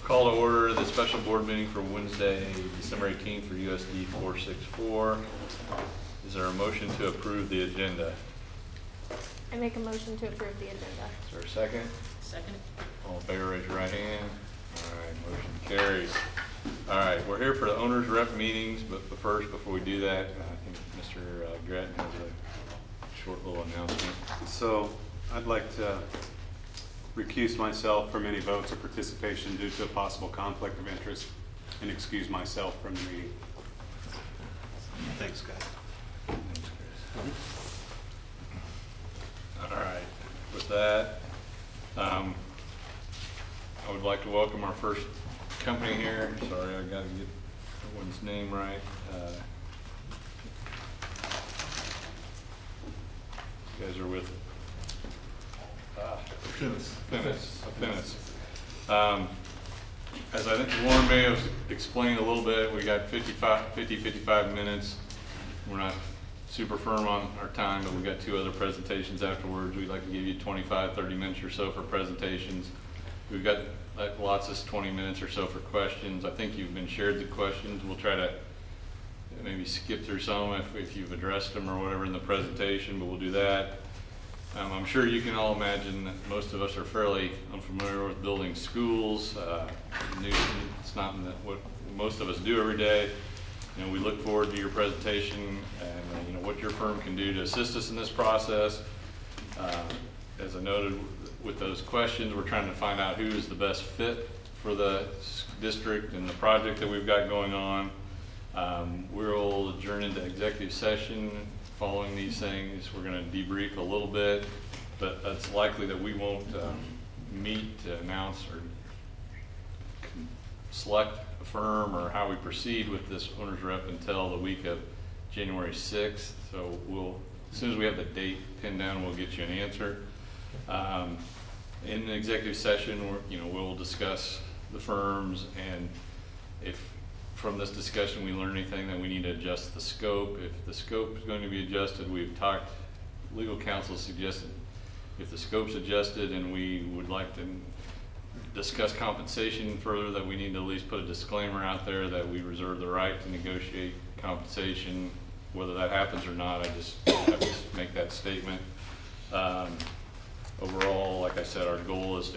Call to order the special board meeting for Wednesday, December 18th for USD 464. Is there a motion to approve the agenda? I make a motion to approve the agenda. Is there a second? Second. All in favor, raise your right hand. All right, motion carries. All right, we're here for the owner's rep meetings, but first, before we do that, I think Mr. Grattan has a short little announcement. So I'd like to recuse myself from any votes or participation due to a possible conflict of interest and excuse myself from the meeting. Thanks, guys. Thanks, Chris. All right, with that, I would like to welcome our first company here. Sorry, I got to get everyone's name right. You guys are with Affinis. As I think Warren may have explained a little bit, we got 55 minutes. We're not super firm on our time, but we've got two other presentations afterwards. We'd like to give you 25, 30 minutes or so for presentations. We've got lots of 20 minutes or so for questions. I think you've been shared the questions. We'll try to maybe skip through some if you've addressed them or whatever in the presentation, but we'll do that. I'm sure you can all imagine that most of us are fairly unfamiliar with building schools. It's not what most of us do every day. You know, we look forward to your presentation and you know what your firm can do to assist us in this process. As I noted with those questions, we're trying to find out who is the best fit for the district and the project that we've got going on. We'll adjourn into executive session. Following these things, we're going to debrief a little bit, but it's likely that we won't meet to announce or select a firm or how we proceed with this owner's rep until the week of January 6th. So as soon as we have the date pinned down, we'll get you an answer. In the executive session, we'll discuss the firms, and if from this discussion we learn anything that we need to adjust the scope. If the scope is going to be adjusted, legal counsel suggested if the scope's adjusted and we would like to discuss compensation further, that we need to at least put a disclaimer out there that we reserve the right to negotiate compensation. Whether that happens or not, I just have to make that statement. Overall, like I said, our goal is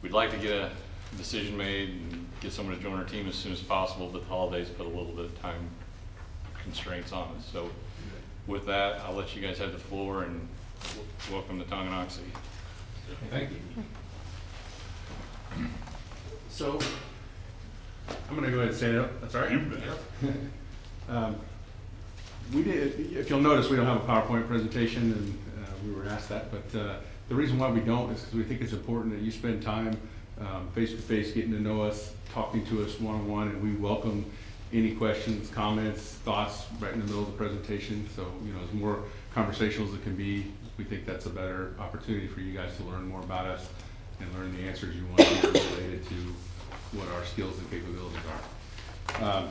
we'd like to get a decision made and get someone to join our team as soon as possible, but the holidays put a little bit of time constraints on us. So with that, I'll let you guys have the floor, and welcome to Tonganoxie. Thank you. So I'm going to go ahead and stand up. That's all right. You bet. If you'll notice, we don't have a PowerPoint presentation, and we were asked that, but the reason why we don't is because we think it's important that you spend time face-to-face, getting to know us, talking to us one-on-one, and we welcome any questions, comments, thoughts right in the middle of the presentation. So, as more conversational as it can be, we think that's a better opportunity for you guys to learn more about us and learn the answers you want to hear related to what our skills and capabilities are.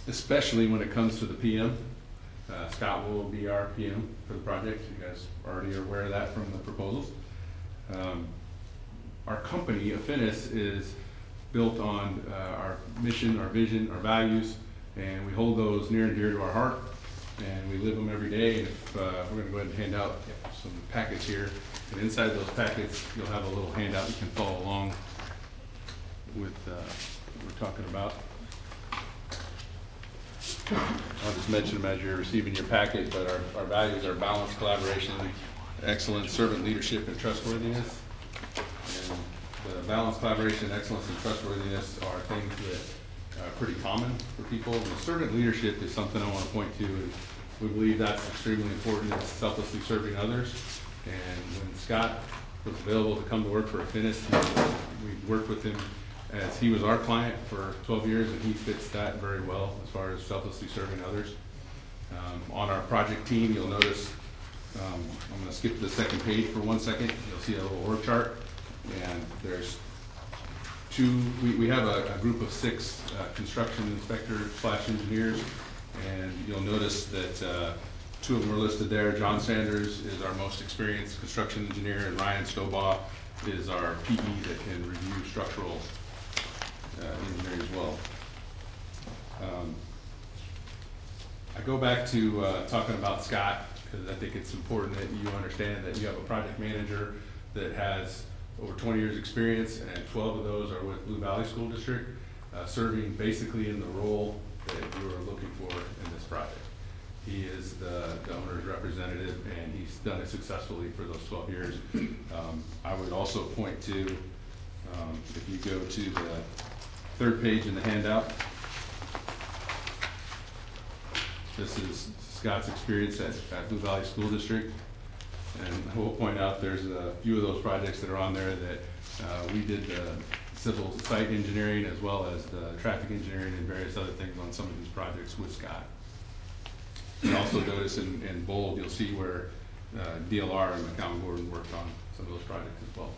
Especially when it comes to the PM. Scott will be our PM for the project. You guys already are aware of that from the proposals. Our company, Affinis, is built on our mission, our vision, our values, and we hold those near and dear to our heart, and we live them every day. And if, we're going to go ahead and hand out some packets here, and inside those packets you'll have a little handout you can follow along with what we're talking about. I'll just mention them as you're receiving your packet, but our values are balance, collaboration, excellence, servant leadership, and trustworthiness. And the balance, collaboration, excellence, and trustworthiness are things that are pretty common for people. And the servant leadership is something I want to point to, and we believe that's extremely important. It's selflessly serving others. And when Scott was available to come to work for Affinis, we worked with him as he was our client for 12 years, and he fits that very well as far as selflessly serving others. On our project team, you'll notice, I'm going to skip to the second page for 1 second. You'll see a little org chart, and there's we have a group of 6 construction inspectors / engineers, and you'll notice that 2 of them are listed there. John Sanders is our most experienced construction engineer, and Ryan Stobaugh is our PE that can review structural engineering as well. I go back to talking about Scott, because I think it's important that you understand that you have a project manager that has over 20 years' experience, and 12 of those are with Blue Valley School District, serving basically in the role that you are looking for in this project. He is the owner's representative, and he's done it successfully for those 12 years. I would also point to, if you go to the third page in the handout, this is Scott's experience at Blue Valley School District. And I will point out there's a few of those projects that are on there that we did the civil site engineering as well as the traffic engineering and various other things on some of these projects with Scott. You also notice in bold, you'll see where DLR and McCown Gordon worked on some of those projects as well.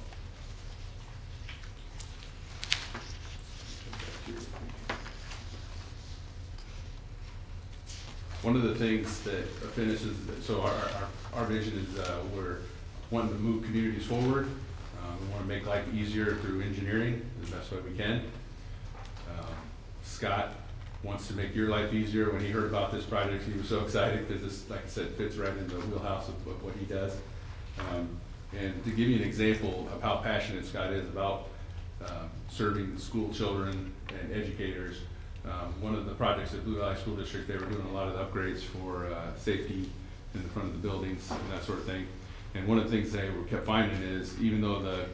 One of the things that finishes, so our vision is we're wanting to move communities forward. We want to make life easier through engineering the best way we can. Scott wants to make your life easier. When he heard about this project, he was so excited because this, like I said, fits right into the wheelhouse of what he does. And to give you an example of how passionate Scott is about serving school children and educators, one of the projects at Blue Valley School District, they were doing a lot of the upgrades for safety in the front of the buildings and that sort of thing. And one of the things they kept finding is, even though the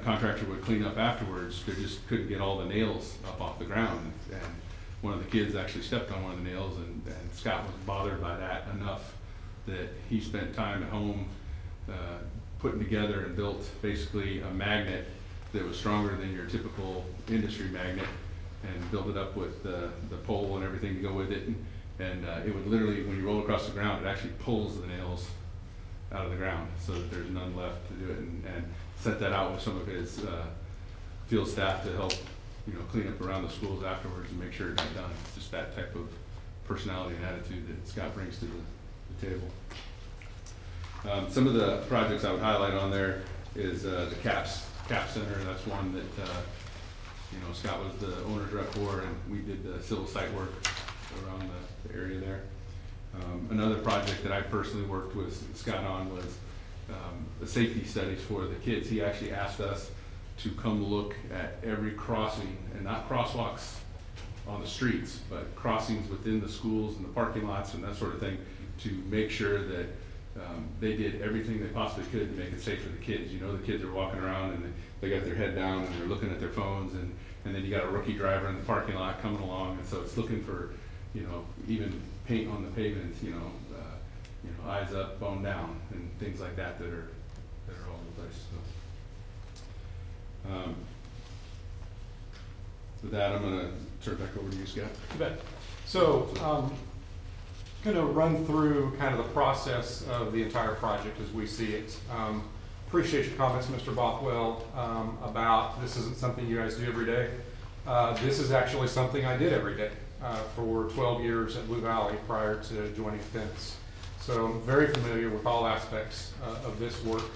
contractor would clean up afterwards, they just couldn't get all the nails up off the ground. And one of the kids actually stepped on one of the nails, and Scott was bothered by that enough that he spent time at home putting together and built basically a magnet that was stronger than your typical industry magnet, and built it up with the pole and everything to go with it. And it would literally, when you roll across the ground, it actually pulls the nails out of the ground so that there's none left to do it, and sent that out with some of his field staff to help, clean up around the schools afterwards and make sure it got done. It's just that type of personality and attitude that Scott brings to the table. Some of the projects I would highlight on there is the CAP Center. That's one that Scott was the owner's rep for, and we did the civil site work around the area there. Another project that I personally worked with Scott on was the safety studies for the kids. He actually asked us to come look at every crossing, and not crosswalks on the streets, but crossings within the schools and the parking lots and that sort of thing, to make sure that they did everything they possibly could to make it safe for the kids. The kids are walking around and they got their head down and they're looking at their phones, and then you got a rookie driver in the parking lot coming along, and so it's looking for, even paint on the pavement, eyes up, bone down, and things like that that are all over the place. So, with that, I'm going to turn it back over to you, Scott. You bet. So, going to run through kind of the process of the entire project as we see it. Appreciate your comments, Mr. Bothwell, about this isn't something you guys do every day. This is actually something I did every day for 12 years at Blue Valley prior to joining Fence. So I'm very familiar with all aspects of this work,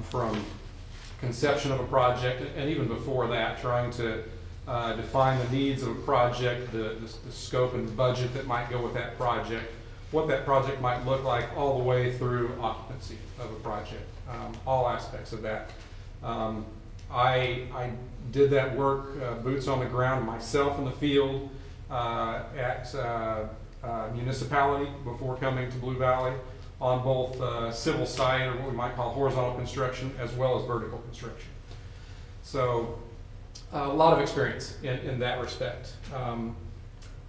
from conception of a project, and even before that, trying to define the needs of a project, the scope and budget that might go with that project, what that project might look like, all the way through occupancy of a project, all aspects of that. I did that work, boots on the ground, myself in the field, at municipality before coming to Blue Valley, on both civil site, or what we might call horizontal construction, as well as vertical construction. So a lot of experience in that respect.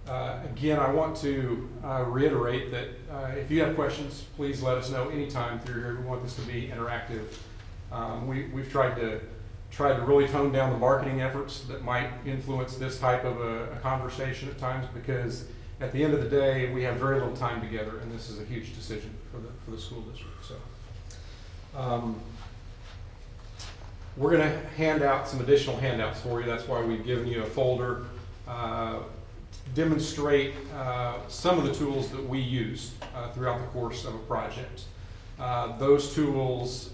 Again, I want to reiterate that if you have questions, please let us know anytime through here. We want this to be interactive. We've tried to really tone down the marketing efforts that might influence this type of a conversation at times, because at the end of the day, we have very little time together, and this is a huge decision for the school district. So we're going to hand out some additional handouts for you. That's why we've given you a folder to demonstrate some of the tools that we use throughout the course of a project. Those tools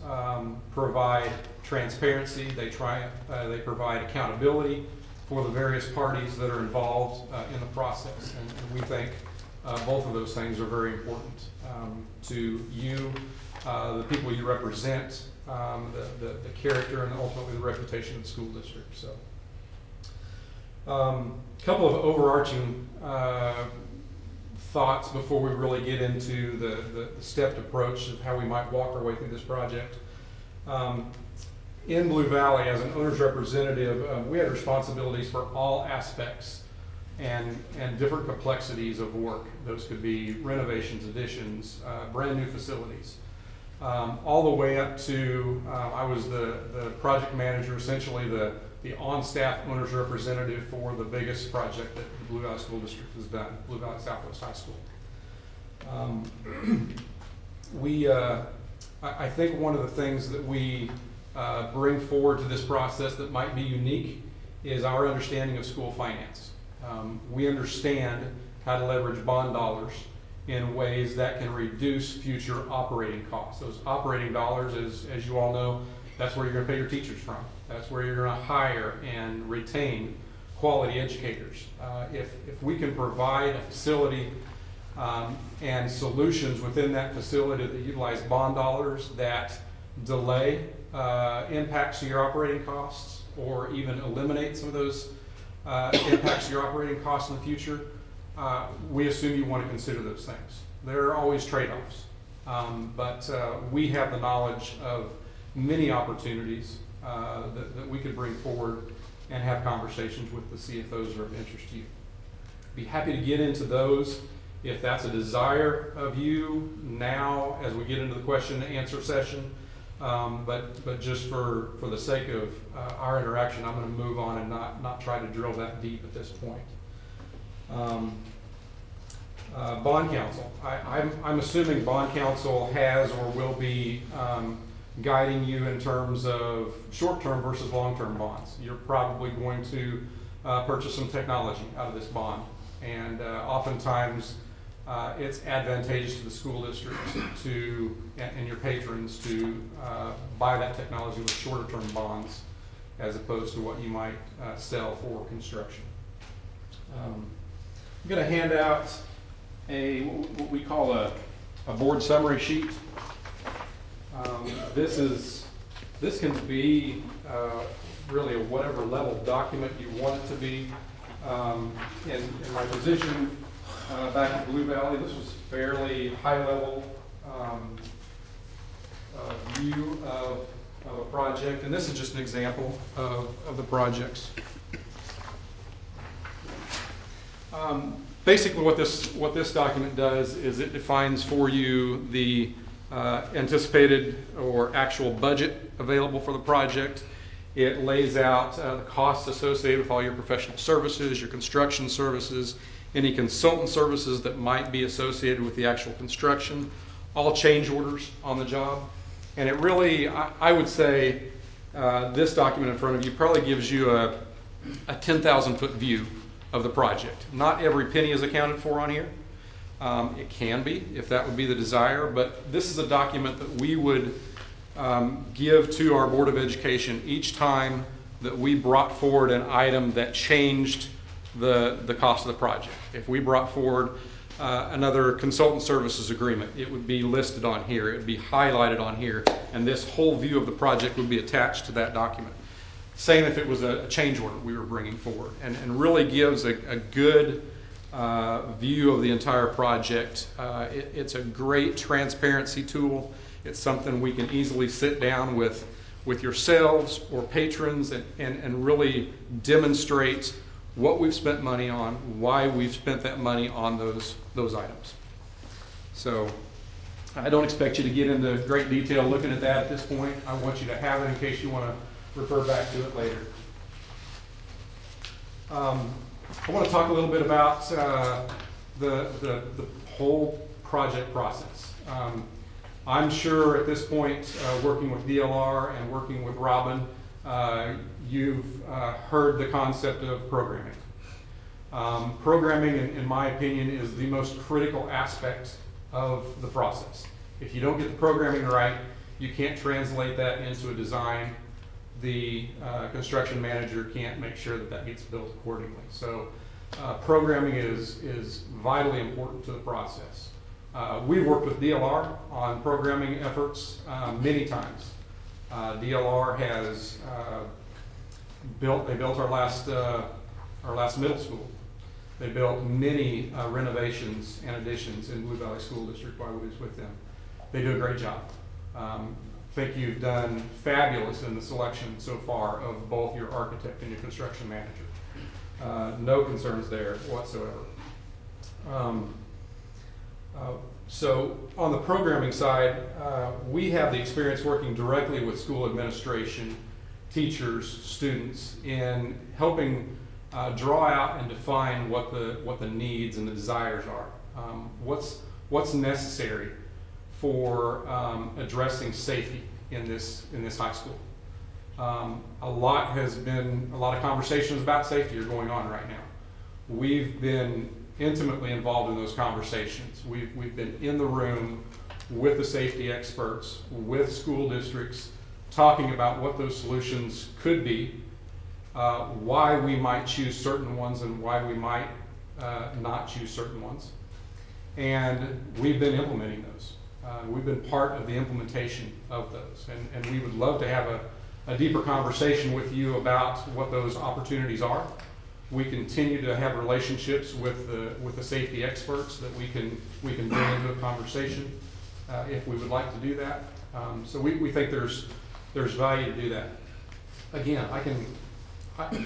provide transparency. They provide accountability for the various parties that are involved in the process. And we think both of those things are very important to you, the people you represent, the character, and ultimately the reputation of the school district. So, couple of overarching thoughts before we really get into the stepped approach of how we might walk our way through this project. In Blue Valley, as an owner's representative, we had responsibilities for all aspects and different complexities of work. Those could be renovations, additions, brand new facilities, all the way up to, I was the project manager, essentially the on-staff owner's representative for the biggest project that the Blue Valley School District has done, Blue Valley Southwest High School. I think one of the things that we bring forward to this process that might be unique is our understanding of school finance. We understand how to leverage bond dollars in ways that can reduce future operating costs. Those operating dollars, as you all know, that's where you're going to pay your teachers from. That's where you're going to hire and retain quality educators. If we can provide a facility and solutions within that facility that utilize bond dollars that delay impacts to your operating costs, or even eliminate some of those impacts to your operating costs in the future, we assume you want to consider those things. There are always trade-offs, but we have the knowledge of many opportunities that we could bring forward and have conversations with the CFOs that are of interest to you. Be happy to get into those if that's a desire of you now as we get into the question and answer session. But just for the sake of our interaction, I'm going to move on and not try to drill that deep at this point. Bond counsel. I'm assuming bond counsel has or will be guiding you in terms of short-term versus long-term bonds. You're probably going to purchase some technology out of this bond, and oftentimes it's advantageous to the school district and your patrons to buy that technology with shorter-term bonds as opposed to what you might sell for construction. I'm going to hand out what we call a board summary sheet. This can be really a whatever level document you want it to be. In my position back at Blue Valley, this was fairly high level view of a project, and this is just an example of the projects. Basically what this document does is it defines for you the anticipated or actual budget available for the project. It lays out the costs associated with all your professional services, your construction services, any consultant services that might be associated with the actual construction, all change orders on the job. And it really, I would say, this document in front of you probably gives you a 10,000-foot view of the project. Not every penny is accounted for on here. It can be, if that would be the desire, but this is a document that we would give to our Board of Education each time that we brought forward an item that changed the cost of the project. If we brought forward another consultant services agreement, it would be listed on here, it would be highlighted on here, and this whole view of the project would be attached to that document. Same if it was a change order we were bringing forward, and really gives a good view of the entire project. It's a great transparency tool. It's something we can easily sit down with yourselves or patrons and really demonstrate what we've spent money on, why we've spent that money on those items. So I don't expect you to get into great detail looking at that at this point. I want you to have it in case you want to refer back to it later. I want to talk a little bit about the whole project process. I'm sure at this point, working with DLR and working with Robin, you've heard the concept of programming. Programming, in my opinion, is the most critical aspect of the process. If you don't get the programming right, you can't translate that into a design the construction manager can't make sure that that gets built accordingly. So programming is vitally important to the process. We've worked with DLR on programming efforts many times. DLR has built our last middle school. They built many renovations and additions in Blue Valley School District while we was with them. They do a great job. I think you've done fabulous in the selection so far of both your architect and your construction manager. No concerns there whatsoever. So on the programming side, we have the experience working directly with school administration, teachers, students in helping draw out and define what the needs and the desires are. What's necessary for addressing safety in this high school. A lot of conversations about safety are going on right now. We've been intimately involved in those conversations. We've been in the room with the safety experts, with school districts, talking about what those solutions could be, why we might choose certain ones and why we might not choose certain ones. And we've been implementing those. We've been part of the implementation of those. And we would love to have a deeper conversation with you about what those opportunities are. We continue to have relationships with the safety experts that we can bring into a conversation if we would like to do that. So we think there's value to do that. Again,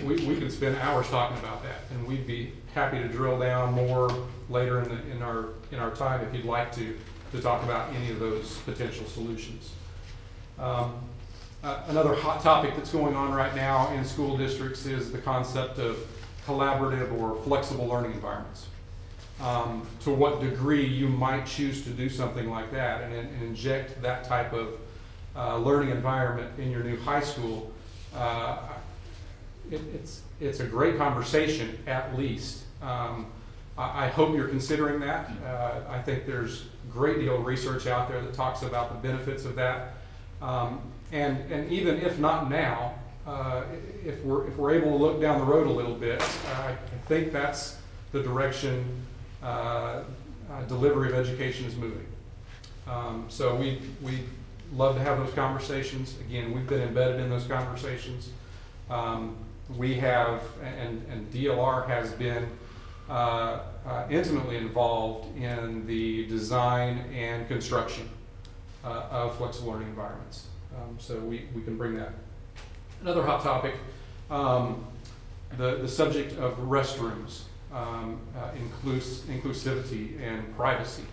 we can spend hours talking about that, and we'd be happy to drill down more later in our time if you'd like to talk about any of those potential solutions. Another hot topic that's going on right now in school districts is the concept of collaborative or flexible learning environments. To what degree you might choose to do something like that and inject that type of learning environment in your new high school, it's a great conversation at least. I hope you're considering that. I think there's a great deal of research out there that talks about the benefits of that. And even if not now, if we're able to look down the road a little bit, I think that's the direction delivery of education is moving. So we love to have those conversations. Again, we've been embedded in those conversations. We have, and DLR has been intimately involved in the design and construction of flexible learning environments. So we can bring that. Another hot topic, the subject of restrooms, inclusivity and privacy.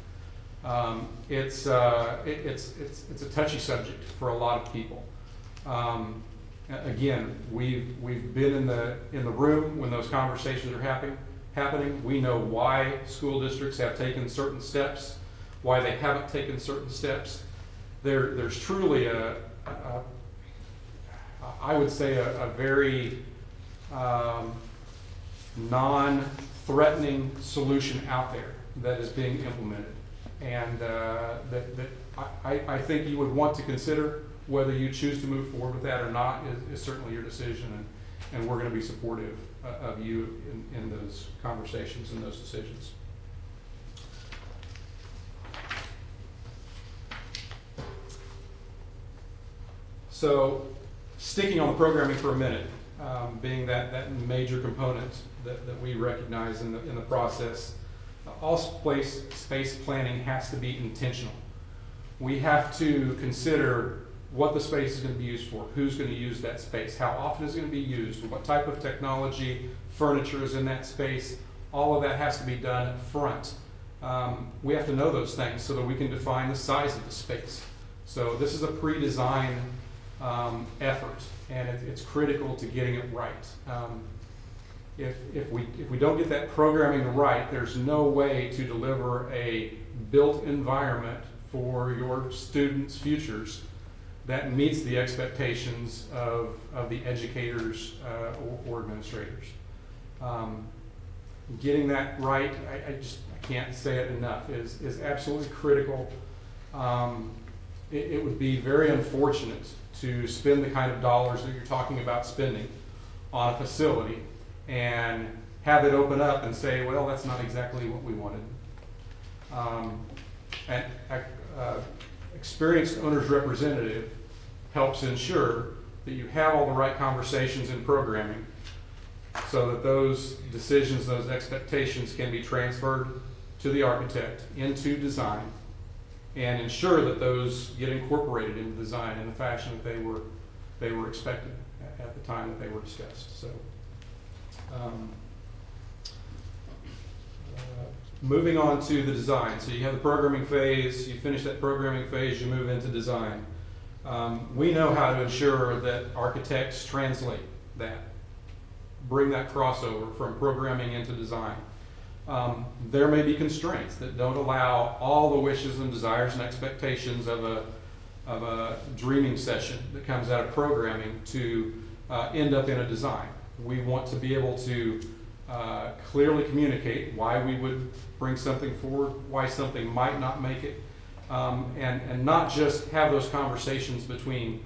It's a touchy subject for a lot of people. Again, we've been in the room when those conversations are happening. We know why school districts have taken certain steps, why they haven't taken certain steps. There's truly I would say a very non-threatening solution out there that is being implemented, and that I think you would want to consider. Whether you choose to move forward with that or not is certainly your decision, and we're going to be supportive of you in those conversations and those decisions. So, sticking on the programming for a minute, being that major component that we recognize in the process, all space planning has to be intentional. We have to consider what the space is going to be used for, who's going to use that space, how often is it going to be used, what type of technology, furniture is in that space. All of that has to be done up front. We have to know those things so that we can define the size of the space. So this is a pre-design effort, and it's critical to getting it right. If we don't get that programming right, there's no way to deliver a built environment for your students' futures that meets the expectations of the educators or administrators. Getting that right, I can't say it enough, is absolutely critical. it would be very unfortunate to spend the kind of dollars that you're talking about spending on a facility and have it open up and say, well, that's not exactly what we wanted. An experienced owner's representative helps ensure that you have all the right conversations in programming so that those decisions, those expectations can be transferred to the architect into design and ensure that those get incorporated into design in the fashion that they were expected at the time that they were discussed. So, moving on to the design. So you have the programming phase, you finish that programming phase, you move into design. We know how to ensure that architects translate that, bring that crossover from programming into design. There may be constraints that don't allow all the wishes and desires and expectations of a dreaming session that comes out of programming to end up in a design. We want to be able to clearly communicate why we would bring something forward, why something might not make it, and not just have those conversations between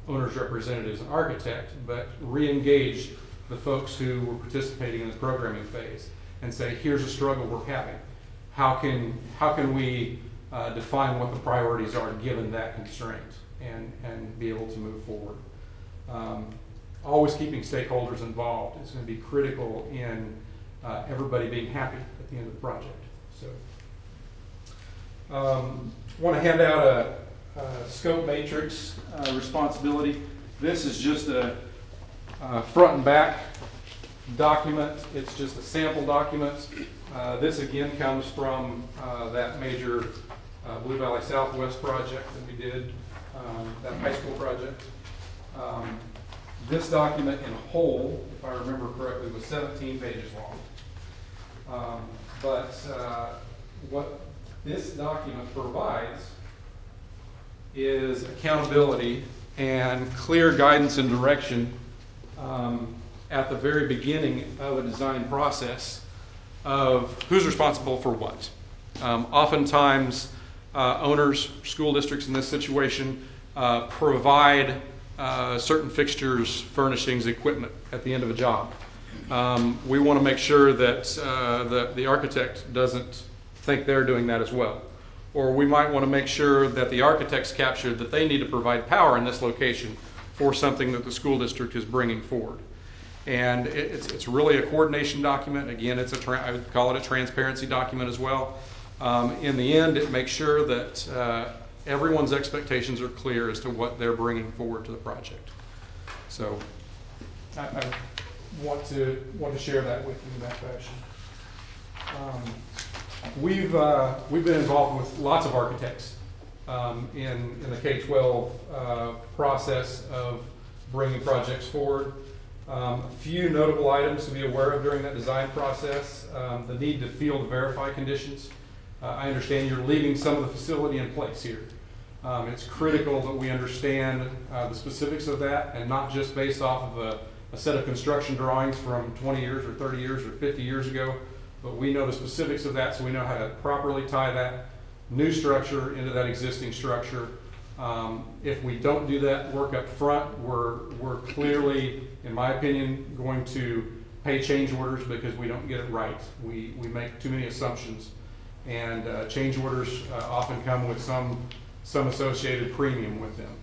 owner's representatives and architect, but re-engage the folks who were participating in the programming phase and say, here's a struggle we're having. How can we define what the priorities are given that constraint and be able to move forward? Always keeping stakeholders involved is going to be critical in everybody being happy at the end of the project. So, want to hand out a scope matrix responsibility. This is just a front and back document. It's just a sample document. This again comes from that major Blue Valley Southwest project that we did, that high school project. This document in whole, if I remember correctly, was 17 pages long. But what this document provides is accountability and clear guidance and direction at the very beginning of a design process of who's responsible for what. Oftentimes, owners, school districts in this situation, provide certain fixtures, furnishings, equipment at the end of a job. We want to make sure that the architect doesn't think they're doing that as well. Or we might want to make sure that the architect's captured that they need to provide power in this location for something that the school district is bringing forward. And it's really a coordination document. Again, I would call it a transparency document as well. In the end, it makes sure that everyone's expectations are clear as to what they're bringing forward to the project. So I want to share that with you in that fashion. We've been involved with lots of architects in the K-12 process of bringing projects forward. A few notable items to be aware of during that design process: the need to field verify conditions. I understand you're leaving some of the facility in place here. It's critical that we understand the specifics of that, and not just based off of a set of construction drawings from 20 years or 30 years or 50 years ago, but we know the specifics of that so we know how to properly tie that new structure into that existing structure. If we don't do that work up front, we're clearly, in my opinion, going to pay change orders because we don't get it right. We make too many assumptions, and change orders often come with some associated premium with them.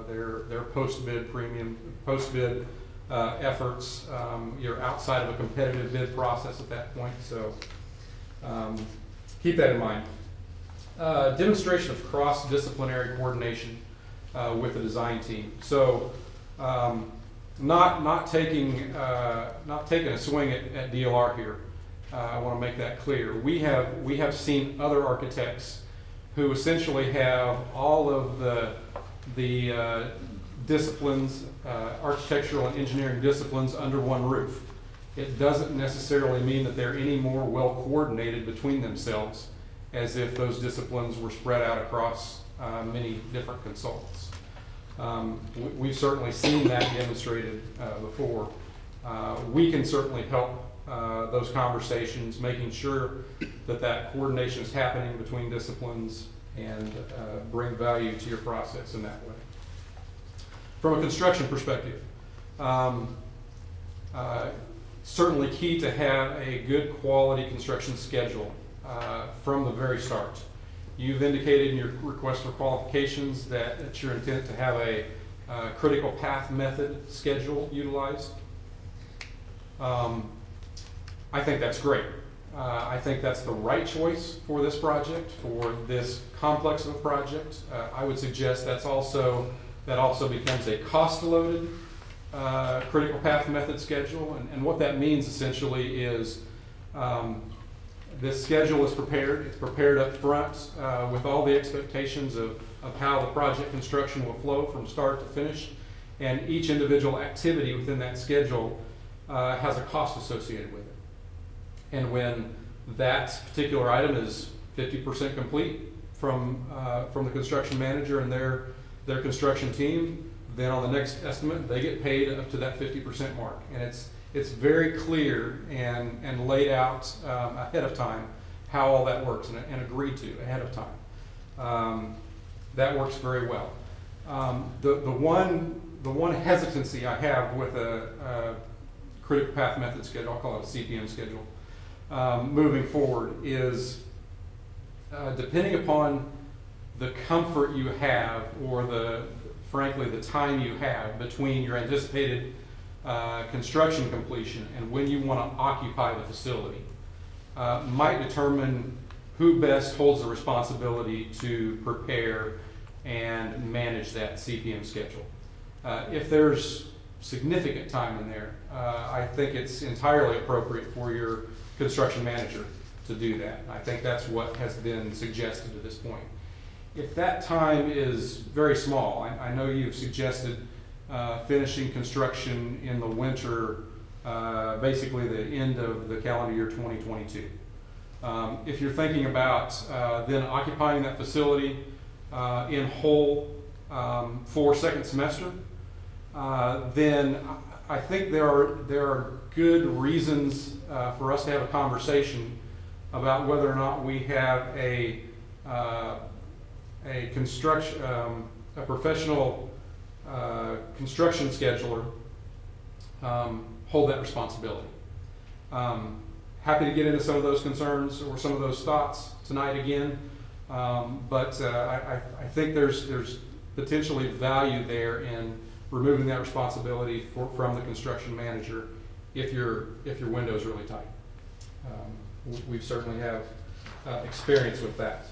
They're post-bid premium, post-bid efforts. You're outside of a competitive bid process at that point, so keep that in mind. Demonstration of cross-disciplinary coordination with the design team. So not taking a swing at DLR here. I want to make that clear. We have seen other architects who essentially have all of the disciplines, architectural and engineering disciplines under one roof. It doesn't necessarily mean that they're any more well coordinated between themselves as if those disciplines were spread out across many different consultants. We've certainly seen that demonstrated before. We can certainly help those conversations, making sure that coordination is happening between disciplines and bring value to your process in that way. From a construction perspective, certainly key to have a good quality construction schedule from the very start. You've indicated in your request for qualifications that it's your intent to have a critical path method schedule utilized. I think that's great. I think that's the right choice for this project, for this complex of a project. I would suggest that also becomes a cost-loaded critical path method schedule. And what that means essentially is this schedule is prepared. It's prepared up front with all the expectations of how the project construction will flow from start to finish. And each individual activity within that schedule has a cost associated with it. And when that particular item is 50% complete from the construction manager and their construction team, then on the next estimate, they get paid up to that 50% mark. And it's very clear and laid out ahead of time how all that works and agreed to ahead of time. That works very well. The one hesitancy I have with a critical path method schedule, I'll call it a CPM schedule, moving forward is depending upon the comfort you have or frankly the time you have between your anticipated construction completion and when you want to occupy the facility might determine who best holds the responsibility to prepare and manage that CPM schedule. If there's significant time in there, I think it's entirely appropriate for your construction manager to do that. I think that's what has been suggested to this point. If that time is very small, I know you've suggested finishing construction in the winter, basically the end of the calendar year 2022. If you're thinking about then occupying that facility in whole for second semester, then I think there are good reasons for us to have a conversation about whether or not we have a professional construction scheduler hold that responsibility. Happy to get into some of those concerns or some of those thoughts tonight again, but I think there's potentially value there in removing that responsibility from the construction manager if your window is really tight. We certainly have experience with that.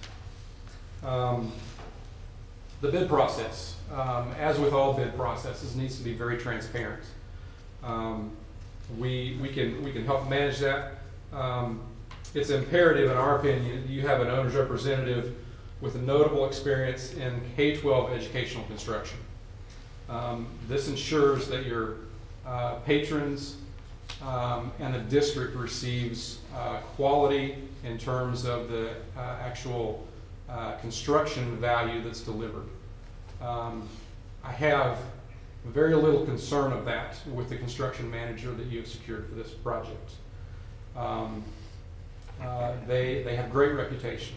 The bid process, as with all bid processes, needs to be very transparent. We can help manage that. It's imperative, in our opinion, you have an owner's representative with a notable experience in K-12 educational construction. This ensures that your patrons and the district receives quality in terms of the actual construction value that's delivered. I have very little concern of that with the construction manager that you have secured for this project. They have great reputation.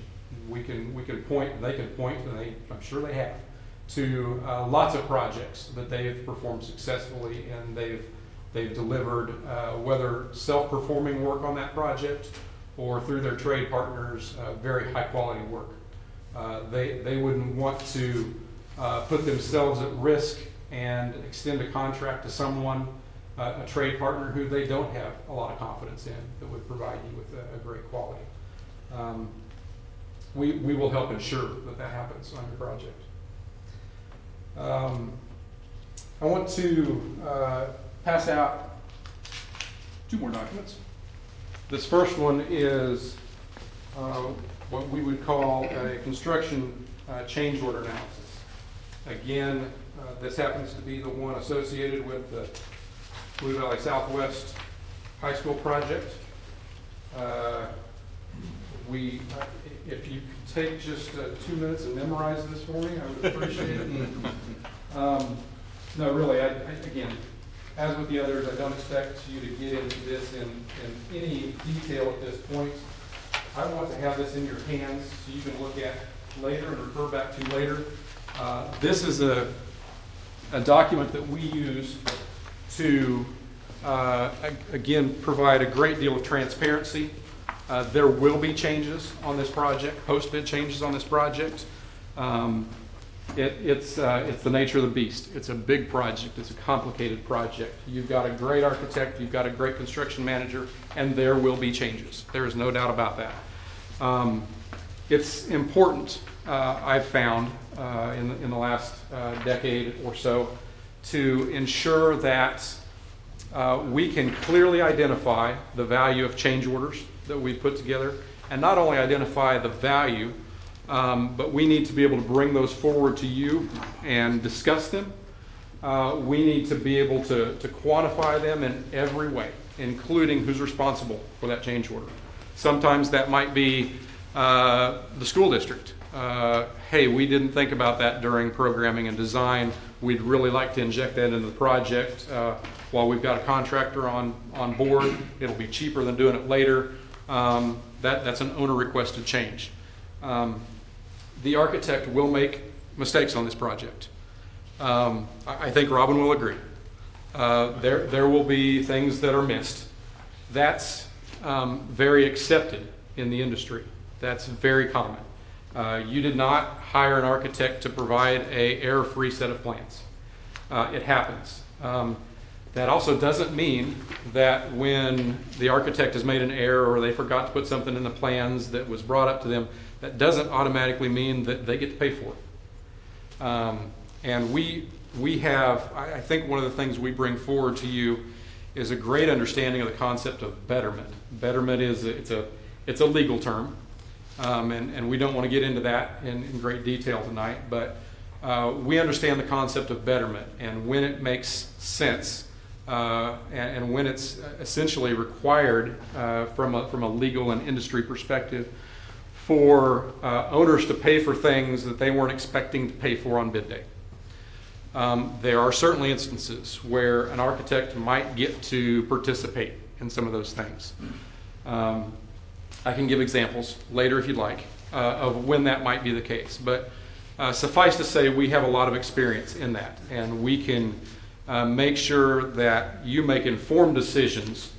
We can point, and they can point, and I'm sure they have, to lots of projects that they've performed successfully, and they've delivered whether self-performing work on that project or through their trade partners, very high quality work. They wouldn't want to put themselves at risk and extend a contract to someone, a trade partner who they don't have a lot of confidence in, that would provide you with a great quality. We will help ensure that happens on your project. I want to pass out two more documents. This first one is what we would call a construction change order analysis. Again, this happens to be the one associated with the Blue Valley Southwest High School project. If you could take just 2 minutes and memorize this for me, I would appreciate it. No, really, again, as with the others, I don't expect you to get into this in any detail at this point. I want to have this in your hands so you can look at later and refer back to later. This is a document that we use to, again, provide a great deal of transparency. There will be changes on this project, post-bid changes on this project. It's the nature of the beast. It's a big project. It's a complicated project. You've got a great architect. You've got a great construction manager, and there will be changes. There is no doubt about that. It's important, I've found, in the last decade or so, to ensure that we can clearly identify the value of change orders that we put together, and not only identify the value, but we need to be able to bring those forward to you and discuss them. We need to be able to quantify them in every way, including who's responsible for that change order. Sometimes that might be the school district. Hey, we didn't think about that during programming and design. We'd really like to inject that into the project while we've got a contractor on board. It'll be cheaper than doing it later. That's an owner-requested change. The architect will make mistakes on this project. I think Robin will agree. There will be things that are missed. That's very accepted in the industry. That's very common. You did not hire an architect to provide an error-free set of plans. It happens. That also doesn't mean that when the architect has made an error or they forgot to put something in the plans that was brought up to them, that doesn't automatically mean that they get to pay for it. And we have, I think one of the things we bring forward to you is a great understanding of the concept of betterment. Betterment is, it's a legal term, and we don't want to get into that in great detail tonight, but we understand the concept of betterment and when it makes sense and when it's essentially required from a legal and industry perspective for owners to pay for things that they weren't expecting to pay for on bid day. There are certainly instances where an architect might get to participate in some of those things. I can give examples later if you'd like of when that might be the case, but suffice to say we have a lot of experience in that, and we can make sure that you make informed decisions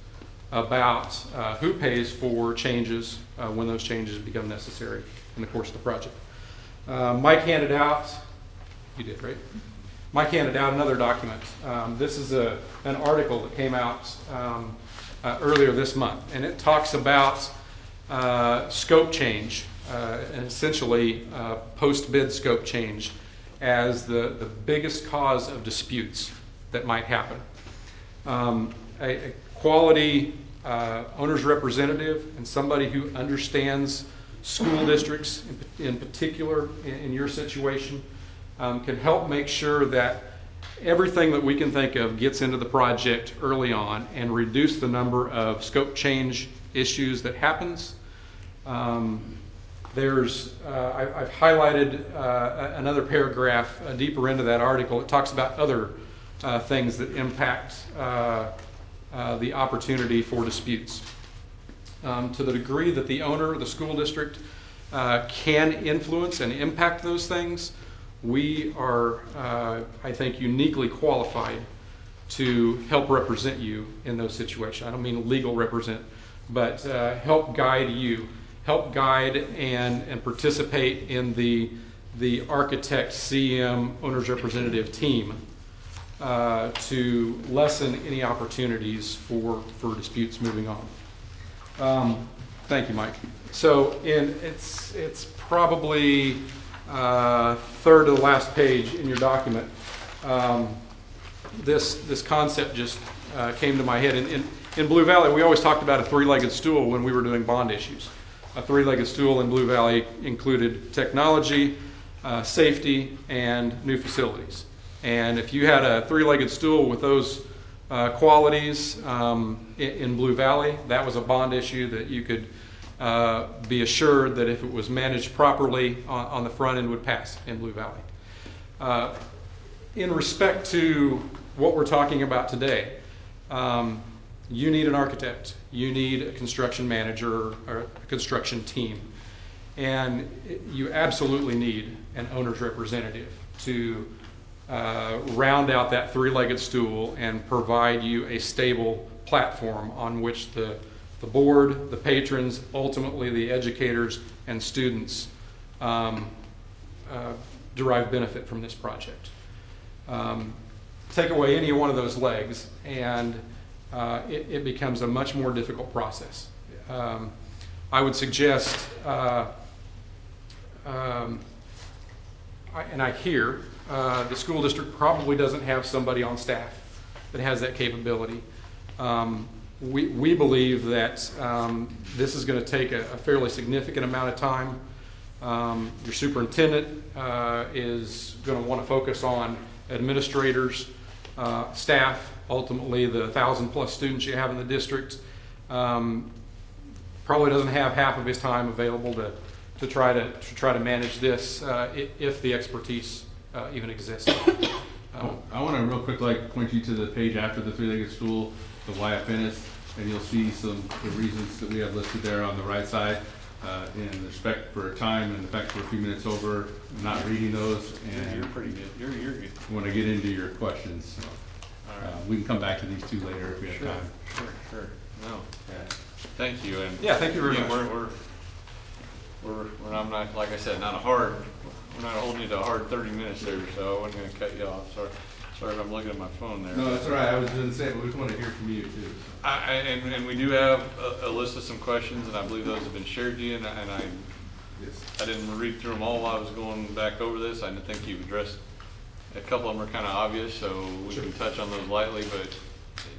about who pays for changes when those changes become necessary in the course of the project. Mike handed out, you did, right? Mike handed out another document. This is an article that came out earlier this month, and it talks about scope change, and essentially post-bid scope change as the biggest cause of disputes that might happen. A quality owner's representative and somebody who understands school districts in particular in your situation can help make sure that everything that we can think of gets into the project early on and reduce the number of scope change issues that happens. I've highlighted another paragraph deeper into that article. It talks about other things that impact the opportunity for disputes. To the degree that the owner, the school district, can influence and impact those things, we are, I think, uniquely qualified to help represent you in those situations. I don't mean legal represent, but help guide you, help guide and participate in the architect, CM, owner's representative team to lessen any opportunities for disputes moving on. Thank you, Mike. So it's probably third to the last page in your document. This concept just came to my head. In Blue Valley, we always talked about a three-legged stool when we were doing bond issues. A three-legged stool in Blue Valley included technology, safety, and new facilities. And if you had a three-legged stool with those qualities in Blue Valley, that was a bond issue that you could be assured that if it was managed properly on the front end would pass in Blue Valley. In respect to what we're talking about today, you need an architect, you need a construction manager or a construction team. And you absolutely need an owner's representative to round out that three-legged stool and provide you a stable platform on which the board, the patrons, ultimately the educators and students derive benefit from this project. Take away any one of those legs and it becomes a much more difficult process. I would suggest, and I hear, the school district probably doesn't have somebody on staff that has that capability. We believe that this is going to take a fairly significant amount of time. Your superintendent is going to want to focus on administrators, staff, ultimately the 1,000+ students you have in the district. Probably doesn't have half of his time available to try to manage this if the expertise even exists. I want to real quick point you to the page after the three-legged stool, the YFNS, and you'll see the reasons that we have listed there on the right side. In respect for time and the fact we're a few minutes over, I'm not reading those, and You're pretty good. You're good. want to get into your questions. So, All right. we can come back to these two later if we have Sure, time. sure. No, thank you. And Yeah, thank you very again, much. I'm not, like I said, we're not holding you to a hard 30 minutes there, so I wasn't gonna cut you off. Sorry if I'm looking at my phone there. No, that's all right. I was going to say, but we just want to hear from you too. And we do have a list of some questions, and I believe those have been shared to you, and Yes. I didn't read through them all while I was going back over this. I think you've addressed, a couple of them are kind of obvious, so we can touch on those lightly, but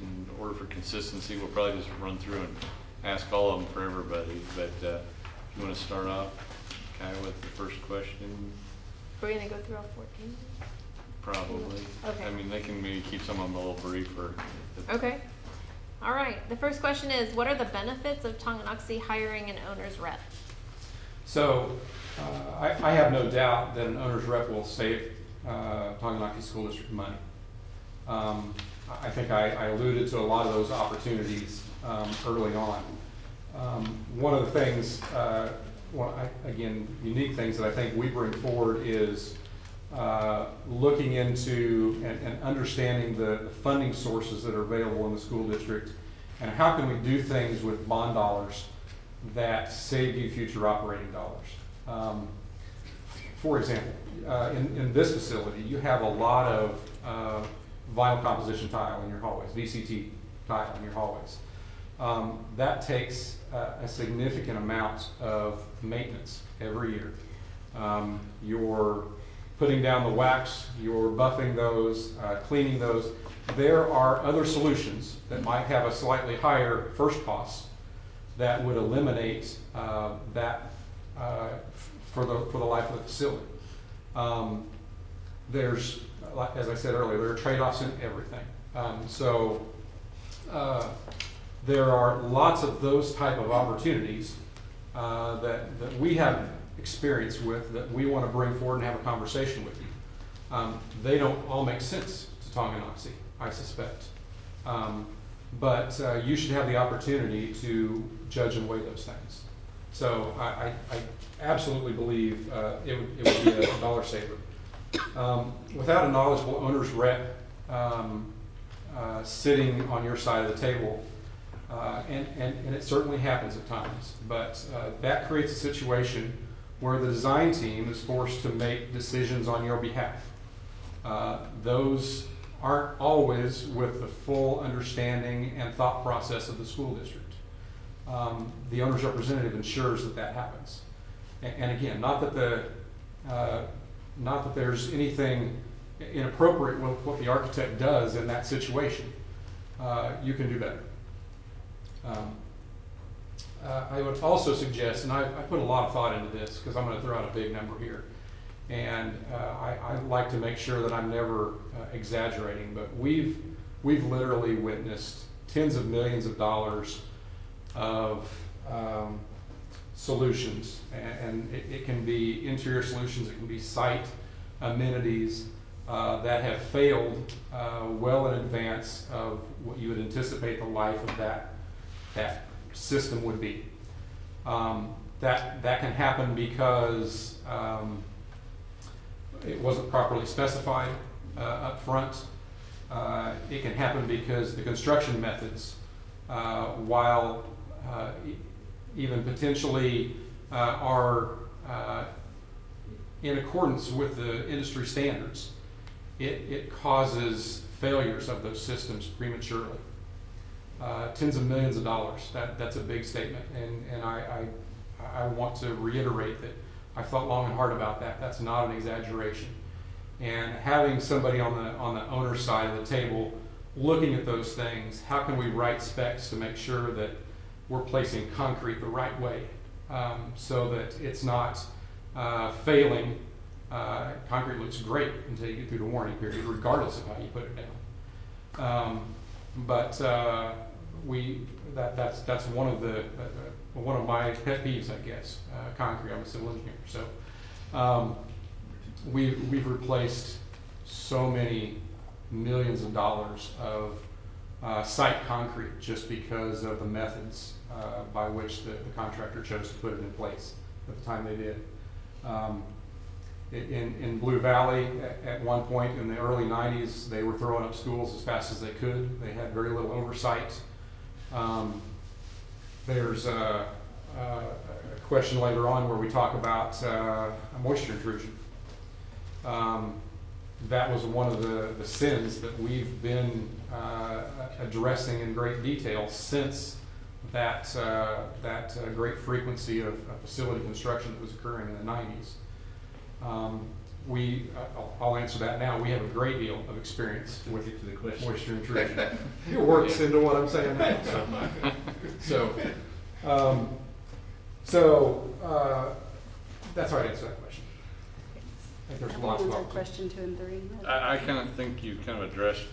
in order for consistency, we'll probably just run through and ask all of them for everybody. But if you want to start off, kind of with the first question, We're going to go through all 14? probably. Okay. I mean, they can maybe keep some of them a little brief or. Okay. All right. The first question is, what are the benefits of Tonganoxie hiring an owner's rep? So I have no doubt that an owner's rep will save Tonganoxie School District money. I think I alluded to a lot of those opportunities early on. One of the things, unique things that I think we bring forward is looking into and understanding the funding sources that are available in the school district, and how can we do things with bond dollars that save you future operating dollars. For example, in this facility, you have a lot of vinyl composition tile in your hallways, VCT tile in your hallways. That takes a significant amount of maintenance every year. You're putting down the wax, you're buffing those, cleaning those. There are other solutions that might have a slightly higher first cost that would eliminate that for the life of the facility. There's, as I said earlier, there are trade-offs in everything. There are lots of those type of opportunities that we have experience with that we want to bring forward and have a conversation with you. They don't all make sense to Tonganoxie, I suspect. But you should have the opportunity to judge and weigh those things. So I absolutely believe it would be a dollar saver. Without a knowledgeable owner's rep sitting on your side of the table, and it certainly happens at times, but that creates a situation where the design team is forced to make decisions on your behalf. Those aren't always with the full understanding and thought process of the school district. The owner's representative ensures that that happens. And again, not that there's anything inappropriate with what the architect does in that situation. You can do better. I would also suggest, and I put a lot of thought into this because I'm going to throw out a big number here, and I like to make sure that I'm never exaggerating, but we've literally witnessed tens of millions of dollars of solutions, and it can be interior solutions, it can be site amenities that have failed well in advance of what you would anticipate the life of that system would be. That can happen because it wasn't properly specified up front. It can happen because the construction methods, while even potentially are in accordance with the industry standards, it causes failures of those systems prematurely. Tens of millions of dollars, that's a big statement, and I want to reiterate that I thought long and hard about that. That's not an exaggeration. And having somebody on the owner's side of the table looking at those things, how can we write specs to make sure that we're placing concrete the right way, so that it's not failing. Concrete looks great until you get through the warranty period, regardless of how you put it down. That's one of my pet peeves, I guess. Concrete. I'm a civil engineer, so we've replaced so many millions of dollars of site concrete just because of the methods by which the contractor chose to put it in place at the time they did. In Blue Valley, at one point in the early 90s, they were throwing up schools as fast as they could. They had very little oversight. There's a question later on where we talk about moisture intrusion. That was one of the sins that we've been addressing in great detail since that great frequency of facility construction that was occurring in the 90s. I'll answer that now. We have a great deal of experience with moisture intrusion. It works into what I'm saying now. So that's how I answer that question. I think there's lots of question 2 and 3. I kind of think you kind of addressed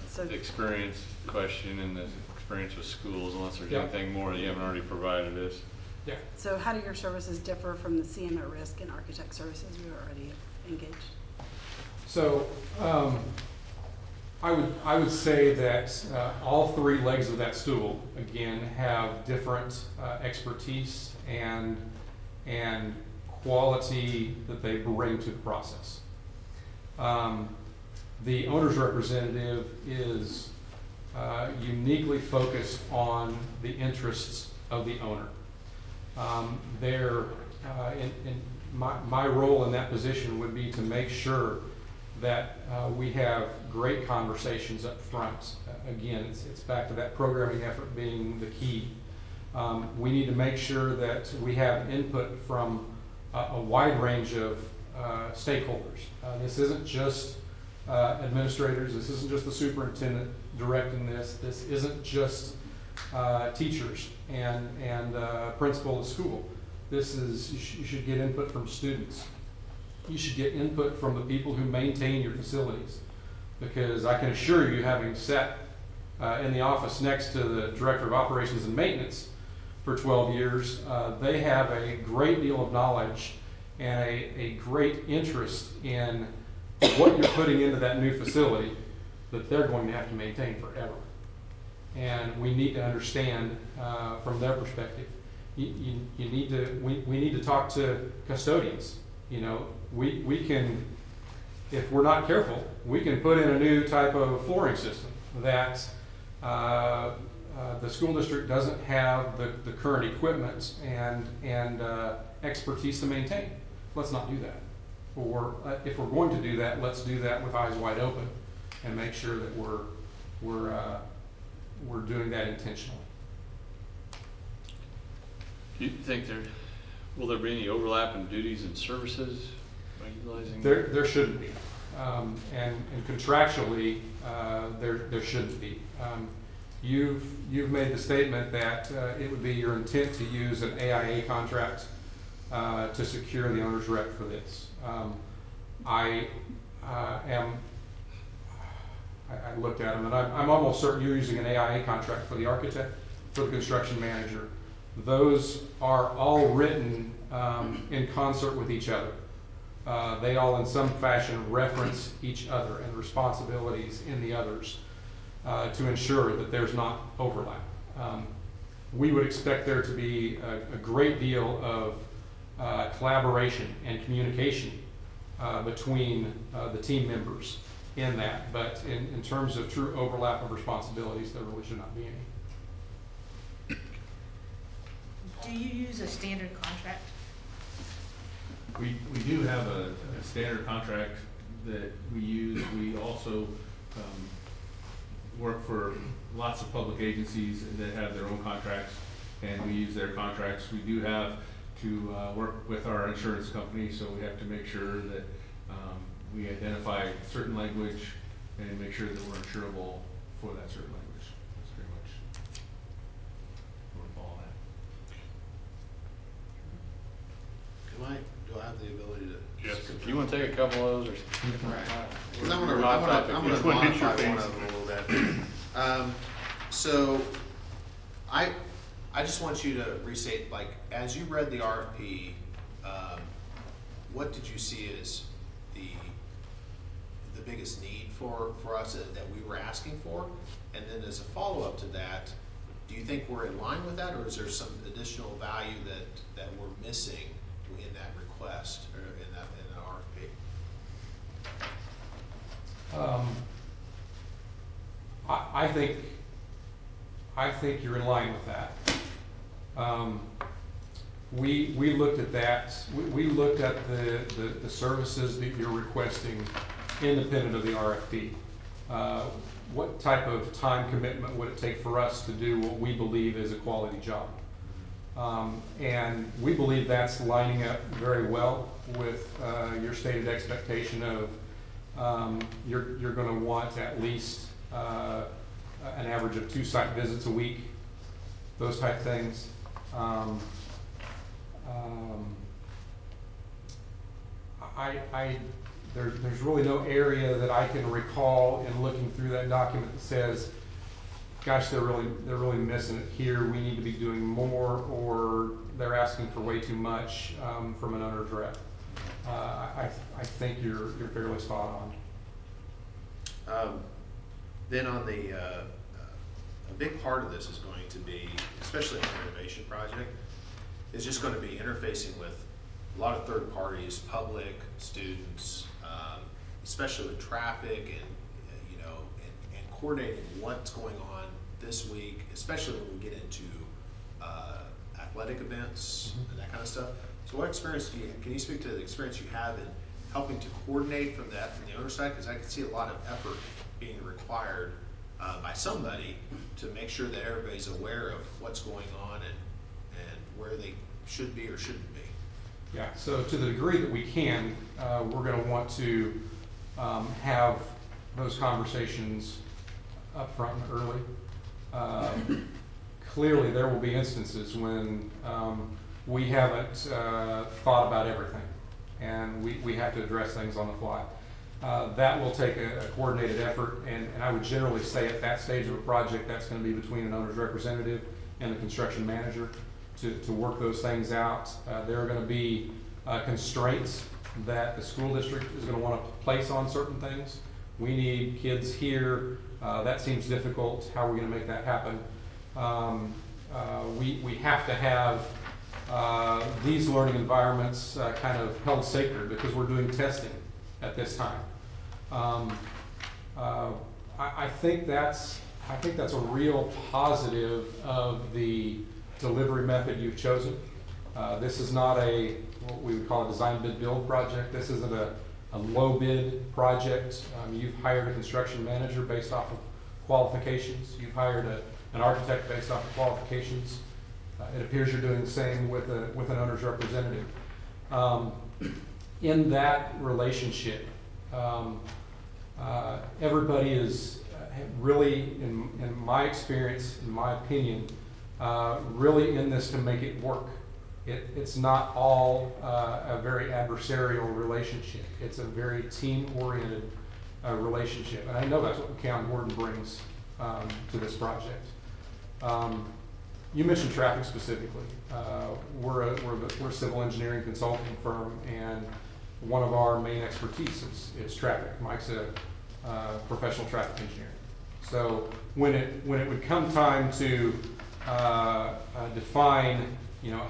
So- the experience question and the experience with schools, unless there's Yeah. anything more that you haven't already provided us. Yeah. So how do your services differ from the CM at risk and architect services we were already engaged? So I would say that all three legs of that stool, again, have different expertise and quality that they bring to the process. The owner's representative is uniquely focused on the interests of the owner. My role in that position would be to make sure that we have great conversations up front. Again, it's back to that programming effort being the key. We need to make sure that we have input from a wide range of stakeholders. This isn't just administrators. This isn't just the superintendent directing this. This isn't just teachers and principal of school. This is, you should get input from students. You should get input from the people who maintain your facilities. Because I can assure you, having sat in the office next to the Director of Operations and Maintenance for 12 years, they have a great deal of knowledge and a great interest in what you're putting into that new facility that they're going to have to maintain forever. And we need to understand from their perspective. We need to talk to custodians. You know, we can, if we're not careful, we can put in a new type of flooring system that the school district doesn't have the current equipment and expertise to maintain. Let's not do that. Or if we're going to do that, let's do that with eyes wide open and make sure that we're doing that intentionally. Do you think will there be any overlap in duties and services by utilizing? There shouldn't be, and contractually there shouldn't be. You've made the statement that it would be your intent to use an AIA contract to secure the owner's rep for this. I looked at them, and I'm almost certain you're using an AIA contract for the architect, for the construction manager. Those are all written in concert with each other. They all in some fashion reference each other and responsibilities in the others to ensure that there's not overlap. we would expect there to be a great deal of collaboration and communication between the team members in that. But in terms of true overlap of responsibilities, there really should not be any. Do you use a standard contract? We do have a standard contract that we use. We also work for lots of public agencies that have their own contracts, and we use their contracts. We do have to work with our insurance company, so we have to make sure that we identify certain language and make sure that we're insurable for that certain language. That's pretty much what we follow that. Do I have the ability to? Yes. If you want to take a couple of those, or Because I'm We're gonna off topic. modify Which one hits your one face? of them a little bit. So, I just want you to restate, like, as you read the RFP, what did you see as the biggest need for us that we were asking for? And then as a follow-up to that, do you think we're in line with that, or is there some additional value that we're missing in that request, or in the RFP? I think you're in line with that. We looked at that, we looked at the services that you're requesting independent of the RFP. What type of time commitment would it take for us to do what we believe is a quality job? And we believe that's lining up very well with your stated expectation of you're going to want at least an average of 2 site visits a week, those type things. There's really no area that I can recall in looking through that document that says, gosh, they're really missing it here, we need to be doing more, or they're asking for way too much from an owner's rep. I think you're fairly spot on. Then on the, a big part of this is going to be, especially in the renovation project, is just going to be interfacing with a lot of third parties, public, students, especially with traffic and, you know, and coordinating what's going on this week, especially when we get into athletic events and that kind of stuff. So what experience can you speak to the experience you have in helping to coordinate from the owner side? Because I can see a lot of effort being required by somebody to make sure that everybody's aware of what's going on and where they should be or shouldn't be. Yeah, so to the degree that we can, we're going to want to have those conversations up front and early. Clearly, there will be instances when we haven't thought about everything, and we have to address things on the fly. That will take a coordinated effort, and I would generally say at that stage of a project, that's going to be between an owner's representative and the construction manager to work those things out. There are going to be constraints that the school district is going to want to place on certain things. We need kids here. That seems difficult. How are we going to make that happen? We have to have these learning environments kind of held sacred because we're doing testing at this time. I think that's a real positive of the delivery method you've chosen. This is not what we would call a design bid build project. This isn't a low bid project. You've hired a construction manager based off of qualifications. You've hired an architect based off of qualifications. It appears you're doing the same with an owner's representative. In that relationship, everybody is really, in my experience, in my opinion, really in this to make it work. It's not all a very adversarial relationship. It's a very team-oriented relationship. And I know that's what the county warden brings to this project. You mentioned traffic specifically. We're a civil engineering consulting firm, and one of our main expertise is traffic. Mike's a professional traffic engineer. So when it would come time to define,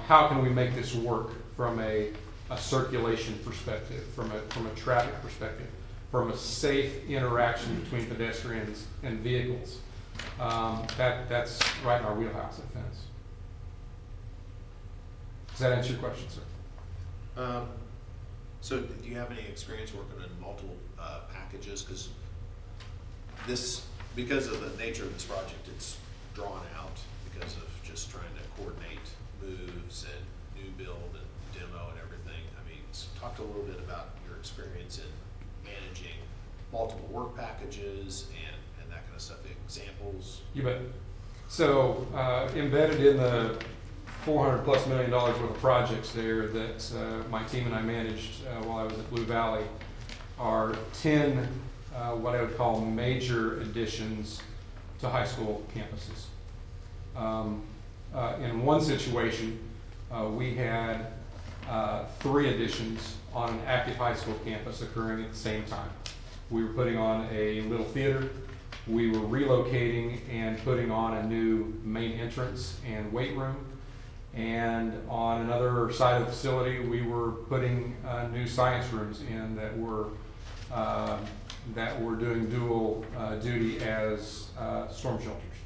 how can we make this work from a circulation perspective, from a traffic perspective, from a safe interaction between pedestrians and vehicles. That's right in our wheelhouse at Fence. Does that answer your question, sir? So do you have any experience working in multiple packages? Because of the nature of this project, it's drawn out because of just trying to coordinate moves and new build and demo and everything. I mean, talk a little bit about your experience in managing multiple work packages and that kind of stuff. Examples? You bet. So embedded in the $400+ million worth of projects there that my team and I managed while I was at Blue Valley are 10 what I would call major additions to high school campuses. In one situation, we had 3 additions on an active high school campus occurring at the same time. We were putting on a little theater. We were relocating and putting on a new main entrance and weight room. And on another side of the facility, we were putting new science rooms in that were doing dual duty as storm shelters.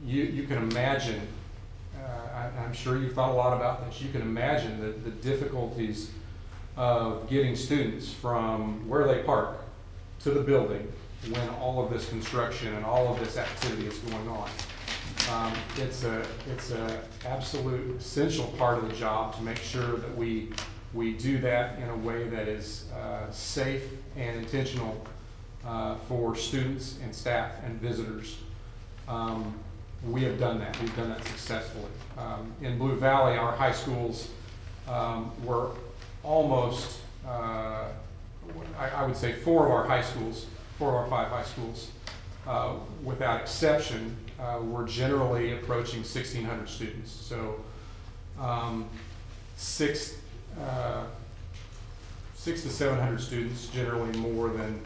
You can imagine, I'm sure you've thought a lot about this, you can imagine the difficulties of getting students from where they park to the building when all of this construction and all of this activity is going on. It's a absolute essential part of the job to make sure that we do that in a way that is safe and intentional for students and staff and visitors. We have done that. We've done that successfully. In Blue Valley, our high schools were almost, I would say 4 of our 5 high schools, without exception, were generally approaching 1,600 students. So 6 to 700 students, generally more than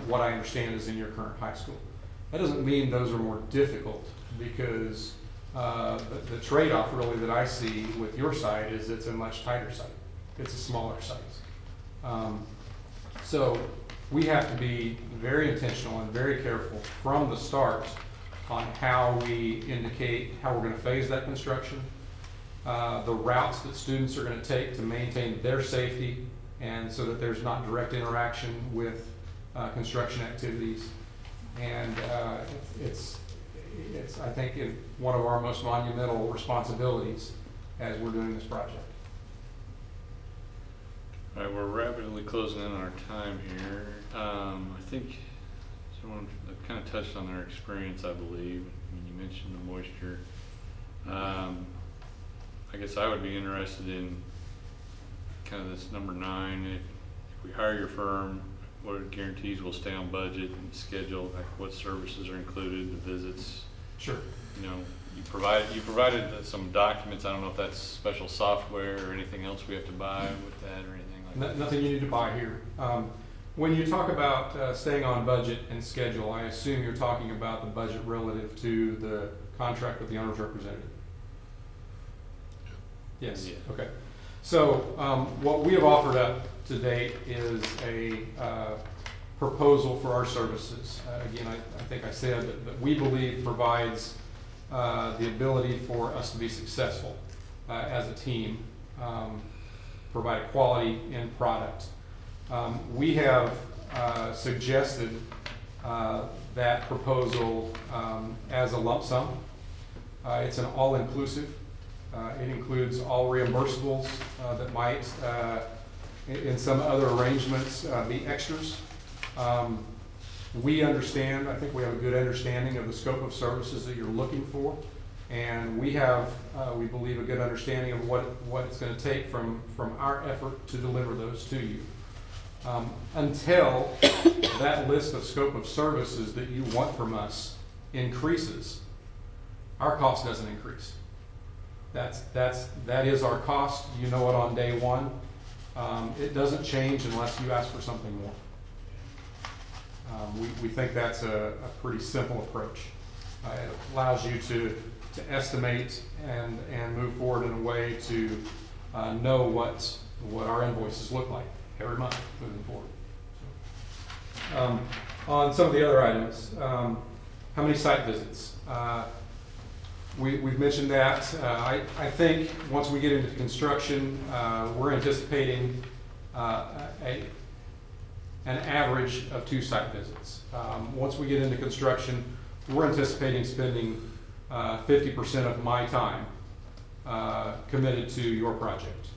what I understand is in your current high school. That doesn't mean those are more difficult, because the trade-off really that I see with your site is it's a much tighter site. It's a smaller site. So we have to be very intentional and very careful from the start on how we indicate how we're going to phase that construction, the routes that students are going to take to maintain their safety, and so that there's not direct interaction with construction activities. And it's I think one of our most monumental responsibilities as we're doing this project. All right, we're rapidly closing in on our time here. I think someone kind of touched on their experience, I believe. I mean, you mentioned the moisture. I guess I would be interested in kind of this number 9. If we hire your firm, what guarantees will stay on budget and schedule? Like what services are included, the visits? Sure. You provided some documents. I don't know if that's special software or anything else we have to buy with that or anything like that. Nothing you need to buy here. When you talk about staying on budget and schedule, I assume you're talking about the budget relative to the contract with the owner's representative. Yes. Yeah. Okay. So what we have offered up to date is a proposal for our services. Again, I think I said that we believe provides the ability for us to be successful as a team, provide a quality end product. We have suggested that proposal as a lump sum. It's an all-inclusive. It includes all reimbursables that might, in some other arrangements, be extras. We understand, I think we have a good understanding of the scope of services that you're looking for, and we have, we believe, a good understanding of what it's going to take from our effort to deliver those to you. Until that list of scope of services that you want from us increases, our cost doesn't increase. That is our cost. You know it on day one. It doesn't change unless you ask for something more. We think that's a pretty simple approach. It allows you to estimate and move forward in a way to know what our invoices look like every month moving forward. On some of the other items, how many site visits? We've mentioned that. I think once we get into construction, we're anticipating an average of 2 site visits. Once we get into construction, we're anticipating spending 50% of my time committed to your project.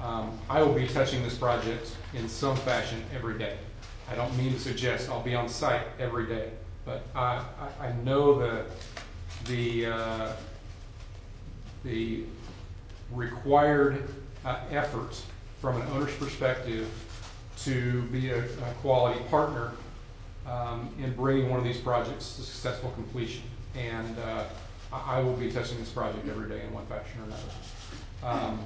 I will be touching this project in some fashion every day. I don't mean to suggest I'll be on site every day, but I know the required effort from an owner's perspective to be a quality partner in bringing one of these projects to successful completion. And I will be touching this project every day in one fashion or another.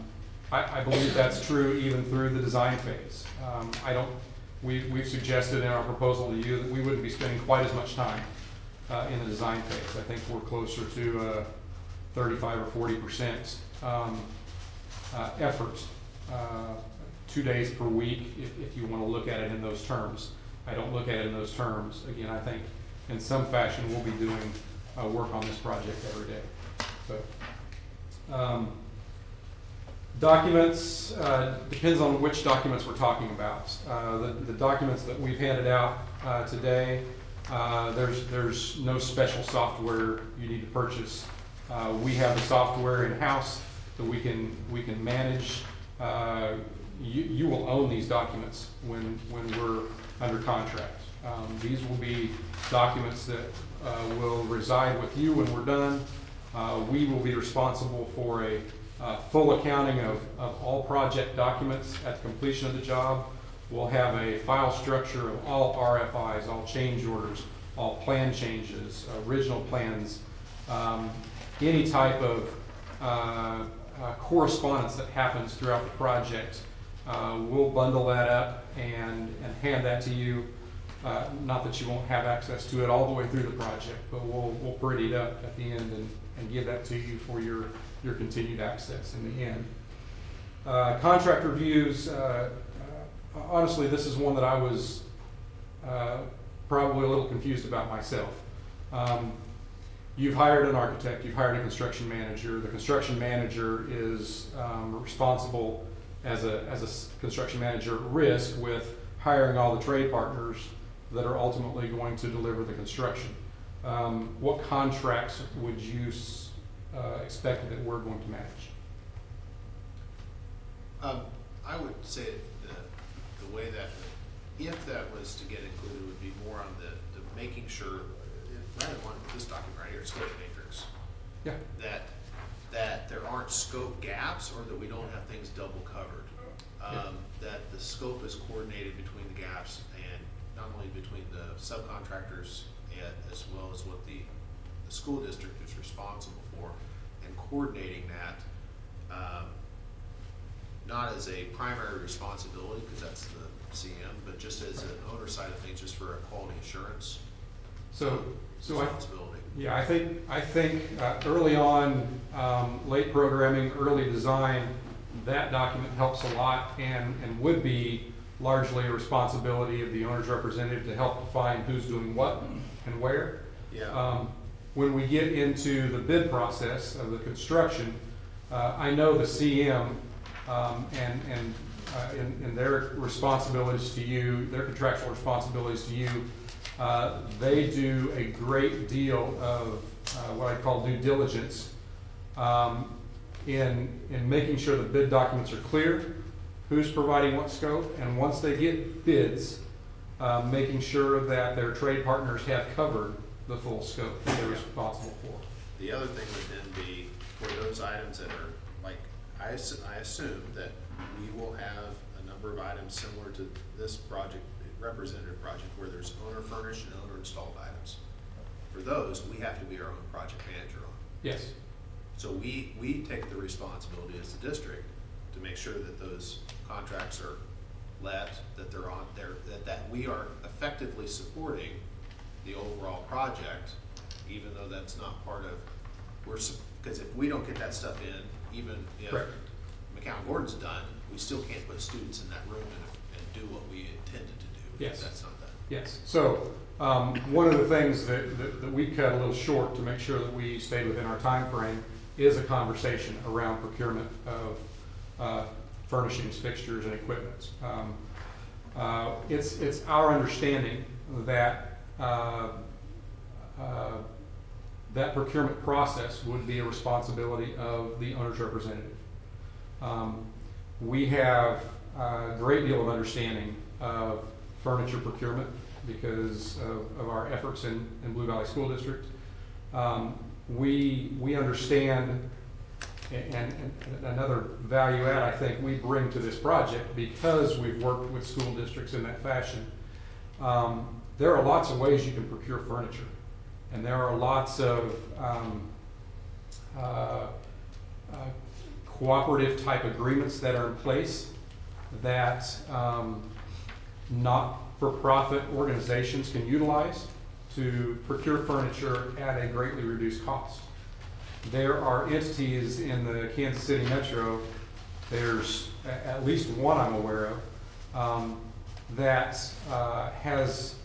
I believe that's true even through the design phase. We've suggested in our proposal to you that we wouldn't be spending quite as much time in the design phase. I think we're closer to 35 or 40% effort, 2 days per week, if you want to look at it in those terms. I don't look at it in those terms. Again, I think in some fashion we'll be doing work on this project every day. So, documents, depends on which documents we're talking about. The documents that we've handed out today, there's no special software you need to purchase. We have the software in-house that we can manage. You will own these documents when we're under contract. These will be documents that will reside with you when we're done. We will be responsible for a full accounting of all project documents at the completion of the job. We'll have a file structure of all RFIs, all change orders, all plan changes, original plans, any type of correspondence that happens throughout the project. We'll bundle that up and hand that to you. Not that you won't have access to it all the way through the project, but we'll pretty it up at the end and give that to you for your continued access in the end. Contract reviews, honestly, this is one that I was probably a little confused about myself. You've hired an architect, you've hired a construction manager. The construction manager is responsible as a construction manager at risk with hiring all the trade partners that are ultimately going to deliver the construction. What contracts would you expect that we're going to manage? I would say the way that, if that was to get included, would be more on the making sure, rather than this document right here, scope matrix. Yeah. That there aren't scope gaps or that we don't have things double covered. That the scope is coordinated between the gaps and not only between the subcontractors as well as what the school district is responsible for, and coordinating that not as a primary responsibility because that's the CM, but just as an owner side of things, just for a quality assurance responsibility. I think early on, late programming, early design, that document helps a lot and would be largely a responsibility of the owner's representative to help define who's doing what and where. Yeah. When we get into the bid process of the construction, I know the CM and in their responsibilities to you, their contractual responsibilities to you, they do a great deal of what I call due diligence in making sure the bid documents are clear, who's providing what scope, and once they get bids, making sure that their trade partners have covered the full scope that they're responsible for. The other thing would then be for those items that are, like, I assume that we will have a number of items similar to this project, representative project, where there's owner furnished and owner installed items. For those, we have to be our own project manager on. Yes. So we take the responsibility as the district to make sure that those contracts are let, that they're on there, that we are effectively supporting the overall project even though that's not part of, because if we don't get that stuff in, even if Correct. McCown Gordon's done, we still can't put students in that room and do what we intended to do. Yes. If that's not done. Yes, so, one of the things that we cut a little short to make sure that we stayed within our time frame is a conversation around procurement of furnishings, fixtures, and equipment. It's our understanding that that procurement process would be a responsibility of the owner's representative. We have a great deal of understanding of furniture procurement because of our efforts in Blue Valley School District. We understand, and another value add I think we bring to this project, because we've worked with school districts in that fashion. There are lots of ways you can procure furniture, and there are lots of cooperative type agreements that are in place that not-for-profit organizations can utilize to procure furniture at a greatly reduced cost. There are entities in the Kansas City Metro, there's at least one I'm aware of, that has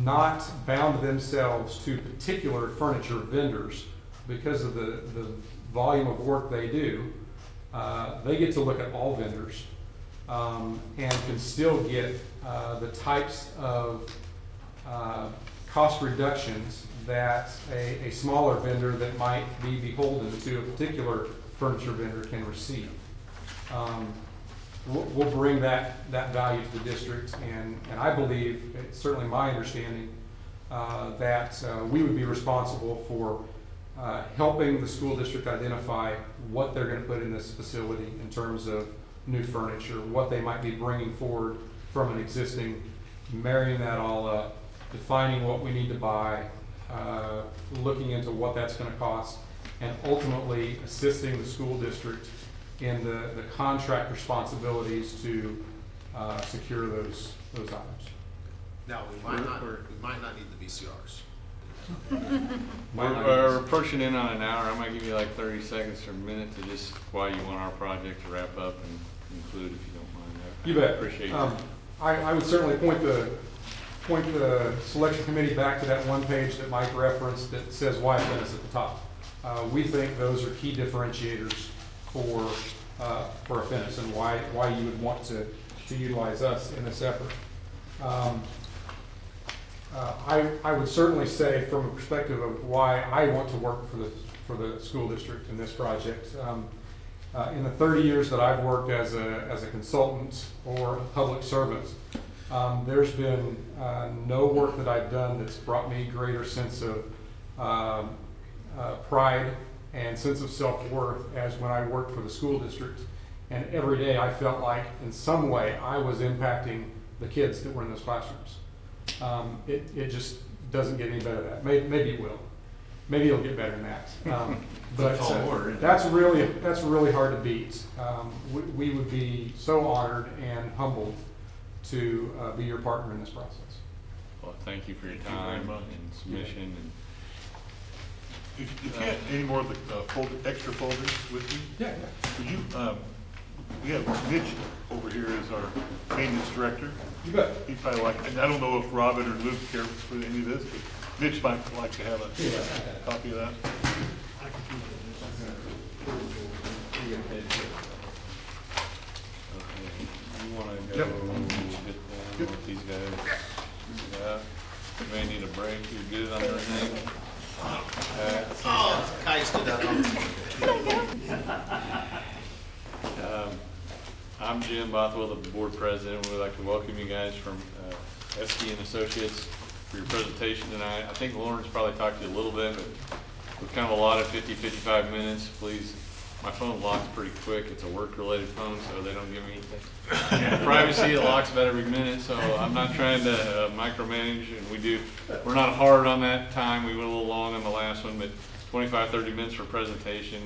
not bound themselves to particular furniture vendors because of the volume of work they do. They get to look at all vendors and can still get the types of cost reductions that a smaller vendor that might be beholden to a particular furniture vendor can receive. We'll bring that value to the district, and I believe, it's certainly my understanding, that we would be responsible for helping the school district identify what they're going to put in this facility in terms of new furniture, what they might be bringing forward from an existing, marrying that all up, defining what we need to buy, looking into what that's going to cost, and ultimately assisting the school district in the contract responsibilities to secure those items. Now, we might not need the VCRs. We're approaching in on an hour. I might give you like 30 seconds or a minute to just why you want our project to wrap up and include, if you don't mind. You bet. Appreciate it. I would certainly point the selection committee back to that one page that Mike referenced that says why Fitness at the top. We think those are key differentiators for a Fitness and why you would want to utilize us in this effort. I would certainly say, from a perspective of why I want to work for the school district in this project, in the 30 years that I've worked as a consultant or a public servant, there's been no work that I've done that's brought me greater sense of pride and sense of self-worth as when I worked for the school district. And every day I felt like in some way I was impacting the kids that were in those classrooms. It just doesn't get any better than that. Maybe it will. Maybe it'll get better than that. But that's really hard to beat. We would be so honored and humbled to be your partner in this process. Well, thank you for your time and submission. And If you can't any more of the extra folders with you, Yeah. could you, we have Mitch over here as our maintenance director. You bet. He'd probably like, and I don't know if Robin or Luke care for any of this, but Mitch might like to have a copy of that. you want to go Yep. get with these guys? Yeah. You may need a break. You're good on everything? Oh, Kai stood up on the I'm Jim Bothwell, the board president. We'd like to welcome you guys from ST and Associates for your presentation tonight. I think Lauren's probably talked to you a little bit, but we've kind of allotted 50-55 minutes. Please, my phone locks pretty quick. It's a work-related phone, so they don't give me anything. Privacy, it locks about every minute, so I'm not trying to micromanage, and we're not hard on that time. We went a little long on the last one, but 25-30 minutes for presentation.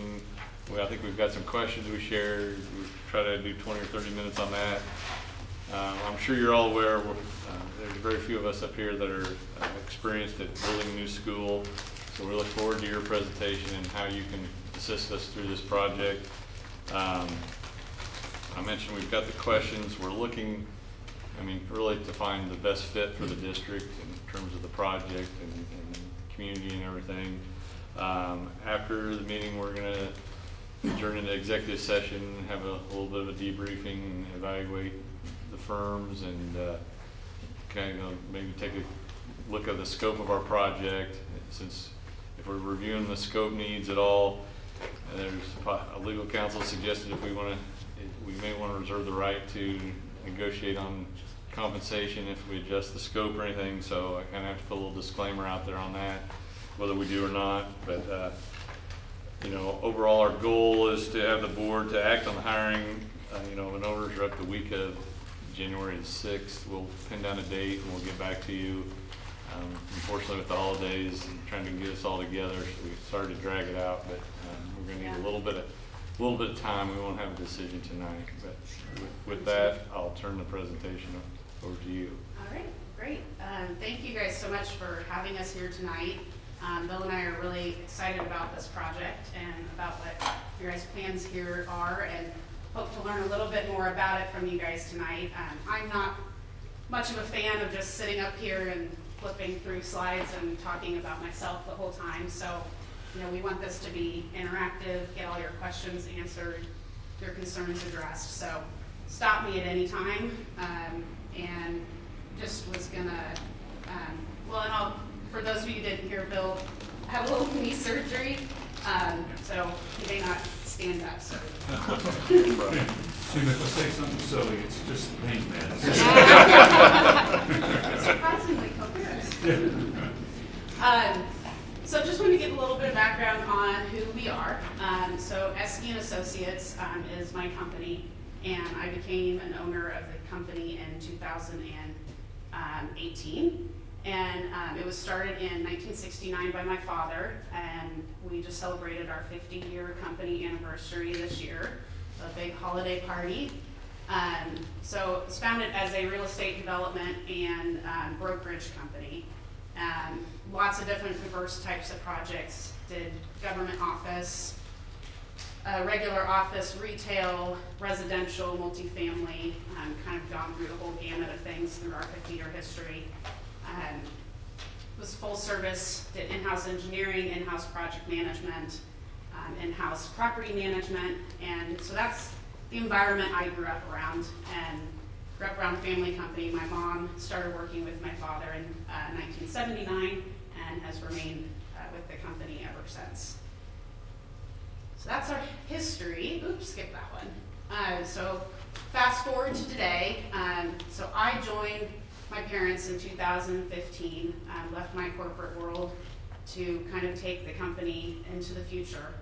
I think we've got some questions we shared. We try to do 20 or 30 minutes on that. I'm sure you're all aware, there's very few of us up here that are experienced at building a new school. So we look forward to your presentation and how you can assist us through this project. I mentioned we've got the questions. We're looking, really to find the best fit for the district in terms of the project and community and everything. After the meeting, we're going to adjourn into executive session, have a little bit of a debriefing, and evaluate the firms, and kind of maybe take a look at the scope of our project. Since if we're reviewing the scope needs at all, there's a legal counsel suggested if we may want to reserve the right to negotiate on compensation if we adjust the scope or anything. So I kind of have to put a little disclaimer out there on that, whether we do or not. But overall, our goal is to have the board to act on the hiring, of an owner's rep the week of January the 6th. We'll pin down a date and we'll get back to you. Unfortunately, with the holidays and trying to get us all together, so we started to drag it out. But we're going to need a little bit of time. We won't have a decision tonight. But with that, I'll turn the presentation over to you. All right, great. Thank you guys so much for having us here tonight. Bill and I are really excited about this project and about what your guys' plans here are, and hope to learn a little bit more about it from you guys tonight. I'm not much of a fan of just sitting up here and flipping through slides and talking about myself the whole time. So, we want this to be interactive, get all your questions answered, your concerns addressed. So stop me at any time. And just was gonna, for those of you who didn't hear, Bill had a little knee surgery, so he may not stand up. So. If I say something silly, it's just pain meds. Surprisingly coherent. So just want to give a little bit of background on who we are. So Esky & Associates is my company, and I became an owner of the company in 2018. And it was started in 1969 by my father, and we just celebrated our 50-year company anniversary this year, a big holiday party. So it's founded as a real estate development and brokerage company. Lots of different diverse types of projects. Did government office, regular office, retail, residential, multifamily, kind of gone through the whole gamut of things through our 50-year history. Was full service, did in-house engineering, in-house project management, in-house property management, and so that's the environment I grew up around, and grew up around a family company. My mom started working with my father in 1979 and has remained with the company ever since. So that's our history. Oops, skip that one. So fast forward to today. So I joined my parents in 2015, left my corporate world to kind of take the company into the future.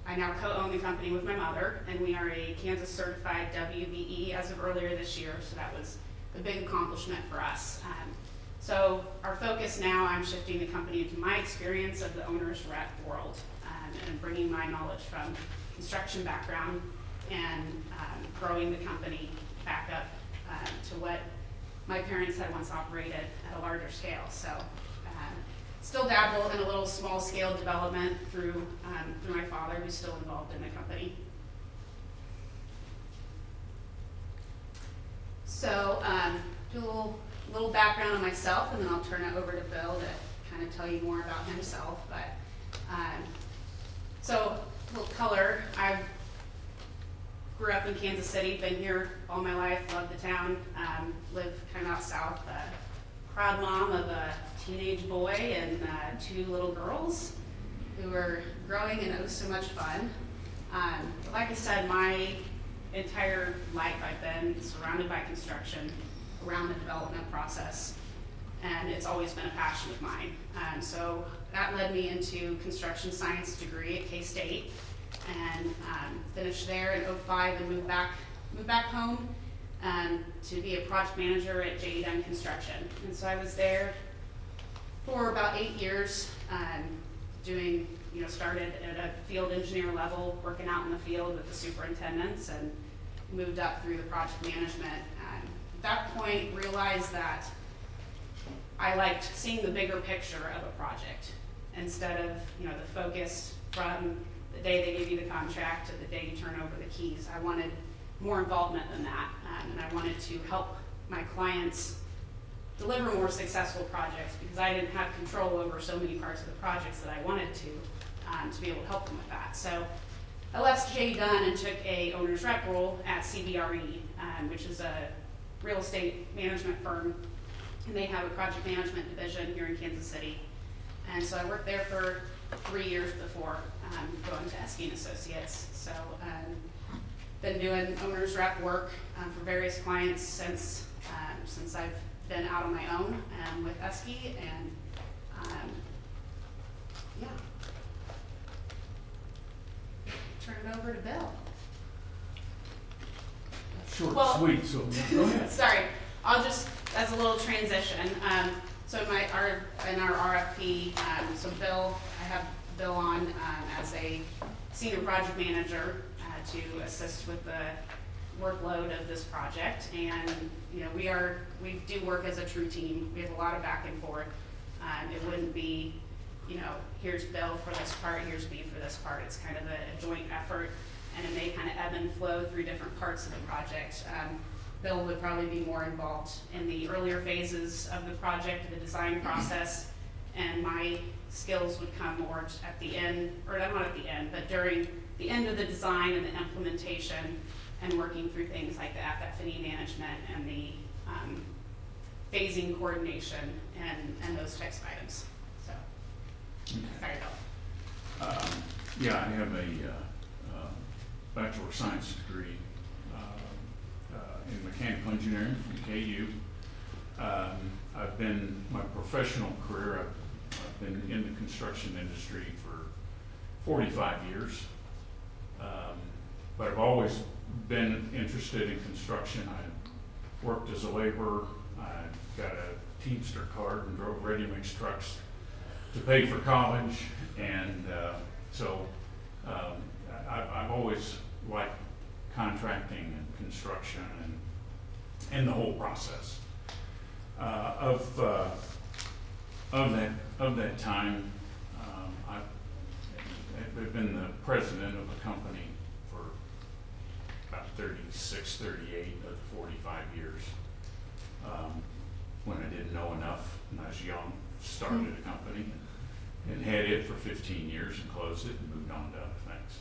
I now co-own the company with my mother, and we are a Kansas certified WBE as of earlier this year, so that was a big accomplishment for us. So our focus now, I'm shifting the company into my experience of the owner's rep world, and bringing my knowledge from construction background and growing the company back up to what my parents had once operated at a larger scale. So still dabble in a little small scale development through my father, who's still involved in the company. So do a little background on myself, and then I'll turn it over to Bill to kind of tell you more about himself. But so a little color. I grew up in Kansas City, been here all my life, love the town, live kind of out south. Proud mom of a teenage boy and 2 little girls who are growing and oh so much fun. But like I said, my entire life I've been surrounded by construction around the development process, and it's always been a passion of mine. So that led me into construction science degree at K-State, and finished there in 2005 and moved back home to be a project manager at J.E. Dunn Construction. And so I was there for about 8 years, doing, started at a field engineer level, working out in the field with the superintendents, and moved up through the project management. And at that point, realized that I liked seeing the bigger picture of a project instead of, the focus from the day they give you the contract to the day you turn over the keys. I wanted more involvement than that, and I wanted to help my clients deliver more successful projects because I didn't have control over so many parts of the projects that I wanted to be able to help them with that. So I left J. Dunn and took a owner's rep role at CBRE, which is a real estate management firm, and they have a project management division here in Kansas City. And so I worked there for 3 years before going to Esky & Associates. So been doing owner's rep work for various clients since I've been out on my own with Esky, and yeah. Turn it over to Bill. Short, Well- sweet, so go ahead. Sorry, I'll just, as a little transition, so in our RFP, so Bill, I have Bill on as a senior project manager to assist with the workload of this project, and we do work as a true team. We have a lot of back and forth. It wouldn't be, here's Bill for this part, here's me for this part. It's kind of a joint effort, and it may kind of ebb and flow through different parts of the project. Bill would probably be more involved in the earlier phases of the project, the design process, and my skills would come more at the end, or not at the end, but during the end of the design and the implementation, and working through things like the FF&E management and the phasing coordination and those types of items. So, sorry about that. Yeah, I have a Bachelor of Science degree in mechanical engineering from KU. I've been, my professional career, I've been in the construction industry for 45 years. But I've always been interested in construction. I worked as a laborer. I got a Teamster card and drove ready-mix trucks to pay for college. And so I've always liked contracting and construction and the whole process. Of that time, I've been the president of a company for about 36, 38 of the 45 years. When I didn't know enough and I was young, started a company and had it for 15 years and closed it and moved on to other things.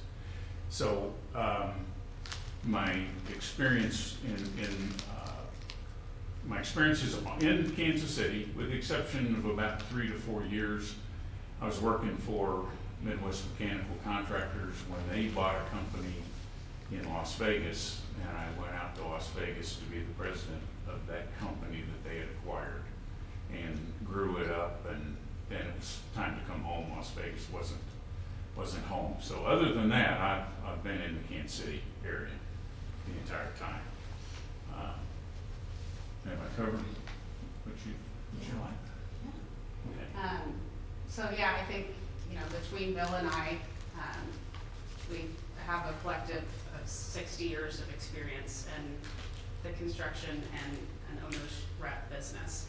So my experience my experiences in Kansas City, with the exception of about 3 to 4 years, I was working for Midwest Mechanical Contractors when they bought a company in Las Vegas, and I went out to Las Vegas to be the president of that company that they had acquired and grew it up, and then it was time to come home. Las Vegas wasn't home. So other than that, I've been in the Kansas City area the entire time. Have I covered what you like? Okay. So yeah, I think, between Bill and I, we have a collective of 60 years of experience in the construction and owner's rep business.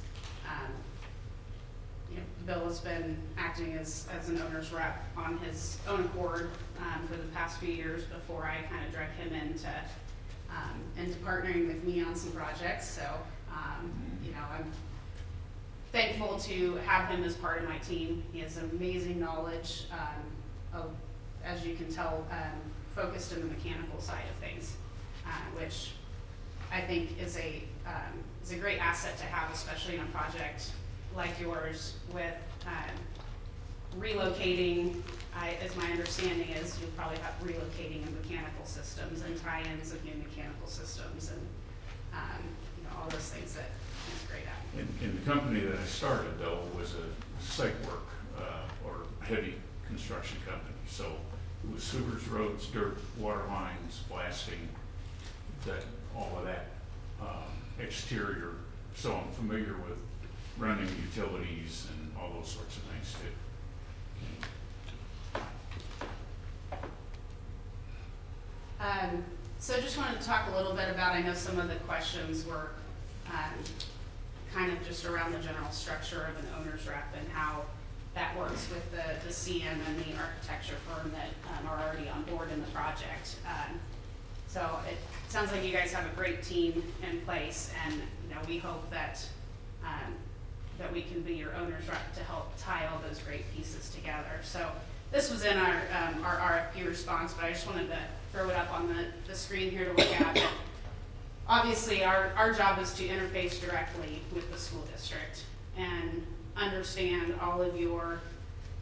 Bill has been acting as an owner's rep on his own accord for the past few years before I kind of drug him into partnering with me on some projects. So, I'm thankful to have him as part of my team. He has amazing knowledge of, as you can tell, focused in the mechanical side of things, which I think is a great asset to have, especially in a project like yours with relocating. As my understanding is, you'll probably have relocating of mechanical systems and tie-ins of new mechanical systems and all those things that he's great at. In the company that I started, though, was a site work or heavy construction company. So it was sewers, roads, dirt, water lines, blasting, all of that exterior. So I'm familiar with running utilities and all those sorts of things too. So I just wanted to talk a little bit about, I know some of the questions were kind of just around the general structure of an owner's rep and how that works with the CM and the architecture firm that are already on board in the project. So it sounds like you guys have a great team in place, and you know, we hope that that we can be your owner's rep to help tie all those great pieces together. So this was in our RFP response, but I just wanted to throw it up on the screen here to look at. But obviously, our job is to interface directly with the school district and understand all of your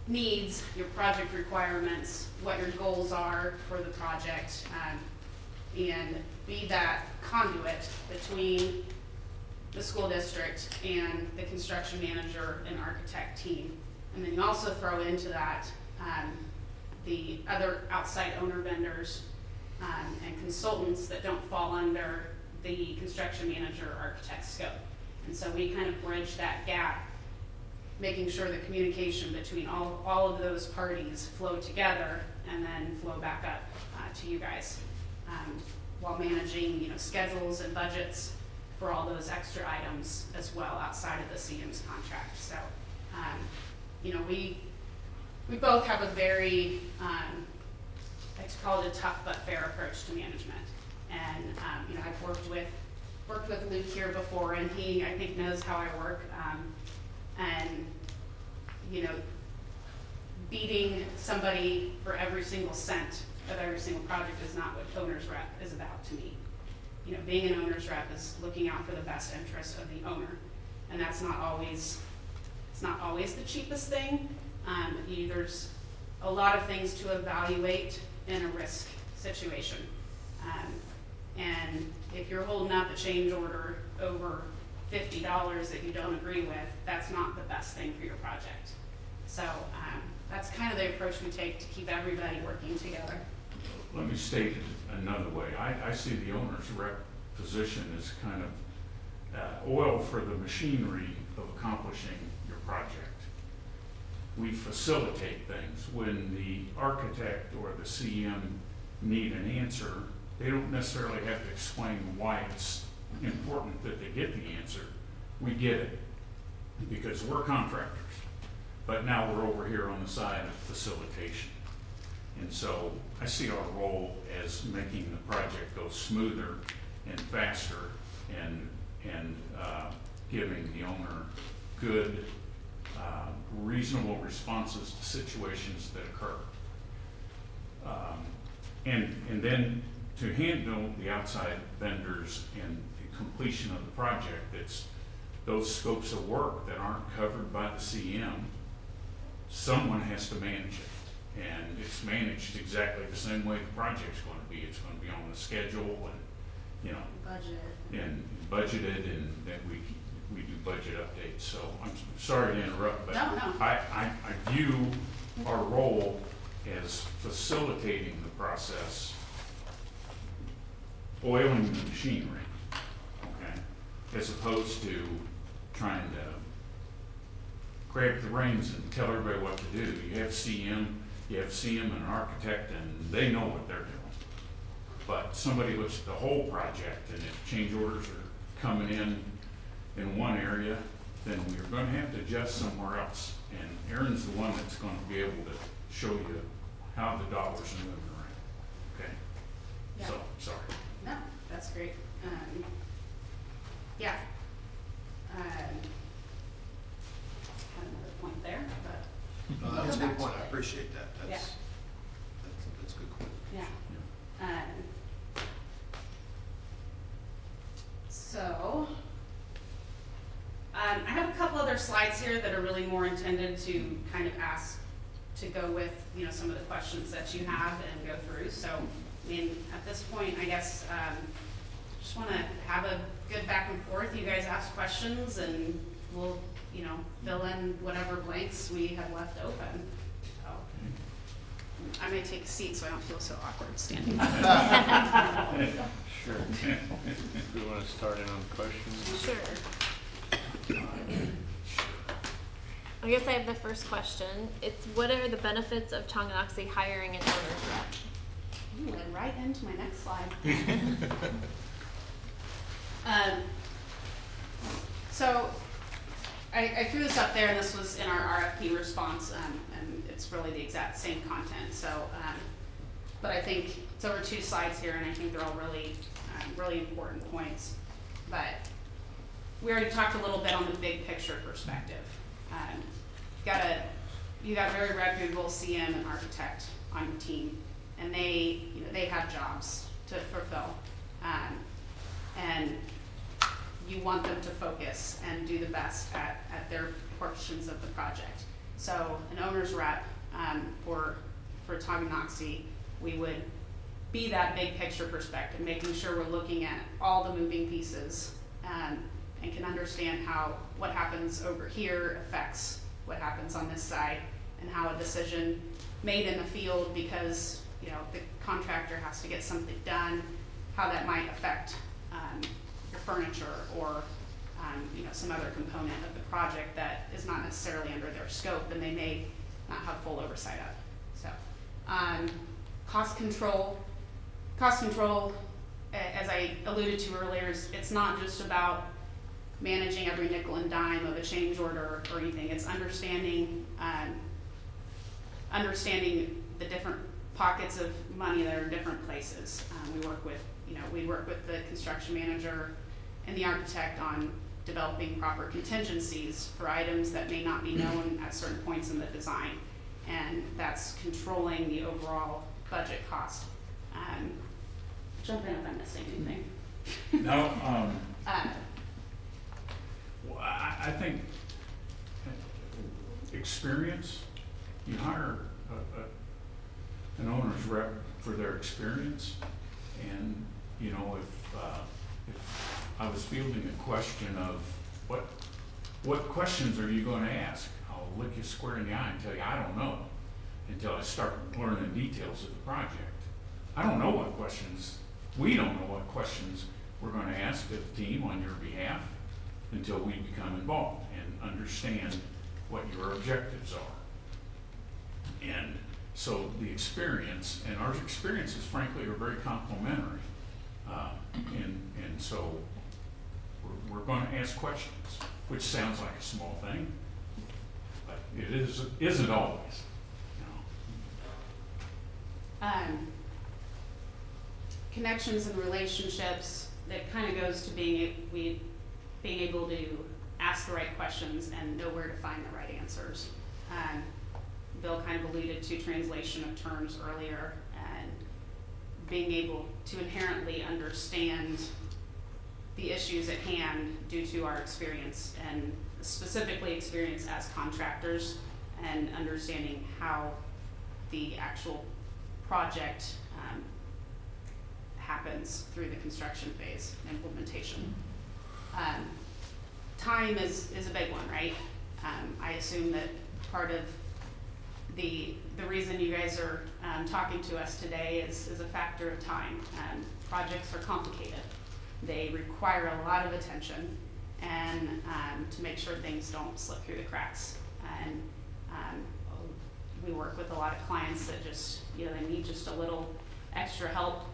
needs, your project requirements, what your goals are for the project, and be that conduit between the school district and the construction manager and architect team. And then you also throw into that the other outside owner vendors and consultants that don't fall under the construction manager or architect scope. And so we kind of bridge that gap, making sure the communication between all of those parties flow together and then flow back up to you guys, while managing, you know, schedules and budgets for all those extra items as well outside of the CM's contract. So, you know, we both have a very, I like to call it a tough but fair approach to management. And you know, I've worked with Luke here before, and he, I think, knows how I work. And you know, beating somebody for every single cent of every single project is not what owner's rep is about to me. You know, being an owner's rep is looking out for the best interest of the owner, and that's not always, it's not always the cheapest thing. There's a lot of things to evaluate in a risk situation. And if you're holding up a change order over $50 that you don't agree with, that's not the best thing for your project. So that's kind of the approach we take to keep everybody working together. Let me state it another way. I see the owner's rep position as kind of oil for the machinery of accomplishing your project. We facilitate things. When the architect or the CM need an answer, they don't necessarily have to explain why it's important that they get the answer. We get it because we're contractors. But now we're over here on the side of facilitation. And so I see our role as making the project go smoother and faster and giving the owner good, reasonable responses to situations that occur. And then to handle the outside vendors and the completion of the project, it's those scopes of work that aren't covered by the CM, someone has to manage it. And it's managed exactly the same way the project's going to be. It's going to be on the schedule and, you know, and budgeted, and that we do budget updates. So I'm sorry to interrupt, but No. I view our role as facilitating the process, oiling the machinery, okay, as opposed to trying to grab the reins and tell everybody what to do. You have CM and an architect, and they know what they're doing. But somebody looks at the whole project, and if change orders are coming in one area, then we're going to have to adjust somewhere else. And Aaron's the one that's going to be able to show you how the dollars are moving around. Okay? Yeah. So, sorry. No, that's great. Yeah. Had another point there, but That was a good point. I appreciate that. Yeah. That's a good point. yeah. So, I have a couple other slides here that are really more intended to kind of ask, to go with, you know, some of the questions that you have and go through. So, I mean, at this point, I guess, just want to have a good back and forth. You guys ask questions, and we'll, you know, fill in whatever blanks we have left open. So, I may take a seat so I don't feel so awkward standing. Sure. Do we want to start in on questions? Sure. I guess I have the first question. It's what are the benefits of Tonganoxie hiring an owner's rep? You went right into my next slide. So I threw this up there, and this was in our RFP response, and it's really the exact same content. So, but I think it's over 2 slides here, and I think they're all really, really important points. But we already talked a little bit on the big picture perspective. You got very reputable CM and architect on your team, and they have jobs to fulfill, and you want them to focus and do the best at their portions of the project. So an owner's rep for Tonganoxie, we would be that big picture perspective, making sure we're looking at all the moving pieces and can understand how what happens over here affects what happens on this side, and how a decision made in the field because the contractor has to get something done, how that might affect your furniture or some other component of the project that is not necessarily under their scope and they may not have full oversight of. So cost control, as I alluded to earlier, it's not just about managing every nickel and dime of a change order or anything. It's understanding the different pockets of money that are in different places. We work with the construction manager and the architect on developing proper contingencies for items that may not be known at certain points in the design, and that's controlling the overall budget cost. Jump in if I'm missing anything. No, well, I think experience, you hire an owner's rep for their experience, and if I was fielding a question of what questions are you going to ask, I'll look you square in the eye and tell you I don't know until I start learning the details of the project. I don't know what questions, we don't know what questions we're going to ask the team on your behalf until we become involved and understand what your objectives are. And so the experience, and our experiences frankly are very complementary. And so we're going to ask questions, which sounds like a small thing, but it isn't always. Connections and relationships, that kind of goes to being able to ask the right questions and know where to find the right answers. Bill kind of alluded to translation of terms earlier, and being able to inherently understand the issues at hand due to our experience, and specifically experience as contractors, and understanding how the actual project happens through the construction phase and implementation. Time is a big one, right? I assume that part of the reason you guys are talking to us today is a factor of time. Projects are complicated. They require a lot of attention, and to make sure things don't slip through the cracks. And we work with a lot of clients that just, they need just a little extra help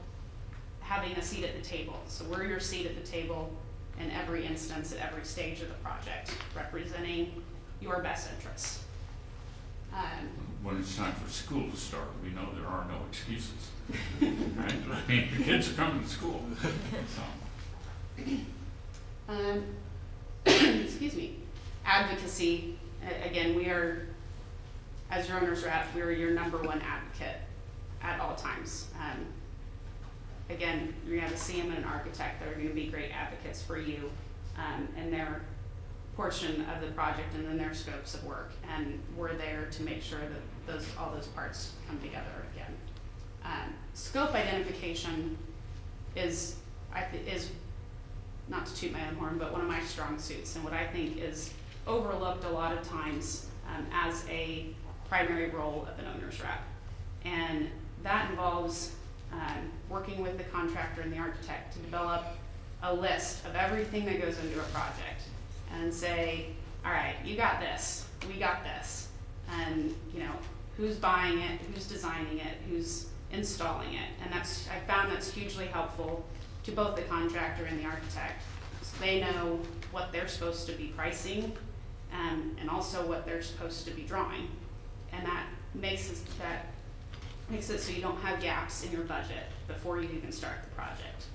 having a seat at the table. So we're your seat at the table in every instance, at every stage of the project, representing your best interests. When it's time for school to start, we know there are no excuses. Right? I mean, the kids are coming to school. So. Excuse me. Advocacy. Again, we are, as your owner's rep, we are your #1 advocate at all times. Again, you're going to have a CM and an architect that are going to be great advocates for you and their portion of the project and then their scopes of work. And we're there to make sure that all those parts come together again. Scope identification is not to toot my own horn, but one of my strong suits, and what I think is overlooked a lot of times as a primary role of an owner's rep. And that involves working with the contractor and the architect to develop a list of everything that goes into a project and say, all right, you got this, we got this, and who's buying it, who's designing it, who's installing it. And I found that's hugely helpful to both the contractor and the architect. So they know what they're supposed to be pricing, and also what they're supposed to be drawing. And that makes it so you don't have gaps in your budget before you even start the project.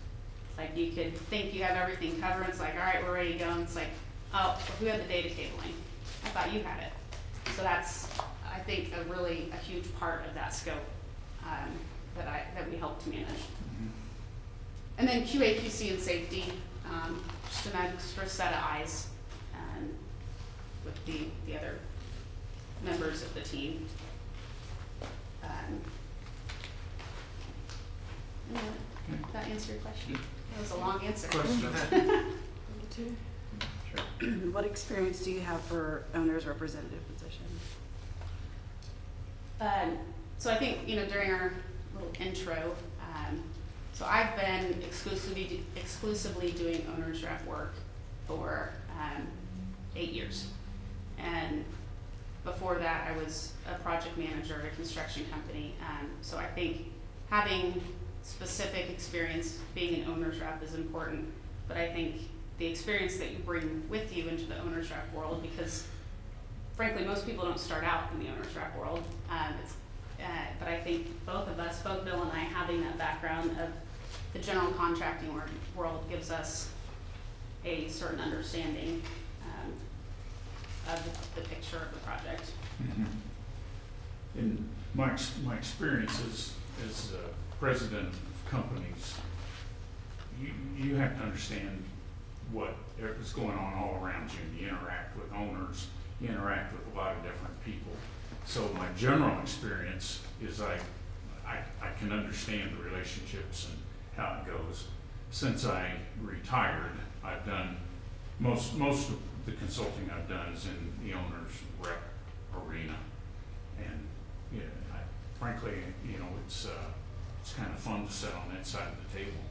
Like, you could think you have everything covered, it's like, all right, we're ready to go, and it's like, oh, who had the data cabling? I thought you had it. So that's, I think, a huge part of that scope that we help to manage. And then QA, QC, and safety, just an extra set of eyes with the other members of the team. Did that answer your question? That was a long answer. What experience do you have for owner's representative position? So I think, during our little intro, so I've been exclusively doing owner's rep work for 8 years. And before that, I was a project manager at a construction company. So I think having specific experience being an owner's rep is important, but I think the experience that you bring with you into the owner's rep world, because frankly, most people don't start out in the owner's rep world. But I think both of us, both Bill and I, having that background of the general contracting world gives us a certain understanding of the picture of the project. In my experience as president of companies, you have to understand what is going on all around you. You interact with owners, you interact with a lot of different people. So my general experience is I can understand the relationships and how it goes. Since I retired, I've done most of the consulting I've done is in the owner's rep arena, and frankly, it's kind of fun to sit on that side of the table,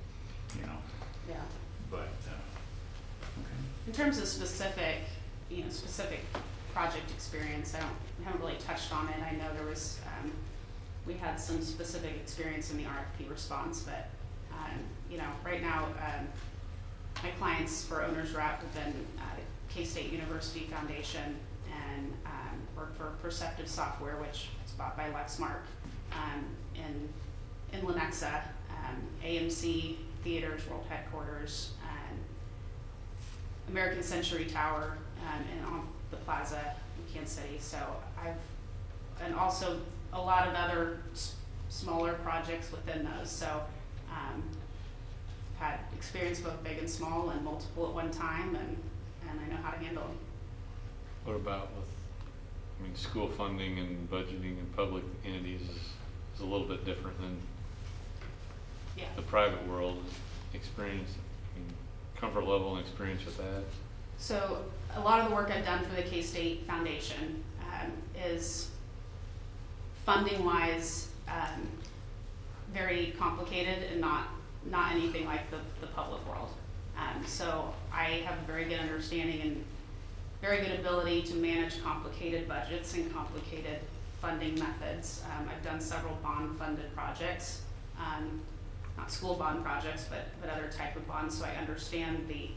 Yeah. But okay. In terms of specific project experience, we haven't really touched on it. I know there was, we had some specific experience in the RFP response, but, right now, my clients for owner's rep have been K-State University Foundation and work for Perceptive Software, which is bought by Lexmark, in Lenexa, AMC Theaters World Headquarters, American Century Tower, and on the plaza in Kansas City. So and also a lot of other smaller projects within those. So had experience both big and small and multiple at one time, and I know how to handle them. What about school funding and budgeting and public entities is a little bit different than the private world. Experience, comfort level and experience with that? So a lot of the work I've done for the K-State Foundation is funding-wise very complicated and not anything like the public world. So I have a very good understanding and very good ability to manage complicated budgets and complicated funding methods. I've done several bond-funded projects, not school bond projects, but other type of bonds, so I understand the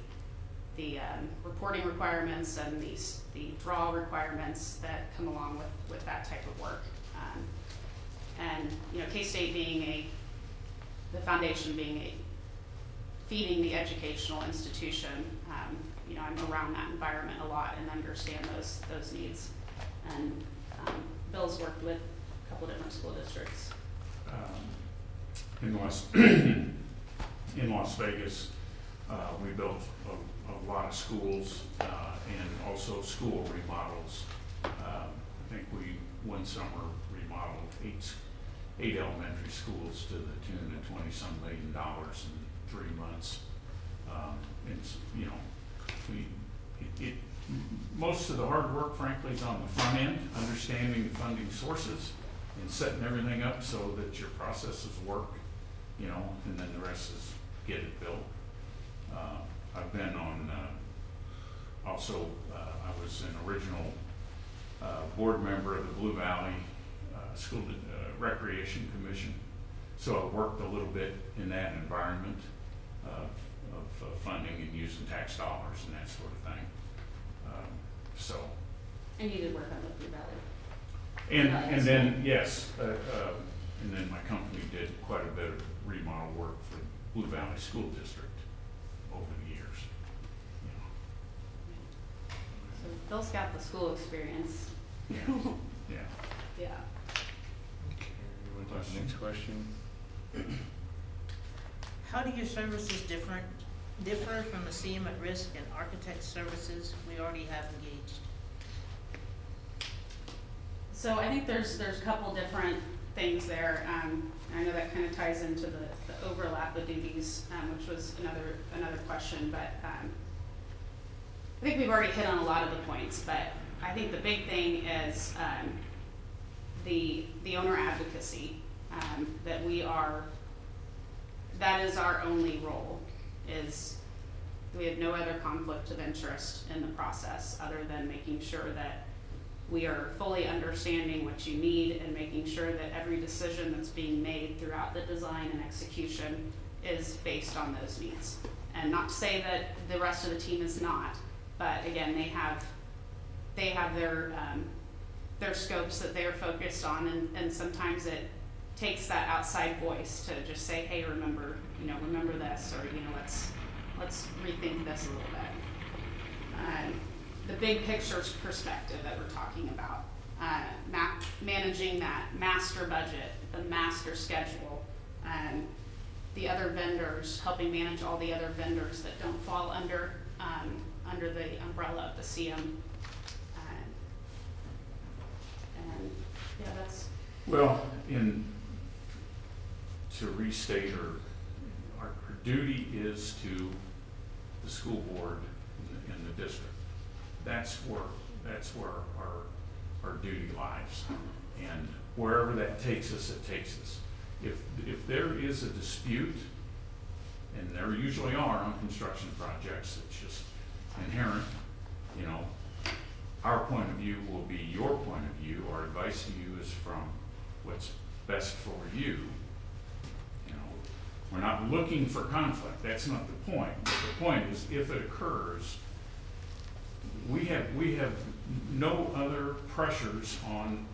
reporting requirements and the draw requirements that come along with that type of work. And K-State being the foundation being feeding the educational institution, I'm around that environment a lot and understand those needs. And Bill's worked with a couple different school districts. In Las Vegas, we built a lot of schools and also school remodels. I think we one summer remodeled eight elementary schools to the tune of $20-some million in 3 months. Most of the hard work, frankly, is on the front end, understanding the funding sources and setting everything up so that your processes work, and then the rest is get it built. I've been on, I was an original board member of the Blue Valley School Recreation Commission, So I worked a little bit in that environment of funding and using tax dollars and that sort of thing. So, And you did work on the Blue Valley. and then, yes, and then my company did quite a bit of remodel work for Blue Valley School District over the years. So Phil's got the school experience. Yeah, yeah. Yeah. You want to take the next question? How do your services differ from the CM at Risk and architect services we already have engaged? So I think there's a couple different things there. I know that kind of ties into the overlap of duties, which was another question, but I think we've already hit on a lot of the points, but I think the big thing is the owner advocacy, that is our only role, is we have no other conflict of interest in the process other than making sure that we are fully understanding what you need and making sure that every decision that's being made throughout the design and execution is based on those needs. And not to say that the rest of the team is not, but again, they have their scopes that they're focused on, and sometimes it takes that outside voice to just say, hey, remember this, or let's rethink this a little bit. The big picture perspective that we're talking about, managing that master budget, the master schedule, the other vendors, helping manage all the other vendors that don't fall under the umbrella of the CM. And yeah, that's. Well, to restate, our duty is to the school board in the district. That's where our duty lies, and wherever that takes us, it takes us. If there is a dispute, and there usually are on construction projects, it's just inherent, our point of view will be your point of view. Our advice to you is from what's best for you. We're not looking for conflict. That's not the point. But the point is, if it occurs, we have no other pressures on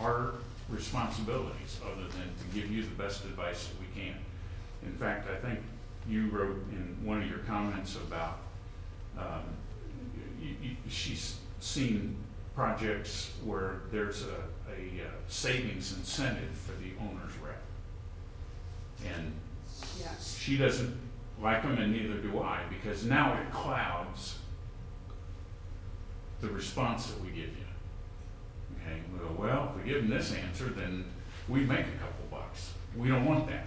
our responsibilities other than to give you the best advice that we can. In fact, I think you wrote in one of your comments about she's seen projects where there's a savings incentive for the owner's rep. And Yes. she doesn't like them, and neither do I, because now it clouds the response that we give you. Okay, we go, well, if we give them this answer, then we make a couple bucks. We don't want that.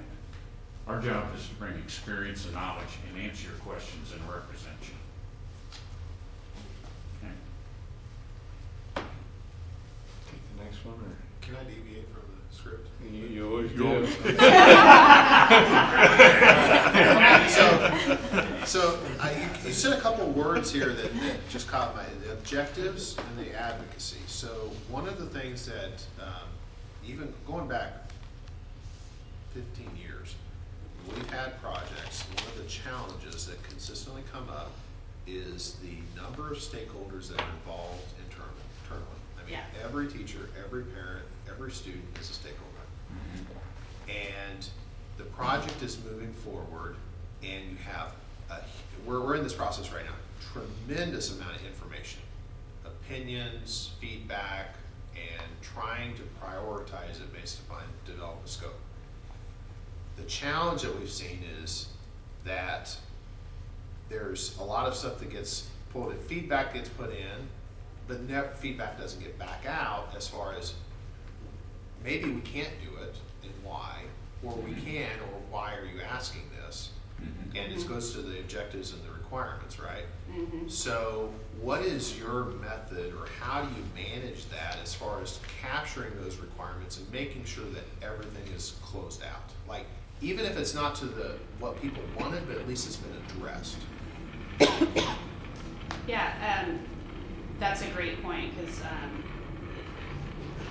Our job is to bring experience and knowledge and answer your questions and represent you. Okay. Take the next one, or? Can I deviate from the script? You always You do. always- So you said a couple words here that just caught the objectives and the advocacy. So one of the things that, even going back 15 years, we've had projects, one of the challenges that consistently come up is the number of stakeholders that are involved internally. I mean, Yeah. every teacher, every parent, every student is a stakeholder. And the project is moving forward, and you have we're in this process right now. Tremendous amount of information, opinions, feedback, and trying to prioritize it based upon development scope. The challenge that we've seen is that there's a lot of stuff that gets pulled in, feedback gets put in, but feedback doesn't get back out as far as maybe we can't do it and why, or we can, or why are you asking this? And it goes to the objectives and the requirements, right? So what is your method, or how do you manage that as far as capturing those requirements and making sure that everything is closed out? Like, even if it's not to what people wanted, but at least it's been addressed. Yeah, that's a great point, because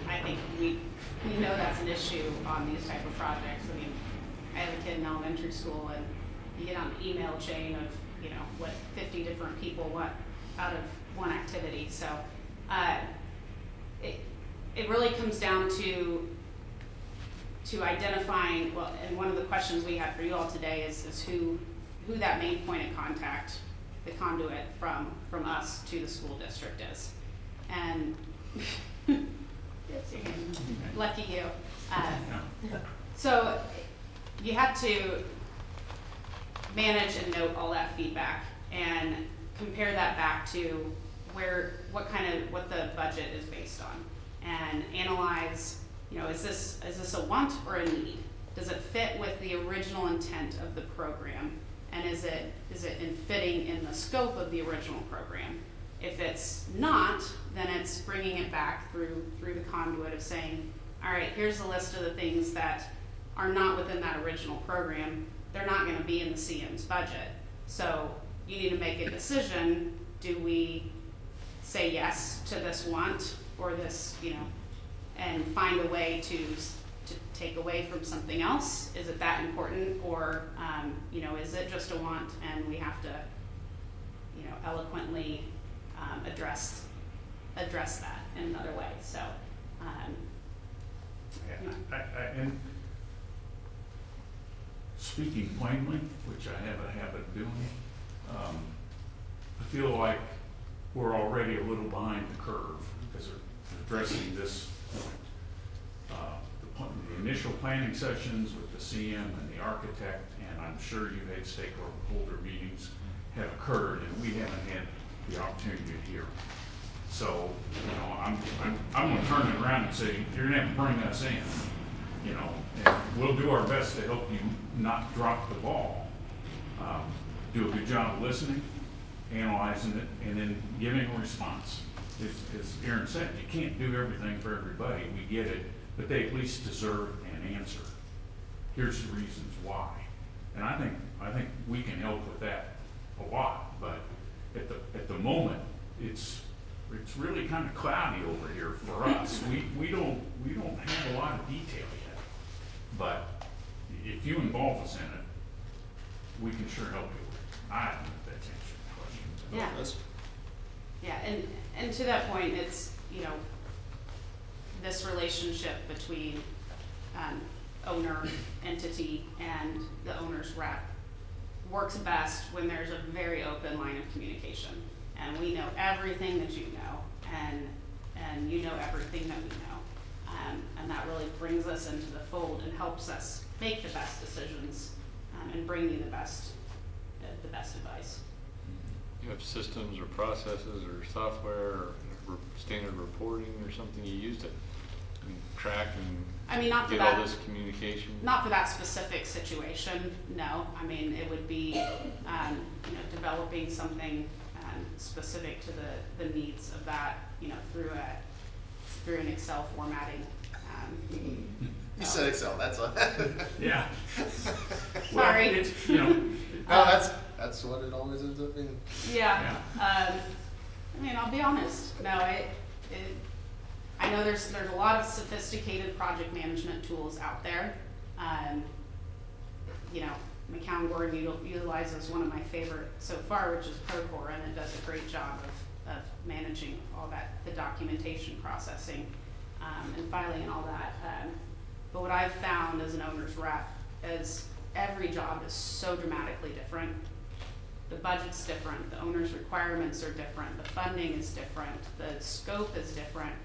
I think we know that's an issue on these type of projects. I mean, I have a kid in elementary school, and you get on the email chain of, you know, what 50 different people want out of one activity. So it really comes down to identifying, well, and one of the questions we had for you all today is who that main point of contact, the conduit from us to the school district is. And lucky you. So you have to manage and note all that feedback and compare that back to what the budget is based on, and analyze, you know, is this a want or a need? Does it fit with the original intent of the program? And is it in fitting in the scope of the original program? If it's not, then it's bringing it back through the conduit of saying, all right, here's the list of the things that are not within that original program. They're not going to be in the CM's budget. So you need to make a decision. Do we say yes to this want or this, you know, and find a way to take away from something else? Is it that important, or you know, is it just a want and we have to, you know, eloquently address that in another way? So and speaking plainly, which I have a habit of doing, I feel like we're already a little behind the curve because we're addressing this the initial planning sessions with the CM and the architect, and I'm sure you had stakeholder meetings have occurred, and we haven't had the opportunity to hear. So, you know, I'm going to turn it around and say, you're going to have to bring us in, you know, and we'll do our best to help you not drop the ball. Do a good job of listening, analyzing it, and then giving a response. As Aaron said, you can't do everything for everybody. We get it, but they at least deserve an answer. Here's the reasons why, and I think we can help with that a lot. But at the moment, it's really kind of cloudy over here for us. We don't have a lot of detail yet, but if you involve us in it, we can sure help you with it. I don't know if that's answered the question. Yeah, and to that point, it's, you know, this relationship between owner, entity, and the owner's rep works best when there's a very open line of communication, and we know everything that you know, and you know everything that we know, and that really brings us into the fold and helps us make the best decisions and bring you the best advice. You have systems or processes or software or standard reporting or something you use to track and get all this communication? Not for that specific situation, no. I mean, it would be, you know, developing something specific to the needs of that, you know, through an Excel formatting. You said Excel, that's all. Yeah. Sorry. Well, it's, you know. No, that's what it always ends up being. Yeah. I mean, I'll be honest. No, I know there's a lot of sophisticated project management tools out there. You know, McCown Gordon utilizes one of my favorite so far, which is Procore, and it does a great job of managing all that, the documentation processing and filing and all that. But what I've found as an owner's rep is every job is so dramatically different. The budget's different, the owner's requirements are different, the funding is different, the scope is different.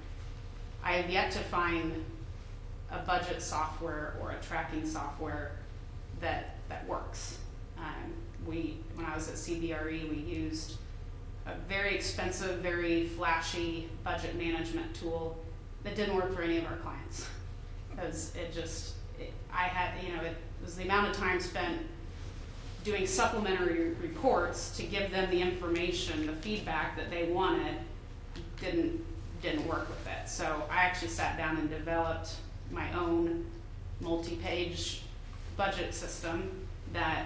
I have yet to find a budget software or a tracking software that works. When I was at CBRE, we used a very expensive, very flashy budget management tool that didn't work for any of our clients. Because it was the amount of time spent doing supplementary reports to give them the information, the feedback that they wanted, didn't work with it. So I actually sat down and developed my own multi-page budget system that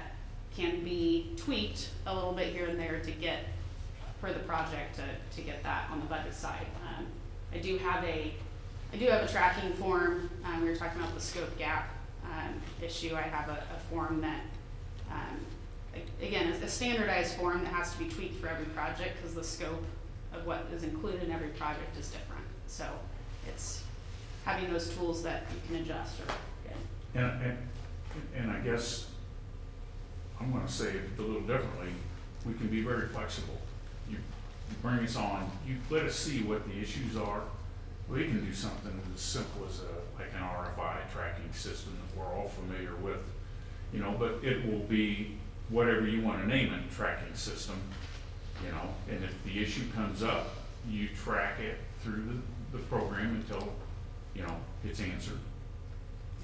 can be tweaked a little bit here and there to get, for the project, to get that on the budget side. I do have a I do have a tracking form. We were talking about the scope gap issue. I have a form that, again, is a standardized form that has to be tweaked for every project because the scope of what is included in every project is different. So it's having those tools that you can adjust or get. And I guess I'm gonna say it a little differently. We can be very flexible. You bring us on, you let us see what the issues are. We can do something as simple as like an RFI tracking system that we're all familiar with, you know, but it will be whatever you want to name it, tracking system, you know, and if the issue comes up, you track it through the program until, you know, it's answered,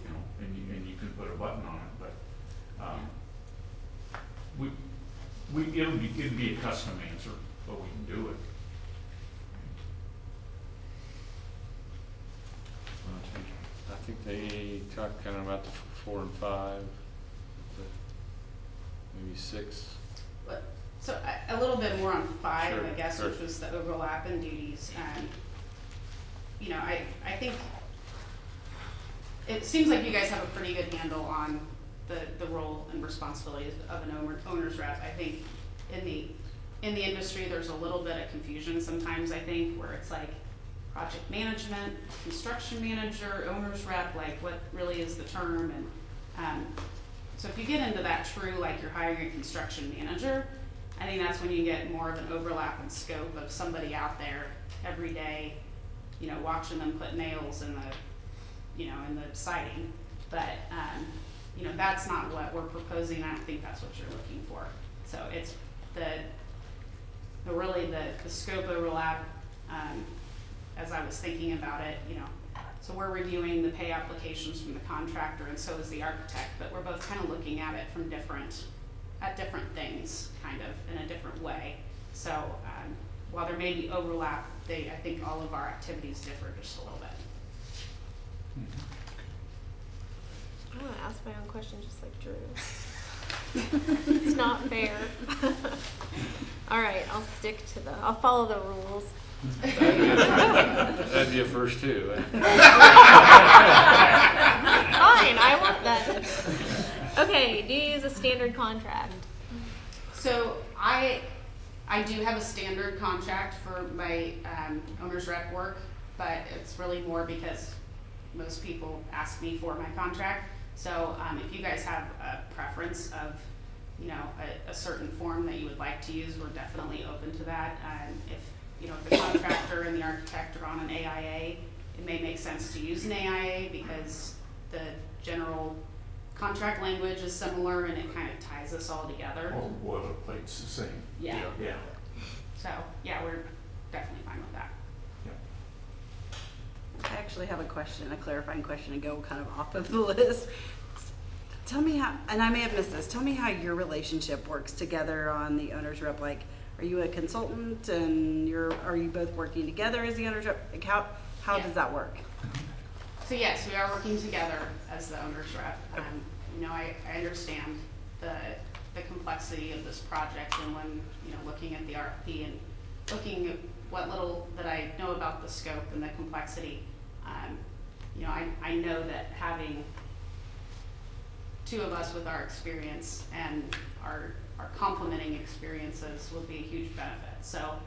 you know, and you can put a button on it, but it'll be a custom answer, but we can do it. I think they talked kind of about the 4 and 5, maybe 6. But, so a little bit more on 5, Sure, I guess, sure. which was the overlap in duties. You know, I think it seems like you guys have a pretty good handle on the role and responsibilities of an owner's rep. I think in the industry, there's a little bit of confusion sometimes, I think, where it's like project management, construction manager, owner's rep, like what really is the term? And so if you get into that true, like you're hiring a construction manager, I think that's when you get more of an overlap in scope of somebody out there every day, you know, watching them put nails in the, you know, in the siding. But, you know, that's not what we're proposing. I don't think that's what you're looking for. So it's really the scope overlap, as I was thinking about it, you know. So we're reviewing the pay applications from the contractor, and so is the architect, but we're both kind of looking at it from different things, kind of, in a different way. So while there may be overlap, I think all of our activities differ just a little bit. I want to ask my own question just like Drew. It's not fair. All right, I'll follow the rules. That'd be a first too. Fine, I want that. Okay, do you use a standard contract? So I do have a standard contract for my owner's rep work, but it's really more because most people ask me for my contract. So if you guys have a preference of, you know, a certain form that you would like to use, we're definitely open to that. If you know, if the contractor and the architect are on an AIA, it may make sense to use an AIA because the general contract language is similar and it kind of ties us all together. All the boilerplate's the same. Yeah. Yeah. So yeah, we're definitely fine with that. I actually have a question, a clarifying question, and go kind of off of the list. Tell me how, and I may have missed this, tell me how your relationship works together on the owner's rep. Like, are you a consultant and are you both working together as the owner's rep? Like how Yeah. does that work? So yes, we are working together as the owner's rep. You know, I understand the complexity of this project, and when, you know, looking at the RFP and looking at what little that I know about the scope and the complexity, you know, I know that having two of us with our experience and our complementing experiences will be a huge benefit. So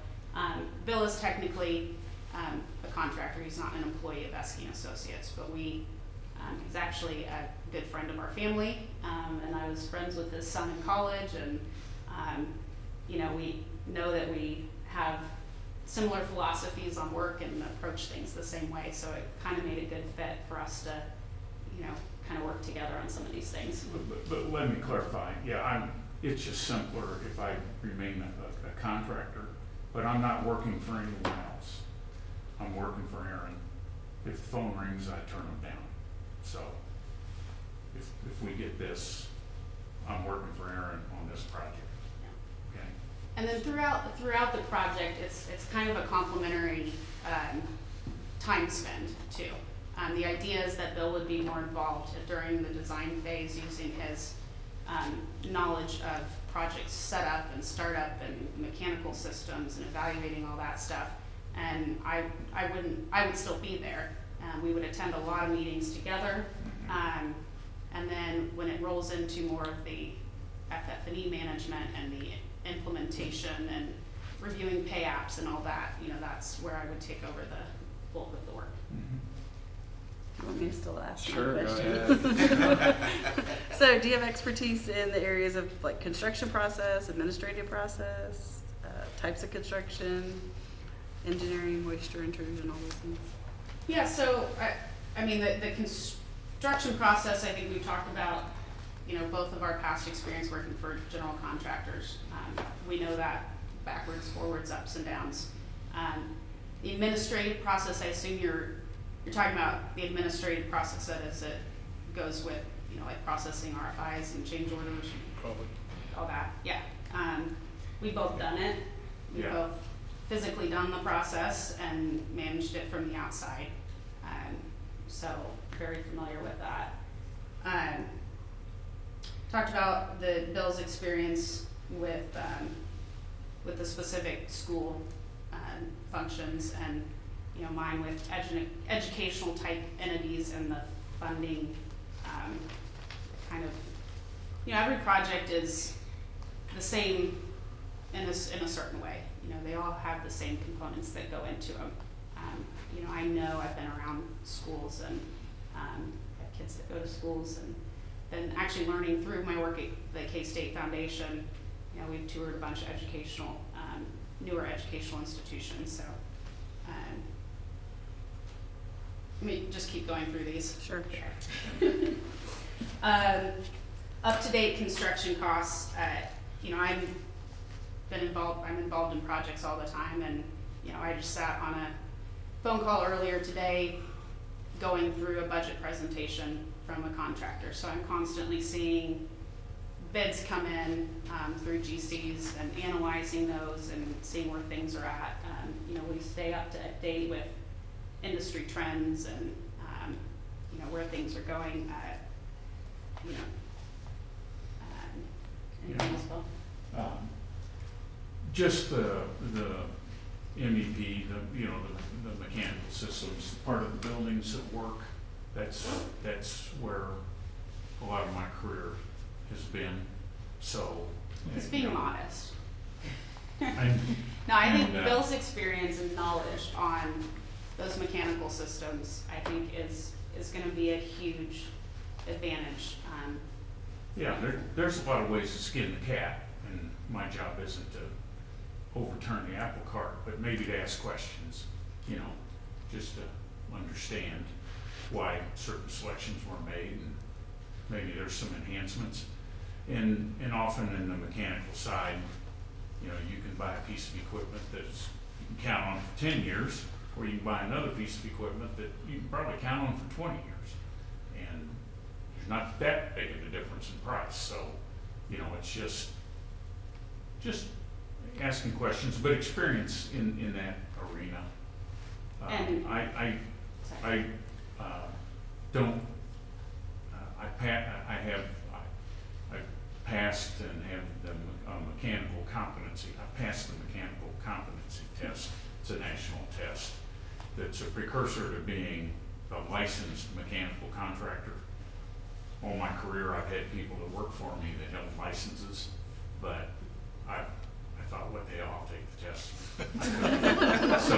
Bill is technically a contractor. He's not an employee of Esky & Associates, but he's actually a good friend of our family, and I was friends with his son in college, and you know, we know that we have similar philosophies on work and approach things the same way, so it kind of made a good fit for us to, you know, kind of work together on some of these things. But let me clarify. Yeah, it's just simpler if I remain a contractor, but I'm not working for anyone else. I'm working for Aaron. If the phone rings, I turn them down. So if we get this, I'm working for Aaron on this project. Okay. And then throughout the project, it's kind of a complementary time spend too. The idea is that Bill would be more involved during the design phase, using his knowledge of project setup and startup and mechanical systems and evaluating all that stuff. And I would still be there, We would attend a lot of meetings together. And then when it rolls into more of the FF&E management and the implementation and reviewing pay apps and all that, you know, that's where I would take over the bulk of the work. You want me to still ask my Sure, go question? ahead. So do you have expertise in the areas of like construction process, administrative process, types of construction, engineering, moisture intrusion, all those things? Yeah, so I mean, the construction process, I think we've talked about, you know, both of our past experience working for general contractors. We know that backwards, forwards, ups and downs. The administrative process, I assume you're talking about the administrative process that is it goes with, you know, like processing RFIs and change orders, Probably. all that. Yeah. We've both done it. We've Yeah. both physically done the process and managed it from the outside. So very familiar with that. Talked about Bill's experience with the specific school functions, and you know, mine with educational type entities and the funding. Kind of, you know, every project is the same in a certain way. You know, they all have the same components that go into them. You know, I know I've been around schools and have kids that go to schools, and then actually learning through my work at the K-State Foundation. You know, we've toured a bunch of educational, newer educational institutions. So, let me just keep going through these. Sure. Up-to-date construction costs. You know, I'm involved in projects all the time, and you know, I just sat on a phone call earlier today going through a budget presentation from a contractor. So I'm constantly seeing bids come in through GCs and analyzing those and seeing where things are at. You know, we stay up to date with industry trends and you know, where things are going. You know, anything else, Bill? Just the MEP, you know, the mechanical systems, part of the buildings that work, that's where a lot of my career has been, so. It's being modest. I'm- No, I think and, Bill's experience and knowledge on those mechanical systems, I think is gonna be a huge advantage. Yeah, there's a lot of ways to skin the cat, and my job isn't to overturn the apple cart, but maybe to ask questions, you know, just to understand why certain selections were made, and maybe there's some enhancements. And often in the mechanical side, you know, you can buy a piece of equipment that's you can count on for 10 years, or you can buy another piece of equipment that you can probably count on for 20 years. And there's not that big of a difference in price. So, you know, it's just asking questions, but experience in that arena. And- I passed and have the mechanical competency. I passed the mechanical competency test. It's a national test that's a precursor to being a licensed mechanical contractor. All my career, I've had people that work for me that held licenses, but I thought, what the hell, I'll take the test. So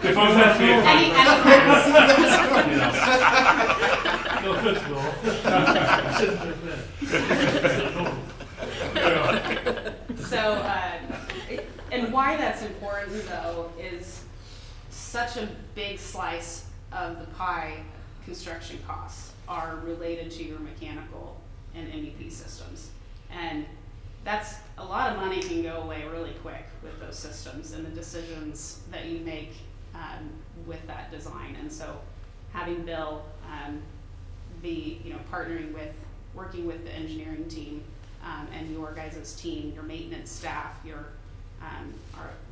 if I'm not being, Any pass. you know, No offense, Bill. Shouldn't have So, and why that's important though is such a big slice of the pie construction costs are related to your mechanical and MEP systems. And that's, a lot of money can go away really quick with those systems and the decisions that you make with that design. And so having Bill be, you know, partnering with, working with the engineering team and your guys' team, your maintenance staff, your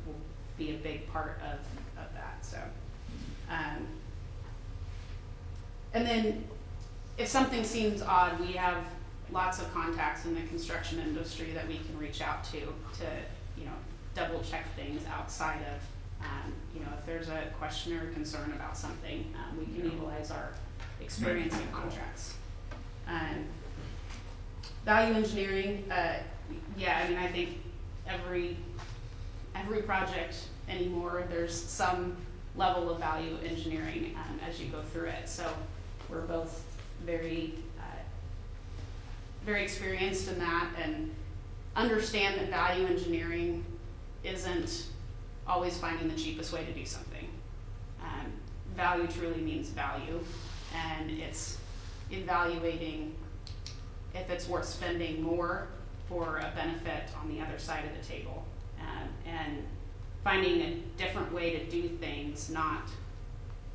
will be a big part of that. So, and then if something seems odd, we have lots of contacts in the construction industry that we can reach out to, you know, double check things outside of You know, if there's a question or concern about something, we can utilize our experience in contracts. Value engineering, yeah, I mean, I think every project anymore, there's some level of value engineering as you go through it. So we're both very experienced in that, and understand that value engineering isn't always finding the cheapest way to do something. Value truly means value, and it's evaluating if it's worth spending more for a benefit on the other side of the table, and finding a different way to do things, not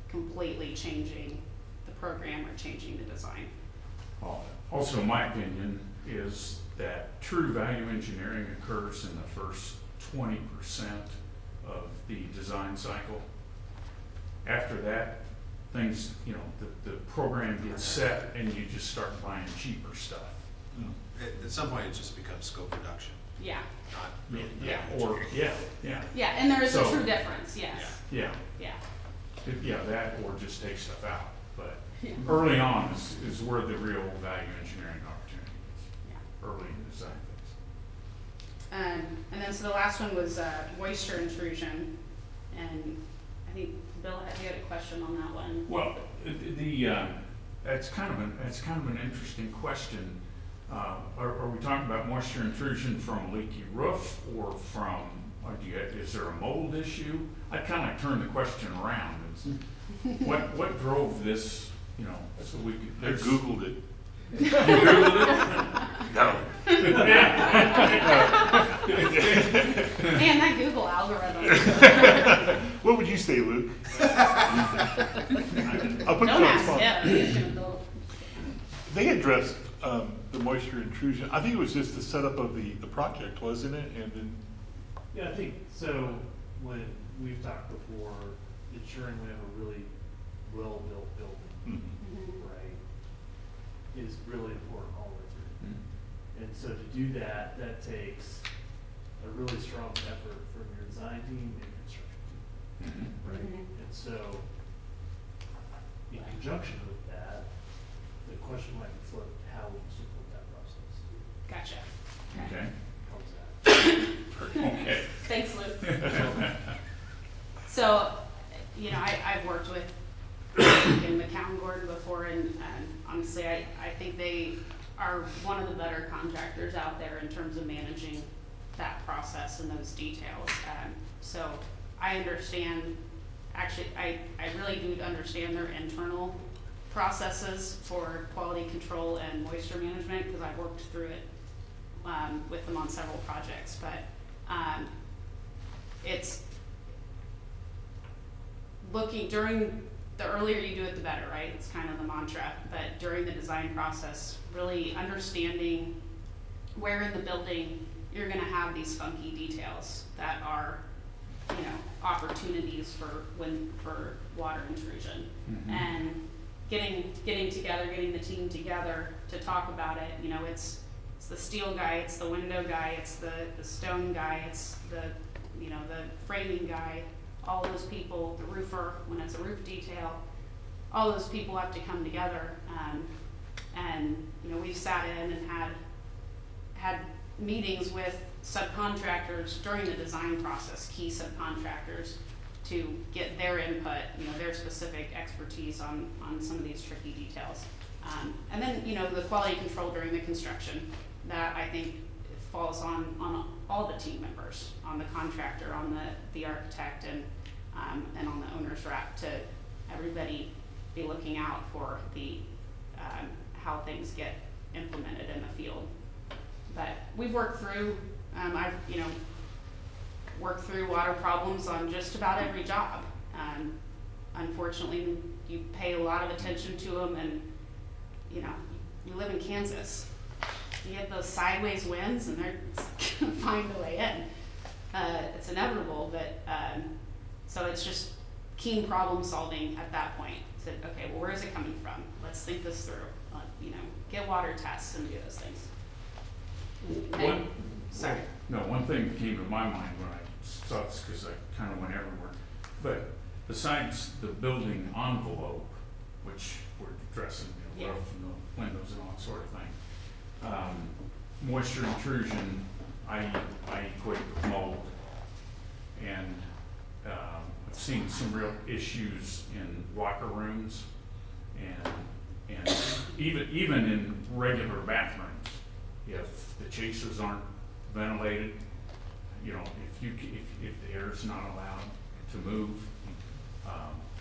completely changing the program or changing the design. Also, my opinion is that true value engineering occurs in the first 20% of the design cycle. After that, things, you know, the program gets set and you just start buying cheaper stuff. At some point, it just becomes scope reduction, Yeah, not really. Yeah, yeah, yeah, and there is a So- true difference, yes, yeah. yeah. Yeah, that or just take stuff out. But Yeah. early on is where the real value engineering opportunity Yeah. is, early in design phase. And then so the last one was moisture intrusion, and I think Bill, you had a question on that one. Well, that's kind of an interesting question. Are we talking about moisture intrusion from a leaky roof or from, is there a mold issue? I kind of turned the question around. What drove this, you know, so we could. I Googled it. You Googled it? No. Man, that Google algorithm. What would you say, Luke? I'll put Don't you on the ask spot. him, he's gonna build. They addressed the moisture intrusion. I think it was just the setup of the project, wasn't it? And then Yeah, I think so. When we've talked before, ensuring we have a really well-built building, right, is really important all the way through. And so to do that, that takes a really strong effort from your design team and construction team, right? And so, in conjunction with that, the question might be flipped: how would you support that process? Gotcha. Okay. How's that? Okay. Thanks, Luke. So, you know, I've worked with in McCown Gordon before, and honestly, I think they are one of the better contractors out there in terms of managing that process and those details. So I understand, actually, I really do understand their internal processes for quality control and moisture management, because I've worked through it with them on several projects. But it's looking during the earlier you do it, the better, right? It's kind of the mantra. But during the design process, really understanding where in the building you're going to have these funky details that are, you know, opportunities for water intrusion, and getting the team together to talk about it. You know, it's the steel guy, it's the window guy, it's the stone guy, it's the framing guy. All those people, the roofer, when it's a roof detail, all those people have to come together. And you know, we've sat in and had meetings with subcontractors during the design process, key subcontractors, to get their input, you know, their specific expertise on some of these tricky details. And then, you know, the quality control during the construction, that I think falls on all the team members, on the contractor, on the architect, and on the owner's rep, to everybody be looking out for the how things get implemented in the field. But we've worked through, I've worked through water problems on just about every job. Unfortunately, you pay a lot of attention to them, and you know, you live in Kansas. You get those sideways winds, and they're gonna find a way in. It's inevitable, but so it's just keen problem solving at that point. So, okay, well, where is it coming from? Let's think this through. You know, get water tests and do those things. One thing that came to my mind stuff, because I kind of went everywhere. But besides the building envelope, which we're addressing, the Yeah. roof and the windows and all that sort of thing, moisture intrusion, I equate with mold. And I've seen some real issues in locker rooms and even in regular bathrooms. If the chasers aren't ventilated, you know, if the air's not allowed to move.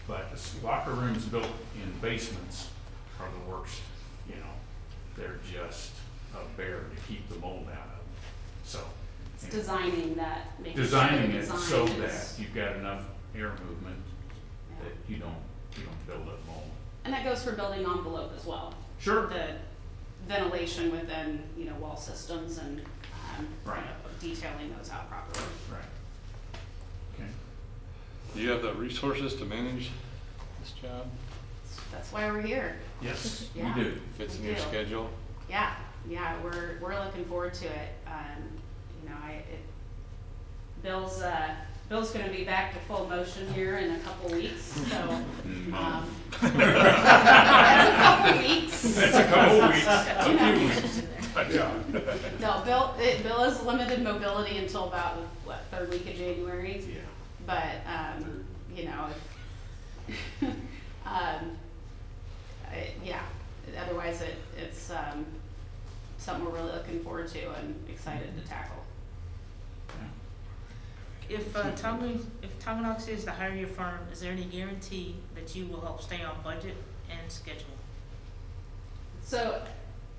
But the locker rooms built in basements are the worst, you know. They're just a bear to keep the mold out of. So. It's designing that, making sure the Designing it design so is- that you've got enough air movement Yeah. that you don't build up mold. And that goes for building envelope as well. Sure. The ventilation within, you know, wall systems and, Right. detailing those out properly. Right. Okay. Do you have the resources to manage this job? That's why we're here. Yes, we Yeah. do. Fits in We your do. schedule? Yeah, we're looking forward to it. You know, Bill's gonna be back to full motion here in a couple weeks, so, that's a couple weeks. That's a couple weeks, You a know. few weeks. Yeah. No, Bill has limited mobility until about, what, third week of January? Yeah. But, you know, yeah, otherwise it's, something we're really looking forward to and excited to tackle. If Tonganoxie is to hire your firm, is there any guarantee that you will help stay on budget and schedule? So,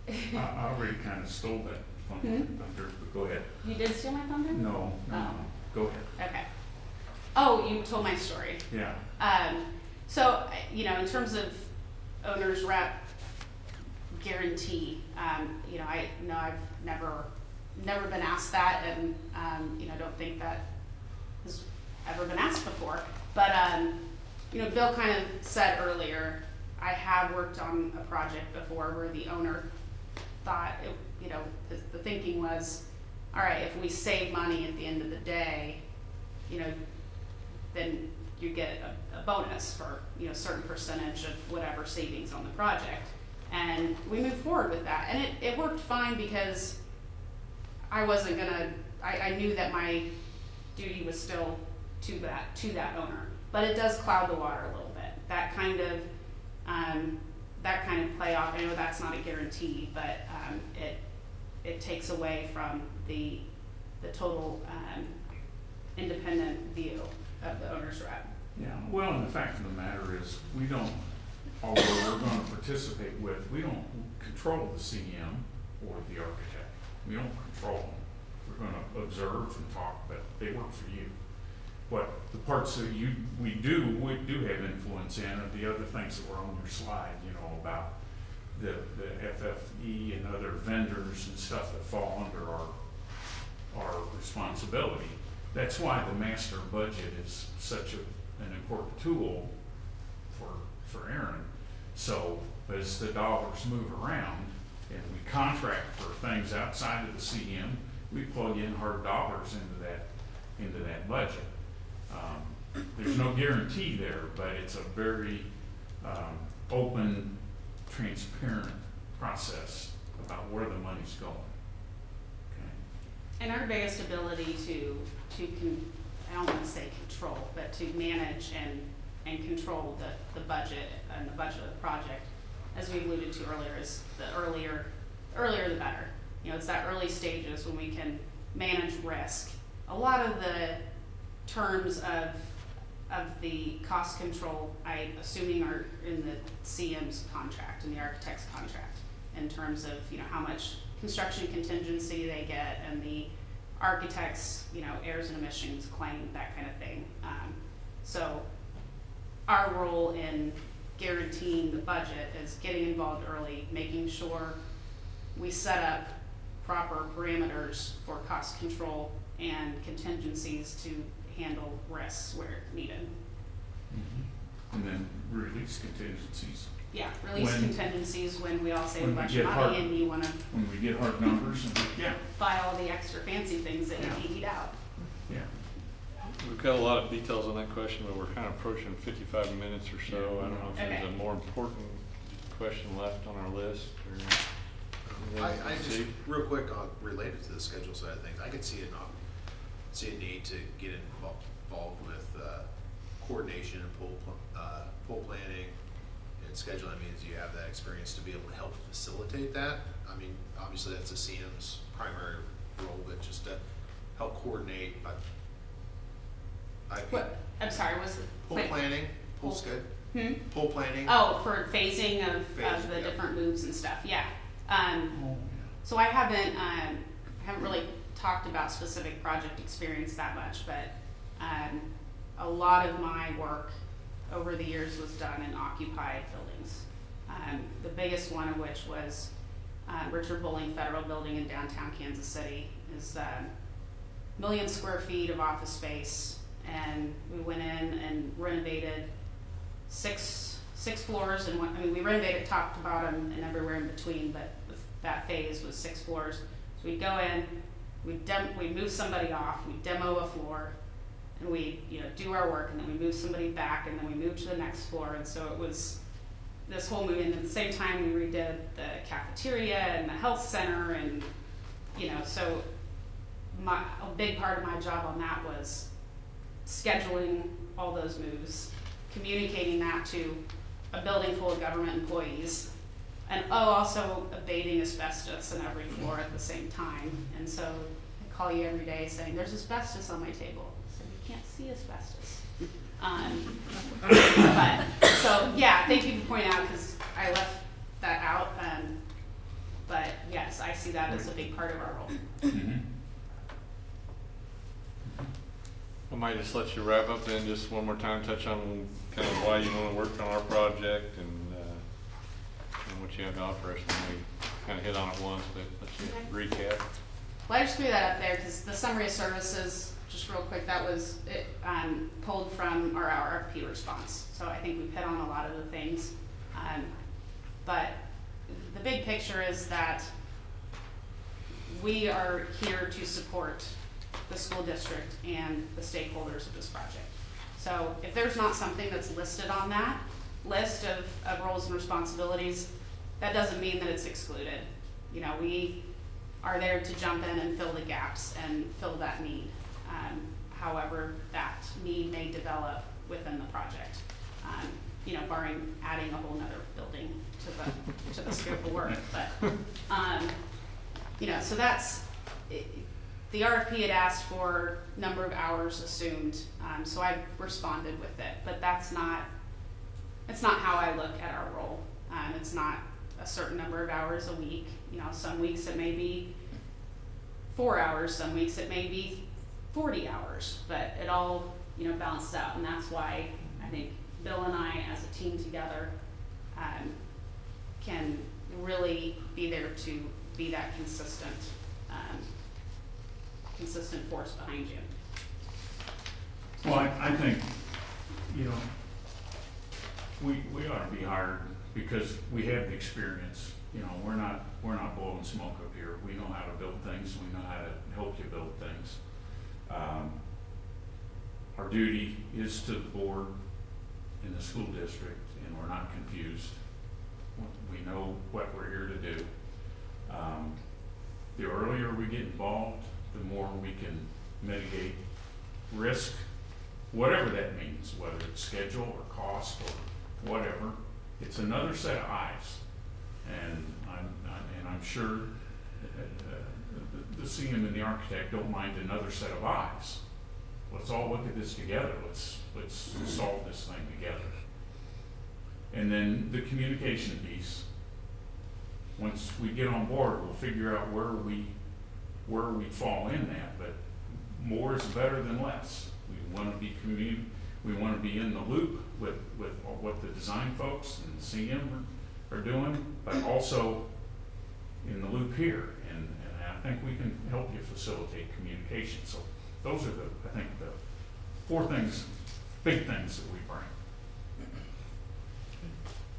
I already kind of stole that from Thunder, but go ahead. you did steal my thunder? No, Oh. go ahead. Okay. Oh, you told my story. Yeah. So, you know, in terms of owner's rep guarantee, you know, I've never been asked that, and, you know, don't think that has ever been asked before. But, you know, Bill kind of said earlier, I have worked on a project before where the owner thought, you know, the thinking was, all right, if we save money at the end of the day, you know, then you get a bonus for, you know, a certain percentage of whatever savings on the project. And we moved forward with that. And it worked fine because I wasn't gonna, I knew that my duty was still to that owner. But it does cloud the water a little bit. That kind of play off, I know that's not a guarantee, but it takes away from the total independent view of the owner's rep. Yeah, well, and the fact of the matter is, we don't, although we're gonna participate with, we don't control the CM or the architect. We don't control them. We're gonna observe and talk, but they work for you. But the parts that we do have influence in are the other things that were on your slide, you know, about the FFE and other vendors and stuff that fall under our responsibility. That's why the master budget is such an important tool for Aaron. So as the dollars move around and we contract for things outside of the CM, we plug in hard dollars into that budget. There's no guarantee there, but it's a very open, transparent process about where the money's going. Okay. And our biggest ability I don't want to say control, but to manage and control the budget and the budget of the project, as we alluded to earlier, is the earlier the better. You know, it's that early stages when we can manage risk. A lot of the terms of the cost control, I assuming are in the CM's contract, in the architect's contract, in terms of, you know, how much construction contingency they get and the architect's, you know, errors and omissions claim, that kind of thing. So our role in guaranteeing the budget is getting involved early, making sure we set up proper parameters for cost control and contingencies to handle risks where needed. And then release contingencies. Yeah, release When- contingencies when we all save a when we bunch get of hard- money and you wanna When we get hard numbers, and, yeah, buy all the extra fancy things that Yeah. you need out. yeah. We've got a lot of details on that question, but we're kind of approaching 55 minutes or so. I don't know if there's Okay. a more important question left on our list or. I just, real quick, related to the schedule side of things, I could see a need to get involved with coordination and pool planning and scheduling. I mean, do you have that experience to be able to help facilitate that? I mean, obviously that's a CM's primary role, but just to help coordinate, What, I'm sorry, was it? pool planning, pool schedule, pool planning. Oh, for phasing of Phasing, the yeah. different moves and stuff, yeah. So I haven't really talked about specific project experience that much, but a lot of my work over the years was done in occupied buildings. The biggest one of which was Richard Bowling Federal Building in downtown Kansas City. Is 1 million square feet of office space, and we went in and renovated six floors, and we renovated top to bottom and everywhere in between, but that phase was 6 floors. So we'd go in, we'd move somebody off, we'd demo a floor, and we'd do our work, and then we move somebody back, and then we move to the next floor. And so it was this whole move, and at the same time we redid the cafeteria and the health center, and so a big part of my job on that was scheduling all those moves, communicating that to a building full of government employees, and also abating asbestos in every floor at the same time. And so I call you every day saying, there's asbestos on my table. So you can't see asbestos. But, so yeah, thank you for pointing out, because I left that out. But yes, I see that as a big part of our role. I might just let you wrap up then, just one more time, touch on kind of why you want to work on our project and what you have to offer us. And we kind of hit on it once, but let's recap. Well, I just threw that up there because the summary of services, just real quick, that was pulled from our RFP response. So I think we've hit on a lot of the things. But the big picture is that we are here to support the school district and the stakeholders of this project. So if there's not something that's listed on that list of roles and responsibilities, that doesn't mean that it's excluded. We are there to jump in and fill the gaps and fill that need. However, that need may develop within the project, barring adding a whole nother building to the scope of work. But, so that's, the RFP had asked for number of hours assumed, so I responded with it, but it's not how I look at our role. It's not a certain number of hours a week. Some weeks it may be 4 hours, some weeks it may be 40 hours, but it all, balances out. And that's why I think Bill and I, as a team together, can really be there to be that consistent force behind you. Well, I think, we ought to be hired because we have the experience. We're not blowing smoke up here. We know how to build things. We know how to help you build things. Our duty is to the board in the school district, and we're not confused. We know what we're here to do. The earlier we get involved, the more we can mitigate risk, whatever that means, whether it's schedule or cost or whatever. It's another set of eyes, and I'm sure the CM and the architect don't mind another set of eyes. Let's all look at this together. Let's solve this thing together. And then the communication piece. Once we get on board, we'll figure out where we fall in that. But more is better than less. We want to be we want to be in the loop with what the design folks and the CM are doing, but also in the loop here. And I think we can help you facilitate communication. So those are I think the 4 things, big things that we bring.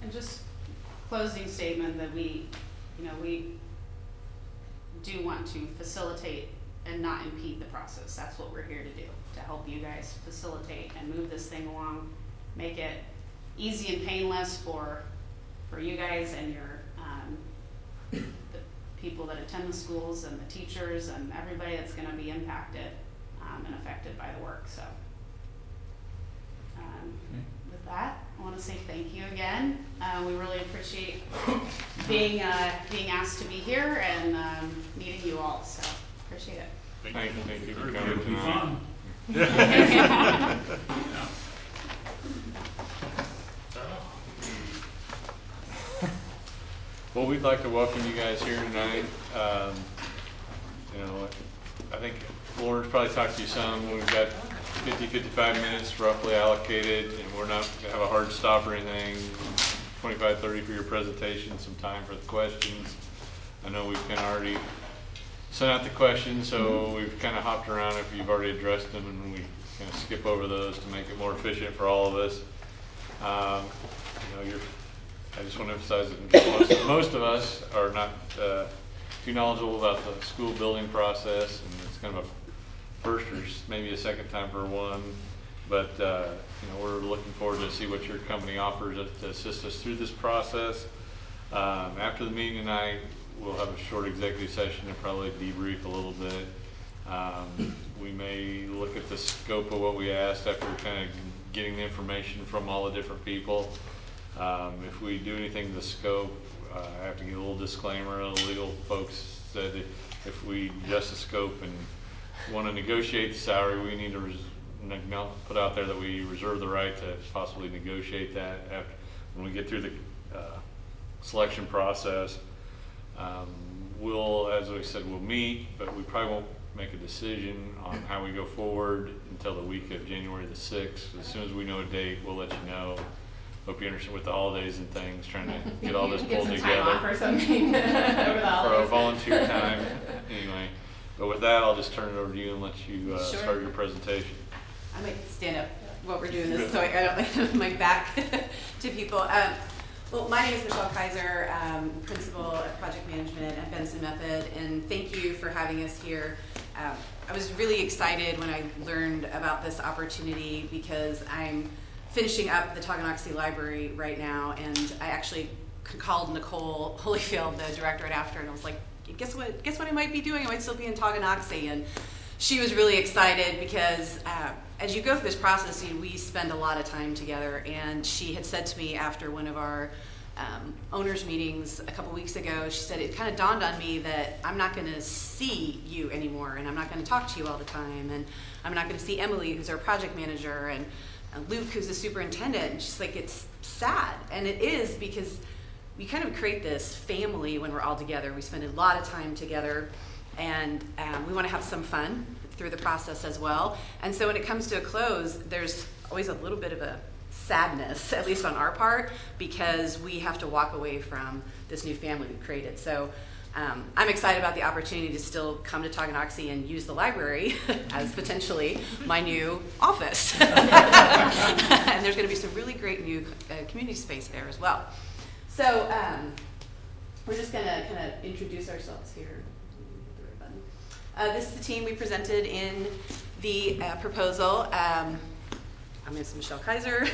And just closing statement that we do want to facilitate and not impede the process. That's what we're here to do, to help you guys facilitate and move this thing along, make it easy and painless for you guys and your the people that attend the schools and the teachers and everybody that's going to be impacted and affected by the work. So with that, I want to say thank you again. We really appreciate being asked to be here and meeting you all. So appreciate it. Thank you for It'll coming be tonight. fun. Well, we'd like to welcome you guys here tonight. You know, I think Lauren's probably talked to you some. We've got 55 minutes roughly allocated, and we're not gonna have a hard stop or anything. 25, 30 for your presentation, some time for the questions. I know we've kind of already sent out the questions, so we've kind of hopped around if you've already addressed them, and we kind of skip over those to make it more efficient for all of us. You know, I just want to emphasize that most of us are not too knowledgeable about the school building process, and it's kind of a first or maybe a second time for one. But you know, we're looking forward to see what your company offers to assist us through this process. After the meeting tonight, we'll have a short executive session and probably debrief a little bit. We may look at the scope of what we asked after kind of getting the information from all the different people. If we do anything to the scope, I have to give a little disclaimer. The legal folks said that if we adjust the scope and want to negotiate the salary, we need to put out there that we reserve the right to possibly negotiate that after when we get through the selection process. We'll, as we said, we'll meet, but we probably won't make a decision on how we go forward until the week of January the 6th. As soon as we know a date, we'll let you know. Hope you understand with the holidays and things, trying to get all this pulled together. Time off or something over the For our holidays. volunteer time, anyway. But with that, I'll just turn it over to you and let you start your presentation. I might stand up while we're doing this so I don't have my back to people. Well, my name is Michelle Kaiser, Principal of Project Management at Benson Method, and thank you for having us here. I was really excited when I learned about this opportunity because I'm finishing up the Tonganoxie Library right now, and I actually called Nicole Holyfield, the director, right after, and I was like, guess what I might be doing? I might still be in Tonganoxie. And she was really excited because as you go through this process, we spend a lot of time together. And she had said to me after one of our owners meetings a couple weeks ago, she said, it kind of dawned on me that I'm not going to see you anymore, and I'm not going to talk to you all the time, and I'm not going to see Emily, who's our project manager, and Luke, who's the superintendent. And she's like, it's sad. And it is, because we kind of create this family when we're all together. We spend a lot of time together, and we want to have some fun through the process as well. And so when it comes to a close, there's always a little bit of a sadness, at least on our part, because we have to walk away from this new family we've created. So I'm excited about the opportunity to still come to Tonganoxie and use the library as potentially my new office. And there's going to be some really great new community space there as well. So we're just going to kind of introduce ourselves here. This is the team we presented in the proposal. Miss Michelle Kaiser,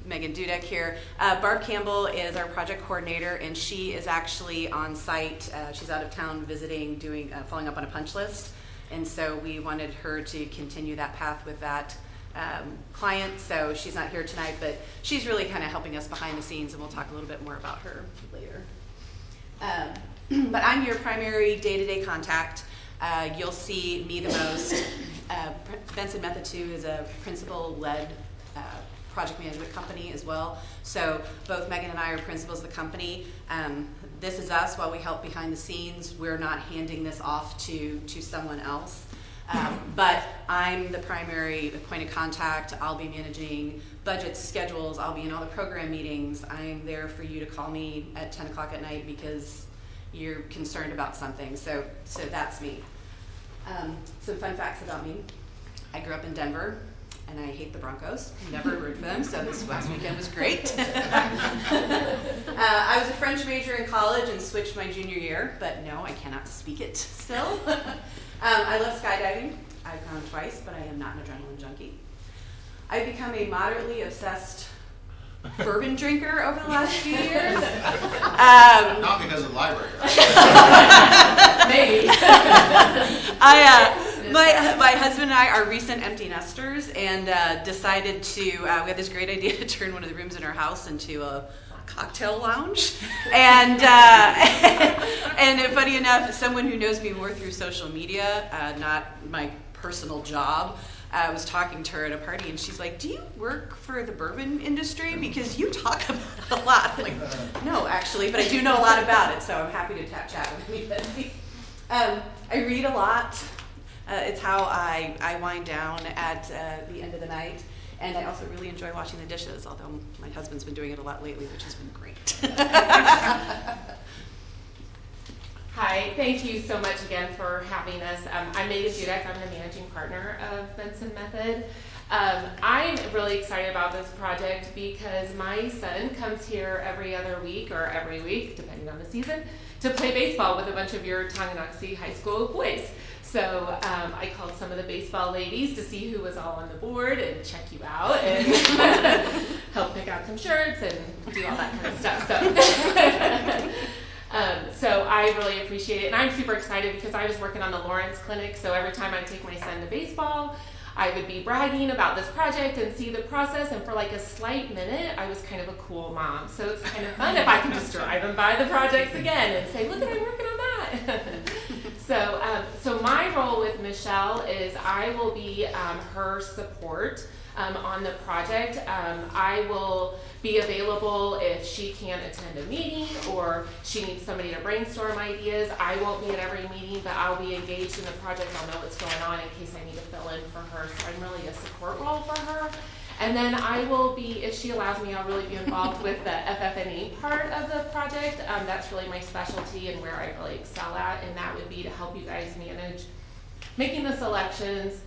Megan Dudek here. Barb Campbell is our project coordinator, and she is actually on site. She's out of town visiting, following up on a punch list. And so we wanted her to continue that path with that client. So she's not here tonight, but she's really kind of helping us behind the scenes, and we'll talk a little bit more about her later. But I'm your primary day-to-day contact. You'll see me the most. Benson Method 2 is a principal-led project management company as well. So both Megan and I are principals of the company. This is us while we help behind the scenes. We're not handing this off to someone else. But I'm the primary point of contact. I'll be managing budgets, schedules. I'll be in all the program meetings. I'm there for you to call me at 10 o'clock at night because you're concerned about something. So that's me. Some fun facts about me. I grew up in Denver. and I hate the Broncos. Never root for them, so this last weekend was great. I was a French major in college and switched my junior year, but no, I cannot speak it still. I love skydiving. I've gone twice, but I am not an adrenaline junkie. I've become a moderately obsessed bourbon drinker over the last few years. Not because of the library. Maybe. My husband and I are recent empty nesters and decided to, we had this great idea to turn one of the rooms in our house into a cocktail lounge. And funny enough, someone who knows me more through social media, not my personal job, I was talking to her at a party, and she's like, "Do you work for the bourbon industry? Because you talk about it a lot." I'm like, "No, actually, but I do know a lot about it, so I'm happy to chat with anybody." I read a lot. It's how I wind down at the end of the night, and I also really enjoy washing the dishes, although my husband's been doing it a lot lately, which has been great. Hi, thank you so much again for having us. I'm Megan Dudek. I'm the managing partner of Benson Method. I'm really excited about this project because my son comes here every other week or every week, depending on the season, to play baseball with a bunch of your Tonganoxie High School boys. So I called some of the baseball ladies to see who was all on the board and check you out and help pick out some shirts and do all that kind of stuff. So I really appreciate it, and I'm super excited because I was working on the Lawrence Clinic, so every time I take my son to baseball, I would be bragging about this project and see the process, and for like a slight minute, I was kind of a cool mom. So it's kind of fun if I can just drive them by the projects again and say, look, I'm working on that. So my role with Michelle is I will be her support on the project. I will be available if she can't attend a meeting or she needs somebody to brainstorm ideas. I won't be at every meeting, but I'll be engaged in the project. I'll know what's going on in case I need to fill in for her. So I'm really a support role for her. And then I will be, if she allows me, I'll really be involved with the FF&E part of the project. That's really my specialty and where I really excel at, and that would be to help you guys manage making the selections,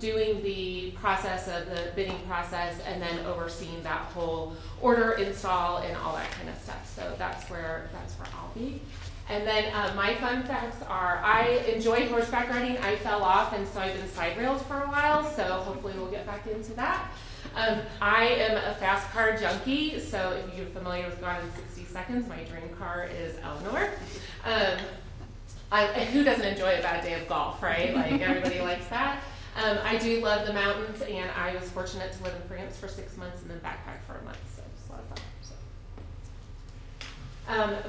doing the process of the bidding process, and then overseeing that whole order, install, and all that kind of stuff. So that's where I'll be. And then my fun facts are I enjoy horseback riding. I fell off, and so I've been side railed for a while, so hopefully we'll get back into that. I am a fast car junkie, so if you're familiar with Gone in 60 Seconds, my dream car is Eleanor. Who doesn't enjoy a bad day of golf, right? Like everybody likes that. I do love the mountains, and I was fortunate to live in France for 6 months and then backpack for a month, so it was a lot of fun.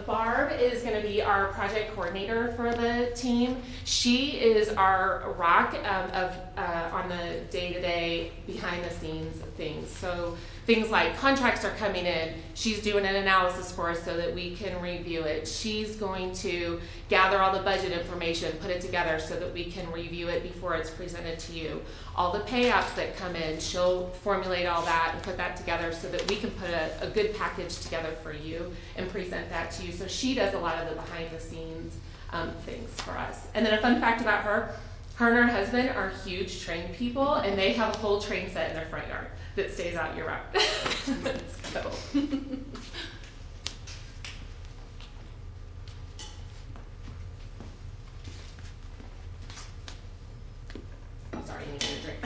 Barb is going to be our project coordinator for the team. She is our rock on the day-to-day, behind-the-scenes things. So things like contracts are coming in, she's doing an analysis for us so that we can review it. She's going to gather all the budget information, put it together so that we can review it before it's presented to you. All the payouts that come in, she'll formulate all that and put that together so that we can put a good package together for you and present that to you. So she does a lot of the behind-the-scenes things for us. And then a fun fact about her and her husband are huge train people, and they have a whole train set in their front yard that stays out year-round. So. Sorry, I need a drink.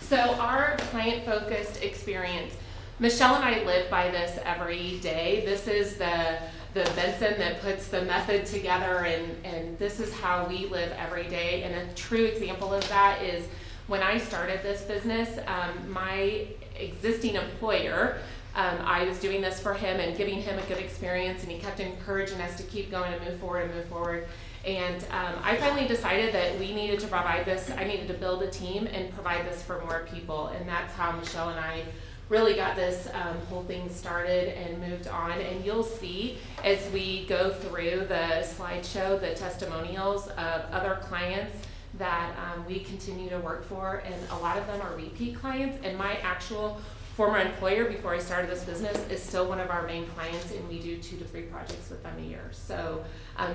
So our client-focused experience, Michelle and I live by this every day. This is the Benson that puts the method together, and this is how we live every day. And a true example of that is when I started this business, my existing employer, I was doing this for him and giving him a good experience, and he kept encouraging us to keep going and move forward and move forward. And I finally decided that we needed to provide this. I needed to build a team and provide this for more people, and that's how Michelle and I really got this whole thing started and moved on. And you'll see as we go through the slideshow the testimonials of other clients that we continue to work for, and a lot of them are repeat clients. And my actual former employer before I started this business is still one of our main clients, and we do 2 to 3 projects with them a year. So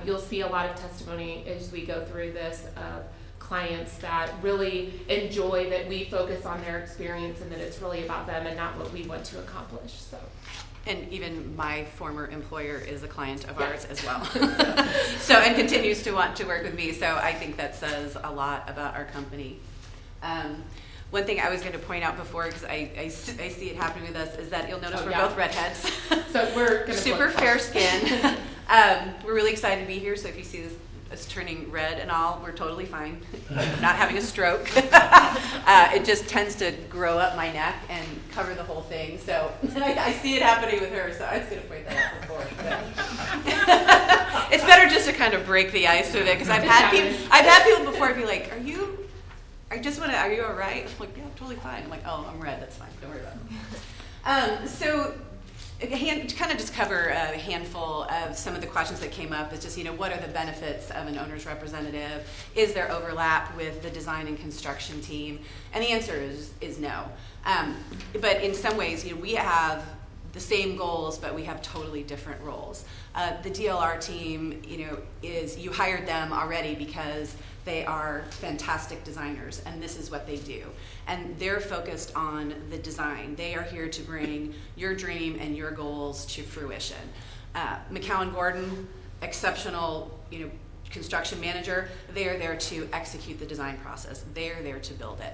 you'll see a lot of testimony as we go through this of clients that really enjoy that we focus on their experience and that it's really about them and not what we want to accomplish. So. And even my former employer is a client of Yeah. ours as well. So, and continues to want to work with me. So I think that says a lot about our company. One thing I was going to point out before, because I see it happening with us, is that you'll notice we're both redheads. So we're going to super fair skin. We're really excited to be here. So if you see us turning red and all, we're totally fine. Not having a stroke. It just tends to grow up my neck and cover the whole thing. So I see it happening with her. So I was going to point that out before. It's better just to kind of break the ice with it, because I've had people before be like, "Are you all right?" I'm like, "Yeah, I'm totally fine." I'm like, "Oh, I'm red. That's fine. Don't worry about it." So, to kind of just cover a handful of some of the questions that came up is just, what are the benefits of an owner's representative? Is there overlap with the design and construction team? And the answer is no. But in some ways, we have the same goals, but we have totally different roles. The DLR team, you hired them already because they are fantastic designers, and this is what they do. And they're focused on the design. They are here to bring your dream and your goals to fruition. McCowan Gordon, exceptional, construction manager. They are there to execute the design process. They are there to build it.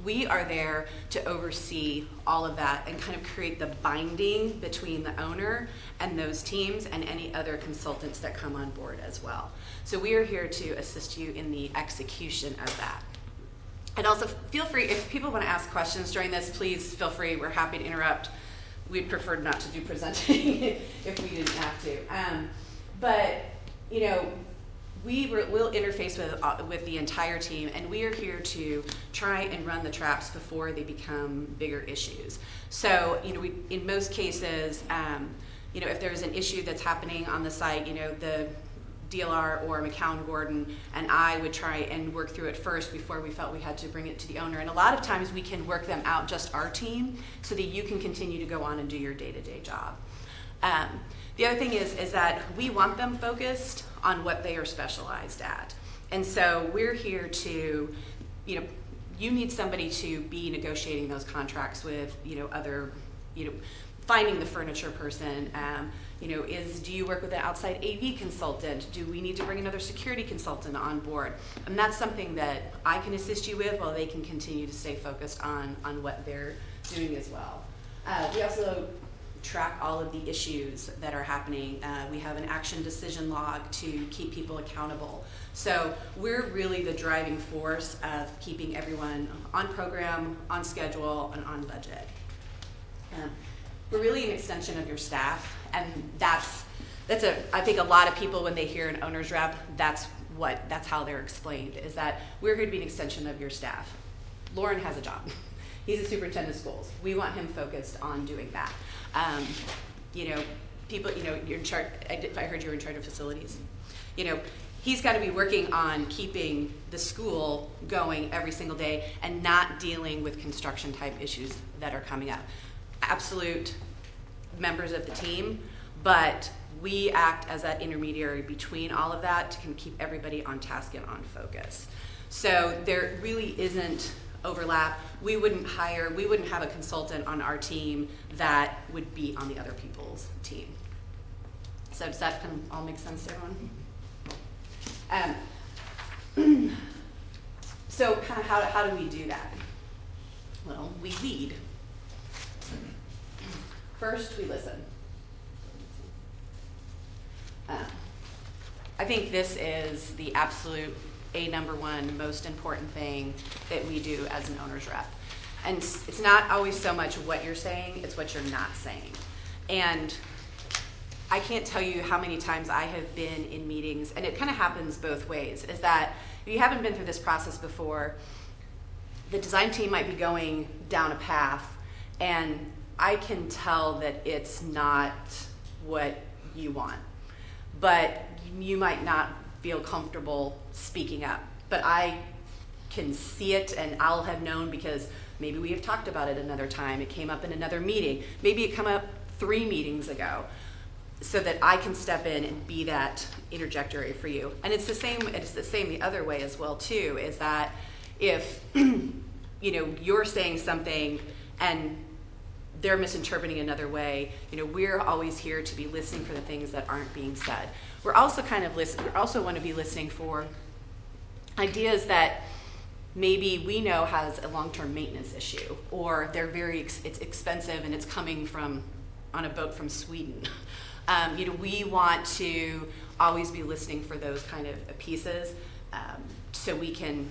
We are there to oversee all of that and kind of create the binding between the owner and those teams and any other consultants that come on board as well. So we are here to assist you in the execution of that. And also feel free, if people want to ask questions during this, please feel free. We're happy to interrupt. We'd prefer not to do presenting if we didn't have to. But we'll interface with the entire team, and we are here to try and run the traps before they become bigger issues. So, in most cases, if there's an issue that's happening on the site, the DLR or McCowan Gordon and I would try and work through it first before we felt we had to bring it to the owner. And a lot of times we can work them out, just our team, so that you can continue to go on and do your day-to-day job. The other thing is that we want them focused on what they are specialized at. And so we're here to, you need somebody to be negotiating those contracts with, other, finding the furniture person. Do you work with an outside AV consultant? Do we need to bring another security consultant on board? And that's something that I can assist you with while they can continue to stay focused on what they're doing as well. We also track all of the issues that are happening. We have an action decision log to keep people accountable. So we're really the driving force of keeping everyone on program, on schedule, and on budget. We're really an extension of your staff, and I think a lot of people, when they hear an owner's rep, that's how they're explained, is that we're here to be an extension of your staff. Lauren has a job. He's a superintendent of schools. We want him focused on doing that. People, you're in charge. I heard you were in charge of facilities. He's got to be working on keeping the school going every single day and not dealing with construction type issues that are coming up. Absolute members of the team, but we act as that intermediary between all of that to keep everybody on task and on focus. So there really isn't overlap. We wouldn't have a consultant on our team that would be on the other people's team. So does that kind of all make sense to everyone? So kind of how do we do that? Well, we lead. First, we listen. I think this is the absolute number one most important thing that we do as an owner's rep. And it's not always so much what you're saying, it's what you're not saying. And I can't tell you how many times I have been in meetings, and it kind of happens both ways, is that if you haven't been through this process before, the design team might be going down a path, and I can tell that it's not what you want. But you might not feel comfortable speaking up. But I can see it, and I'll have known because maybe we have talked about it another time. It came up in another meeting. Maybe it came up 3 meetings ago. so that I can step in and be that interjectory for you. And it's the same the other way as well too, is that if you're saying something and they're misinterpreting another way, we're always here to be listening for the things that aren't being said. We're also we also want to be listening for ideas that maybe we know has a long-term maintenance issue, or they're it's expensive and it's coming on a boat from Sweden. We want to always be listening for those kind of pieces, so we can,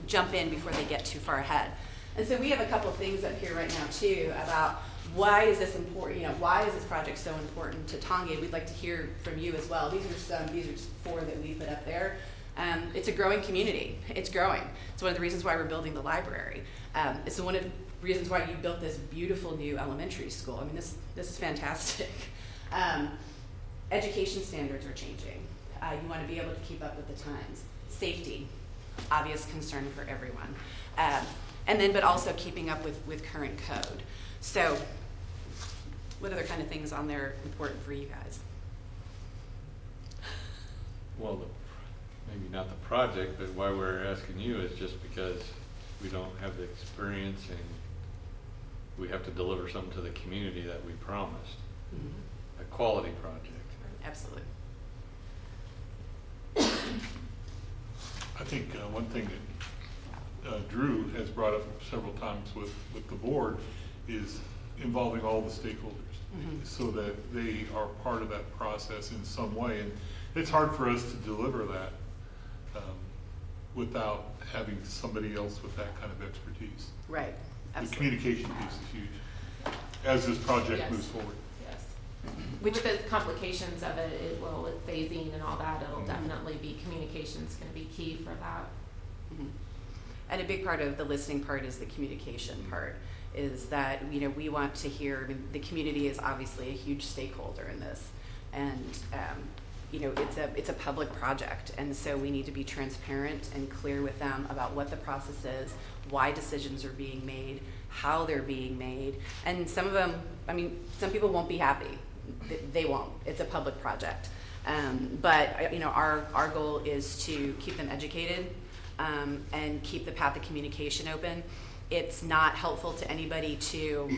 jump in before they get too far ahead. And so we have a couple of things up here right now too about why is this important, why is this project so important to Tonga? We'd like to hear from you as well. These are just 4 that we put up there. It's a growing community. It's growing. It's one of the reasons why we're building the library. It's one of the reasons why you built this beautiful new elementary school. I mean, this is fantastic. Education standards are changing. You want to be able to keep up with the times. Safety, obvious concern for everyone. But also keeping up with current code. So what other kind of things on there important for you guys? Well, maybe not the project, but why we're asking you is just because we don't have the experience and we have to deliver something to the community that we promised. Mm-hmm. A quality project. Absolutely. I think one thing that Drew has brought up several times with the board is involving all the stakeholders, mm-hmm. so that they are part of that process in some way. And it's hard for us to deliver that without having somebody else with that kind of expertise. Right. Absolutely. The communication piece is huge as this project Yes. moves forward. Yes. With the complications of it, with phasing and all that, it'll definitely be, communication's going to be key for that. Mm-hmm. And a big part of the listening part is the communication part, is that, we want to hear, the community is obviously a huge stakeholder in this, and, it's a public project, and so we need to be transparent and clear with them about what the process is, why decisions are being made, how they're being made, and some of them, some people won't be happy. They won't. It's a public project. But our goal is to keep them educated, and keep the path of communication open. It's not helpful to anybody to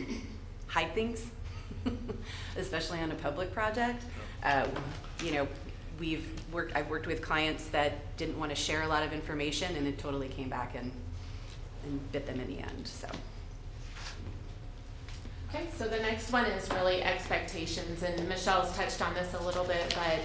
hide things, especially on a public project. I've worked with clients that didn't want to share a lot of information, and it totally came back and bit them in the end. So. Okay, so the next one is really expectations, and Michelle's touched on this a little bit, but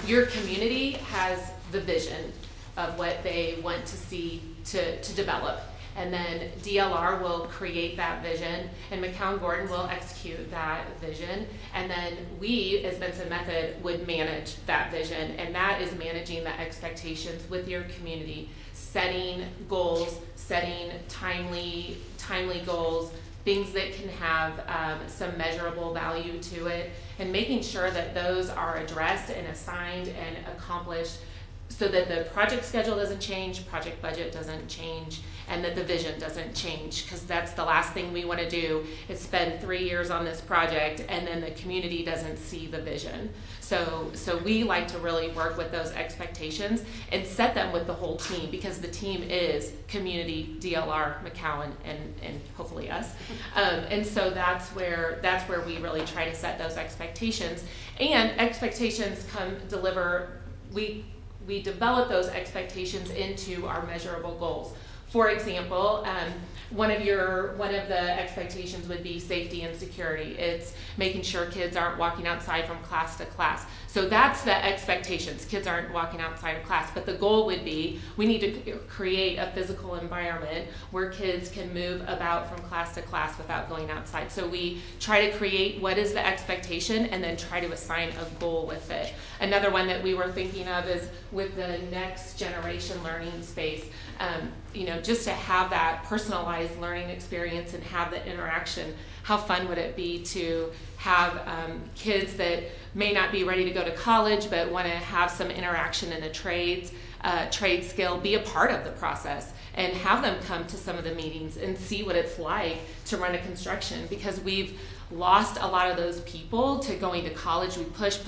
your community has the vision of what they want to see to develop. And then DLR will create that vision, and McCown Gordon will execute that vision. And then we, as Benson Method, would manage that vision, and that is managing the expectations with your community, setting goals, setting timely goals, things that can have some measurable value to it, and making sure that those are addressed and assigned and accomplished, so that the project schedule doesn't change, project budget doesn't change, and that the vision doesn't change, because that's the last thing we want to do, is spend 3 years on this project and then the community doesn't see the vision. So we like to really work with those expectations and set them with the whole team, because the team is community, DLR, McCowan, and hopefully us. And so that's where we really try to set those expectations. And expectations we develop those expectations into our measurable goals. For example, one of the expectations would be safety and security. It's making sure kids aren't walking outside from class to class. So that's the expectations. Kids aren't walking outside of class, but the goal would be we need to create a physical environment where kids can move about from class to class without going outside. So we try to create what is the expectation and then try to assign a goal with it. Another one that we were thinking of is with the next generation learning space. Just to have that personalized learning experience and have the interaction. How fun would it be to have kids that may not be ready to go to college but want to have some interaction in the trade skill, be a part of the process, and have them come to some of the meetings and see what it's like to run a construction, because we've lost a lot of those people to going to college. We push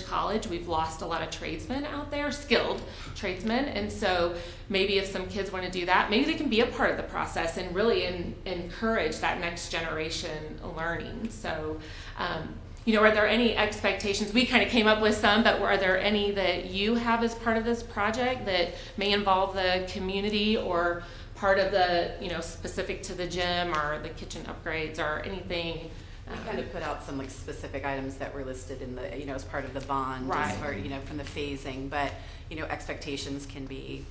college. We've lost a lot of tradesmen out there, skilled tradesmen. And so maybe if some kids want to do that, maybe they can be a part of the process and really encourage that next generation learning. So, are there any expectations? We kind of came up with some, but are there any that you have as part of this project that may involve the community or part of the, specific to the gym or the kitchen upgrades or anything? We kind of put out some like specific items that were listed in the, as part of the bond, Right. as far, from the phasing, but, expectations can be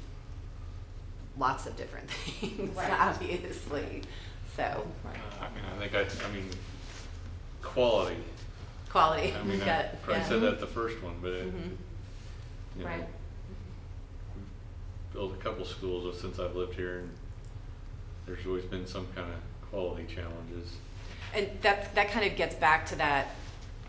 lots of different things, Right. obviously, so. Quality. Quality. I mean, I Got- probably yeah. said that the first one, but it, Mhm. Right. we've built a couple schools since I've lived here, and there's always been some kind of quality challenges. And that kind of gets back to that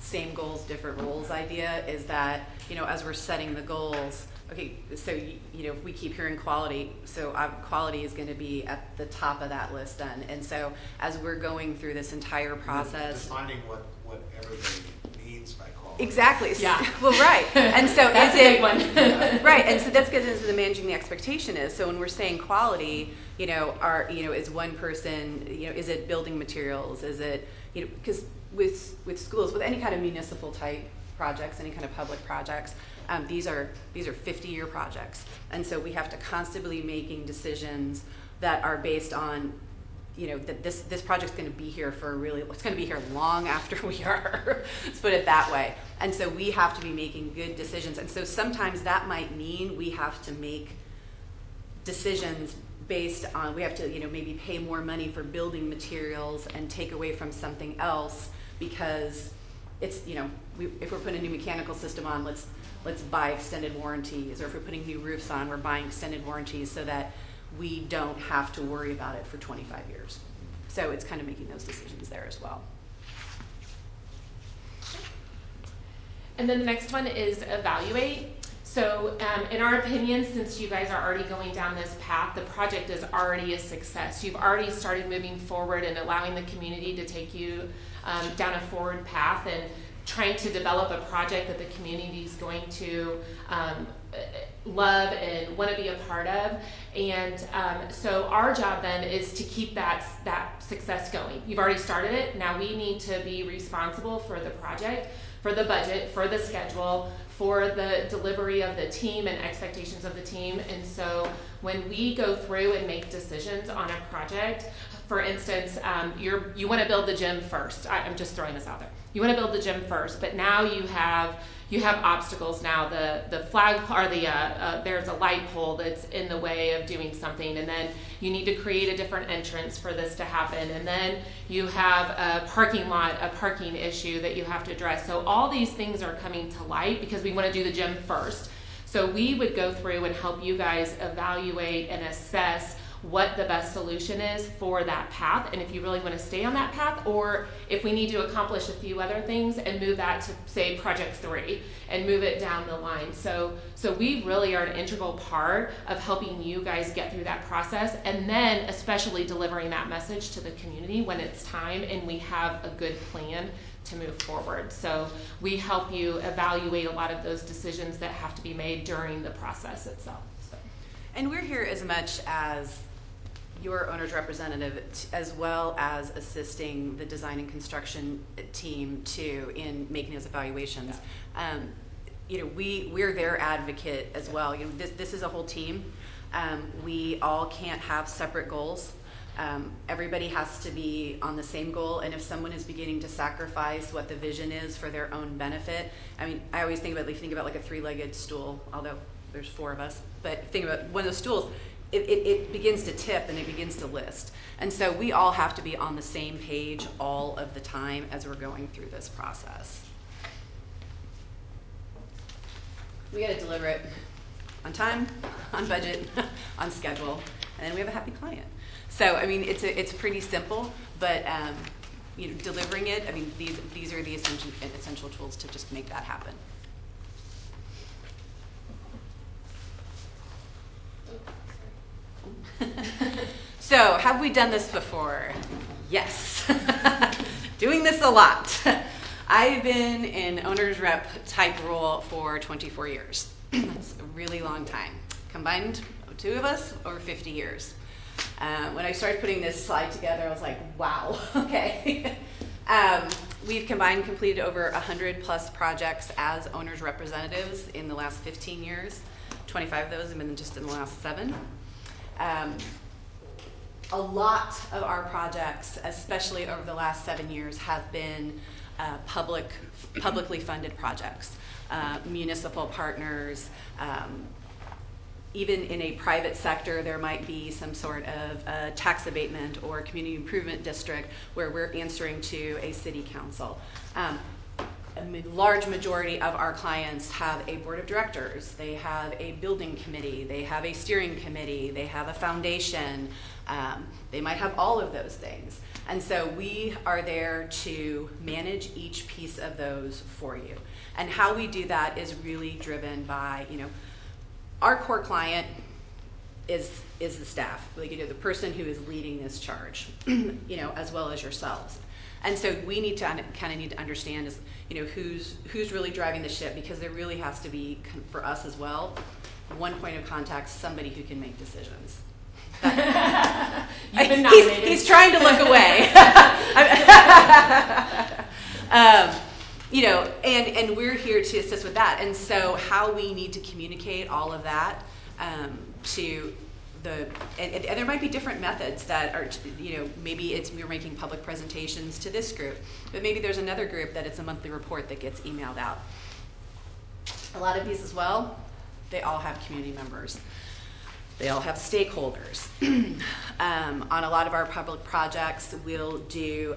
same goals, different roles idea, is that, as we're setting the goals, okay, so, if we keep hearing quality, so quality is going to be at the top of that list then. And so as we're going through this entire process. Defining what everybody means by quality. Exactly. Yeah. Well, right. And so That's is a it big one. right? And so that's because the managing the expectation is. So when we're saying quality, is one person, is it building materials? Is it, because with schools, with any kind of municipal type projects, any kind of public projects, these are 50-year projects, and so we have to constantly making decisions that are based on, that this project's going to be here for it's going to be here long after we are. Let's put it that way. And so we have to be making good decisions, and so sometimes that might mean we have to make decisions based on, we have to maybe pay more money for building materials and take away from something else because it's if we're putting a new mechanical system on, let's buy extended warranties, or if we're putting new roofs on, we're buying extended warranties so that we don't have to worry about it for 25 years. So it's kind of making those decisions there as well. And then the next one is evaluate. So in our opinion, since you guys are already going down this path, the project is already a success. You've already started moving forward and allowing the community to take you down a forward path and trying to develop a project that the community is going to love and want to be a part of. And so our job then is to keep that success going. You've already started it. Now we need to be responsible for the project, for the budget, for the schedule, for the delivery of the team and expectations of the team. And so when we go through and make decisions on a project, for instance, you want to build the gym first. I'm just throwing this out there. You want to build the gym first, but now you have obstacles now. The flag or there's a light pole that's in the way of doing something, and then you need to create a different entrance for this to happen, and then you have a parking issue that you have to address. So all these things are coming to light because we want to do the gym first. So we would go through and help you guys evaluate and assess what the best solution is for that path, and if you really want to stay on that path, or if we need to accomplish a few other things and move that to, say, project 3 and move it down the line. So we really are an integral part of helping you guys get through that process, and then especially delivering that message to the community when it's time and we have a good plan to move forward. So we help you evaluate a lot of those decisions that have to be made during the process itself. So. And we're here as much as your owner's representative, as well as assisting the design and construction team too in making those evaluations. We're their advocate as well. This is a whole team. We all can't have separate goals. Everybody has to be on the same goal, and if someone is beginning to sacrifice what the vision is for their own benefit, I always think about like a 3-legged stool, although there's 4 of us, but think about one of those stools, it begins to tip and it begins to list. And so we all have to be on the same page all of the time as we're going through this process. We got to deliver it on time, on budget, on schedule, and then we have a happy client. So it's pretty simple, but delivering it. These are the essential tools to just make that happen. So, have we done this before? Yes. doing this a lot. I've been in owner's rep type role for 24 years. That's a really long time. Combined, two of us, over 50 years. When I started putting this slide together, I was like, wow, okay. We've combined completed over 100 plus projects as owners' representatives in the last 15 years. 25 of those have been just in the last 7. A lot of our projects, especially over the last 7 years, have been publicly funded projects. Municipal partners, even in a private sector, there might be some sort of tax abatement or community improvement district where we're answering to a city council. A large majority of our clients have a board of directors, they have a building committee, they have a steering committee, they have a foundation, they might have all of those things. And so we are there to manage each piece of those for you. And how we do that is really driven by, our core client is the staff, like, the person who is leading this charge, as well as yourselves. And so we need to kind of need to understand is, who's really driving the ship, because there really has to be, for us as well, one point of contact, somebody who can make decisions. You've been nominated. He's trying to look away. And we're here to assist with that. And so how we need to communicate all of that to and there might be different methods that are, maybe we're making public presentations to this group, but maybe there's another group that it's a monthly report that gets emailed out. A lot of these as well, they all have community members. They all have stakeholders. On a lot of our public projects, we'll do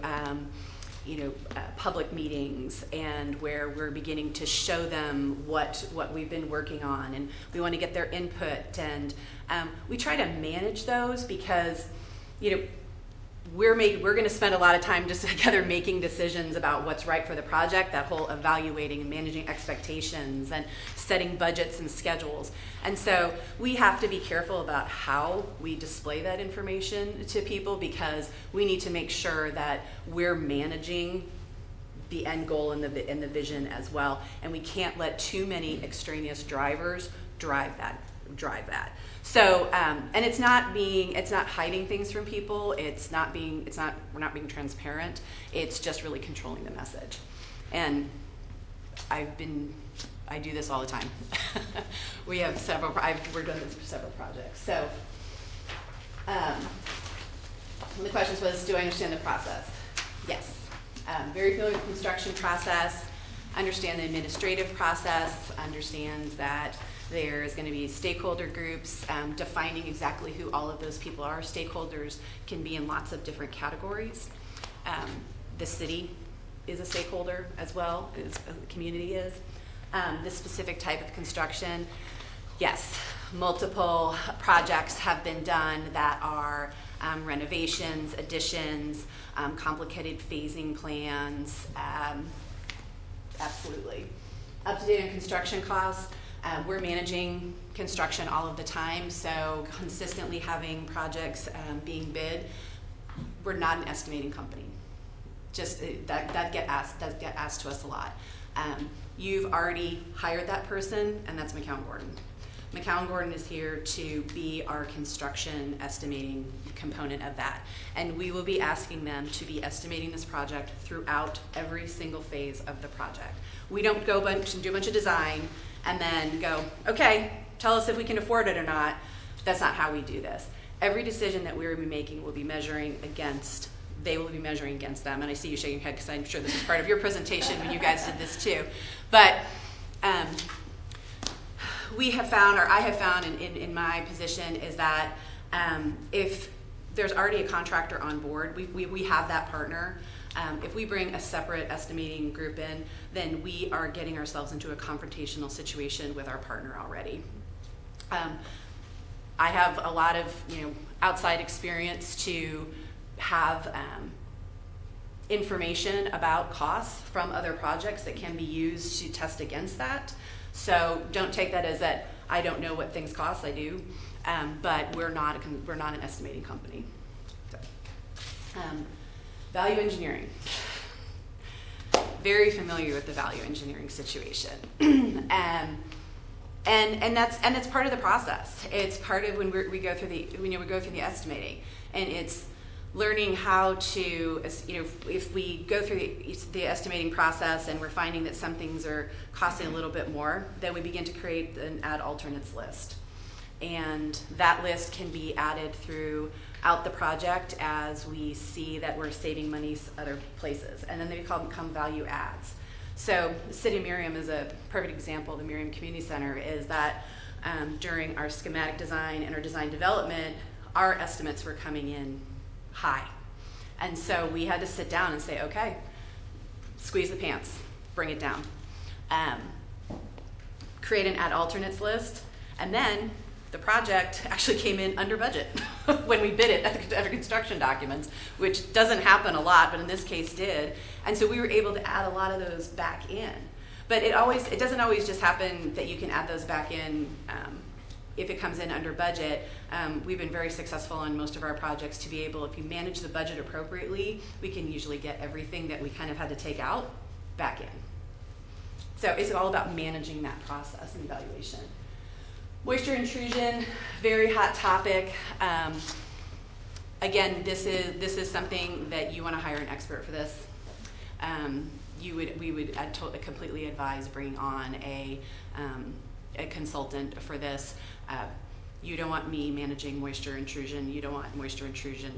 public meetings, and where we're beginning to show them what we've been working on, and we want to get their input, and we try to manage those because we're going to spend a lot of time just together making decisions about what's right for the project, that whole evaluating and managing expectations and setting budgets and schedules. And so we have to be careful about how we display that information to people, because we need to make sure that we're managing the end goal and the vision as well. And we can't let too many extraneous drivers drive that. So, and it's not hiding things from people. We're not being transparent. It's just really controlling the message. And I do this all the time. We have we're doing this for several projects. So, one of the questions was, do I understand the process? Yes. Very familiar with the construction process, understand the administrative process, understand that there's going to be stakeholder groups, defining exactly who all of those people are. Stakeholders can be in lots of different categories. The city is a stakeholder as well, as the community is. This specific type of construction, yes, multiple projects have been done that are renovations, additions, complicated phasing plans, absolutely. Up to date on construction costs. We're managing construction all of the time, so consistently having projects being bid. We're not an estimating company. Just that does get asked to us a lot. You've already hired that person, and that's McCown Gordon. McCown Gordon is here to be our construction estimating component of that. And we will be asking them to be estimating this project throughout every single phase of the project. We don't go do a bunch of design and then go, okay, tell us if we can afford it or not. That's not how we do this. Every decision that we're making will be measuring against, they will be measuring against them. And I see you shaking your head because I'm sure this was part of your presentation when you guys did this too. But we have found, or I have found in my position, is that if there's already a contractor on board, we have that partner. If we bring a separate estimating group in, then we are getting ourselves into a confrontational situation with our partner already. I have a lot of outside experience to have information about costs from other projects that can be used to test against that. So don't take that as that I don't know what things cost. I do, but we're not an estimating company. So, value engineering. very familiar with the value engineering situation. And it's part of the process. It's part of when we go through the estimating, and it's learning how to, if we go through the estimating process and we're finding that some things are costing a little bit more, then we begin to create an add alternates list. And that list can be added throughout the project as we see that we're saving money other places. And then they become value adds. So the City of Miriam is a perfect example. The Miriam Community Center is that during our schematic design and our design development, our estimates were coming in high. And so we had to sit down and say, okay, squeeze the pants, bring it down. Create an add alternates list, and then the project actually came in under budget when we bid it under construction documents, which doesn't happen a lot, but in this case did. And so we were able to add a lot of those back in. But it doesn't always just happen that you can add those back in if it comes in under budget. We've been very successful on most of our projects to be able, if you manage the budget appropriately, we can usually get everything that we kind of had to take out back in. So it's all about managing that process and evaluation. Moisture intrusion, very hot topic. Again, this is something that you want to hire an expert for this. We would completely advise bringing on a consultant for this. You don't want me managing moisture intrusion. You don't want moisture intrusion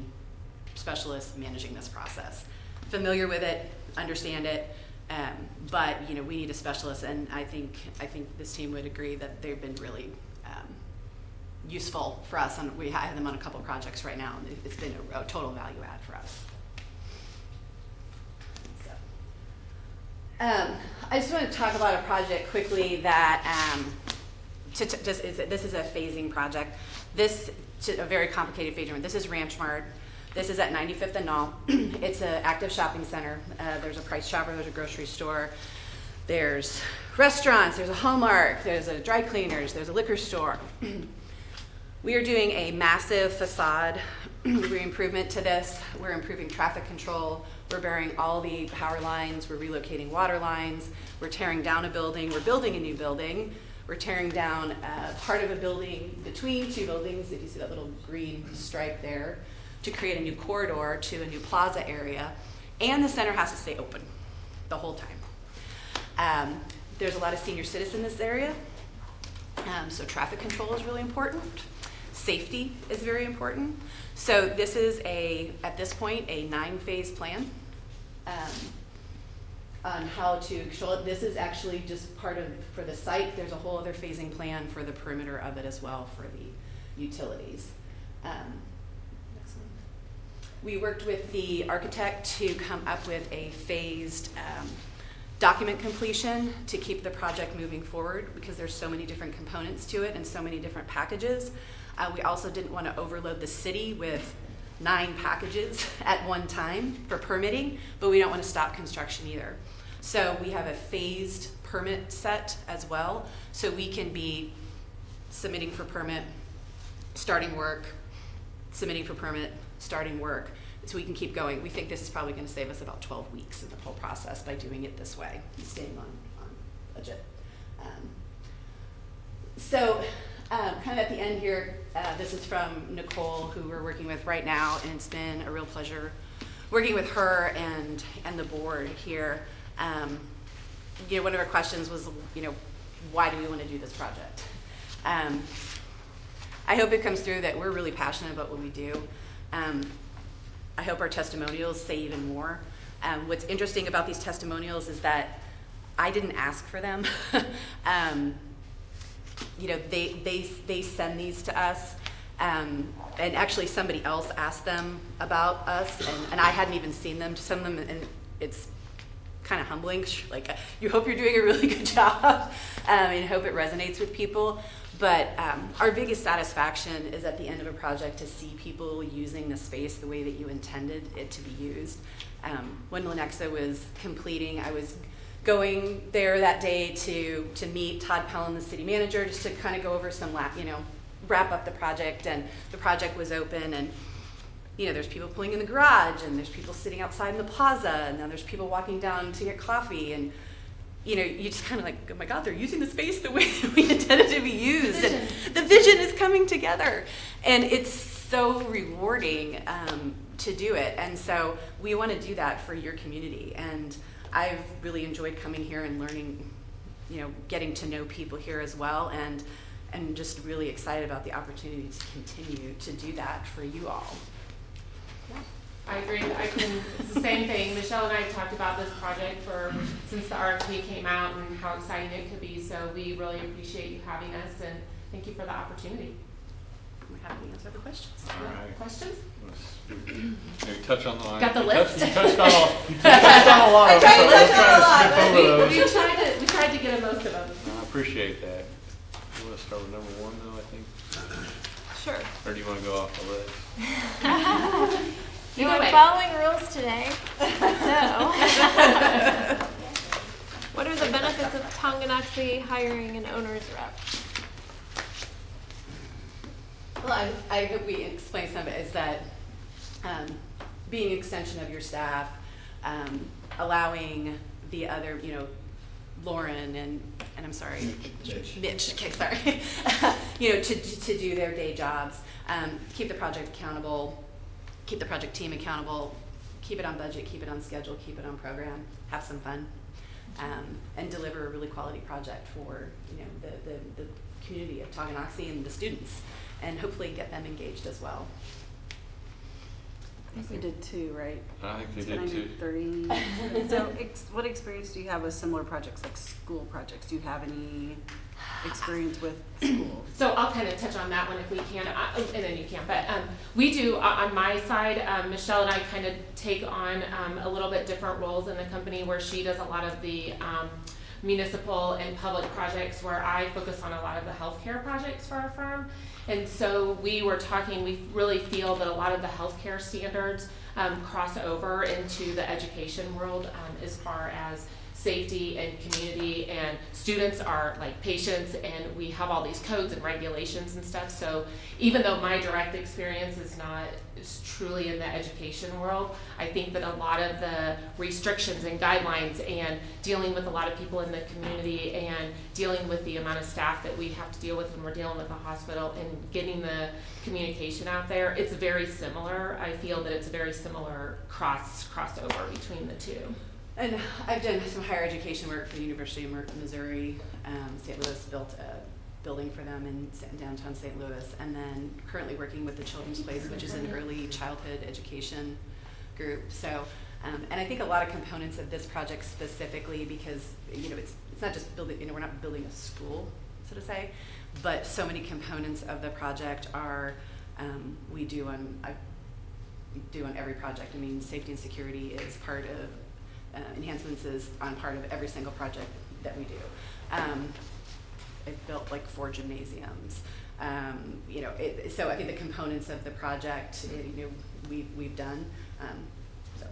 specialists managing this process. Familiar with it, understand it, but we need a specialist, and I think this team would agree that they've been really useful for us. And we have them on a couple of projects right now, and it's been a total value add for us. I just want to talk about a project quickly that this is a phasing project. This is a very complicated phasing. This is Ranch Mart. This is at 95th and Knoll. It's an active shopping center. There's a Price Chopper, there's a grocery store, there's restaurants, there's a Hallmark, there's a dry cleaners, there's a liquor store. We are doing a massive facade re-improvement to this. We're improving traffic control. We're burying all the power lines. We're relocating water lines. We're tearing down a building. We're building a new building. We're tearing down part of a building between two buildings, if you see that little green stripe there, to create a new corridor to a new plaza area. And the center has to stay open the whole time. There's a lot of senior citizens in this area, so traffic control is really important. Safety is very important. So this is at this point, a 9-phase plan on how to control it. This is actually just for the site. There's a whole other phasing plan for the perimeter of it as well for the utilities. Next one. We worked with the architect to come up with a phased document completion to keep the project moving forward, because there's so many different components to it and so many different packages. We also didn't want to overload the city with 9 packages at one time for permitting, but we don't want to stop construction either. So we have a phased permit set as well, so we can be submitting for permit, starting work, submitting for permit, starting work, so we can keep going. We think this is probably going to save us about 12 weeks in the whole process by doing it this way and staying on budget. Kind of at the end here, this is from Nicole, who we're working with right now, and it's been a real pleasure working with her and the board here. One of our questions was, why do we want to do this project? I hope it comes through that we're really passionate about what we do. I hope our testimonials say even more. What's interesting about these testimonials is that I didn't ask for them. They send these to us, and actually somebody else asked them about us, and I hadn't even seen them to send them, and it's kind of humbling. Like, you hope you're doing a really good job, and hope it resonates with people. But our biggest satisfaction is at the end of a project to see people using the space the way that you intended it to be used. When Lenexa was completing, I was going there that day to meet Todd Pellin, the city manager, just to kind of go over some, wrap up the project, and the project was open, and you know, there's people pulling in the garage, and there's people sitting outside in the plaza, and then there's people walking down to get coffee, and you know, you just kind of like, oh my God, they're using the space the way we intended to be used. And the vision is coming together. And it's so rewarding to do it. And so we want to do that for your community. And I've really enjoyed coming here and learning, you know, getting to know people here as well. And just really excited about the opportunity to continue to do that for you all. I agree. It's the same thing. Michelle and I have talked about this project since the RFP came out and how exciting it could be. So we really appreciate you having us, and thank you for the opportunity. We're happy to answer the questions. All right. Questions? Maybe touch on the line. Got the list? You touched on a lot of them, so we'll try to skip over those. We tried to get to most of them. I appreciate that. You want to start with number 1 though, I think? Sure. Or do you want to go off the list? You Either are way. following rules today. So, what are the benefits of Tonganoxie hiring an owner's rep? Well, I hope we explain some of it, is that being an extension of your staff, allowing the other, you know, Lauren and I'm sorry, Mitch, okay, sorry, you know, to do their day jobs, keep the project accountable, keep the project team accountable, keep it on budget, keep it on schedule, keep it on program, have some fun, and deliver a really quality project for, you know, the community of Tonganoxie and the students, and hopefully get them engaged as well. I think we did 2, right? I think they did too. 30. So what experience do you have with similar projects, like school projects? Do you have any experience with schools? So I'll kind of touch on that one if we can, and then you can. But we do, on my side, Michelle and I kind of take on a little bit different roles in the company, where she does a lot of the municipal and public projects, where I focus on a lot of the healthcare projects for our firm. And so we were talking, we really feel that a lot of the healthcare standards cross over into the education world, as far as safety and community, and students are like patients, and we have all these codes and regulations and stuff. So even though my direct experience is truly in the education world, I think that a lot of the restrictions and guidelines and dealing with a lot of people in the community and dealing with the amount of staff that we have to deal with when we're dealing with the hospital and getting the communication out there, it's very similar. I feel that it's a very similar crossover between the two. And I've done some higher education work for the University of Missouri. St. Louis built a building for them in downtown St. Louis, and then currently working with the Children's Place, which is an early childhood education group. So, and I think a lot of components of this project specifically, because you know it's not just building, you know, we're not building a school, so to say, but so many components of the project are we do on every project. I mean, safety and security is part of. Enhancements is on part of every single project that we do. I've built like 4 gymnasiums. You know, so I think the components of the project, you know, we've done. So.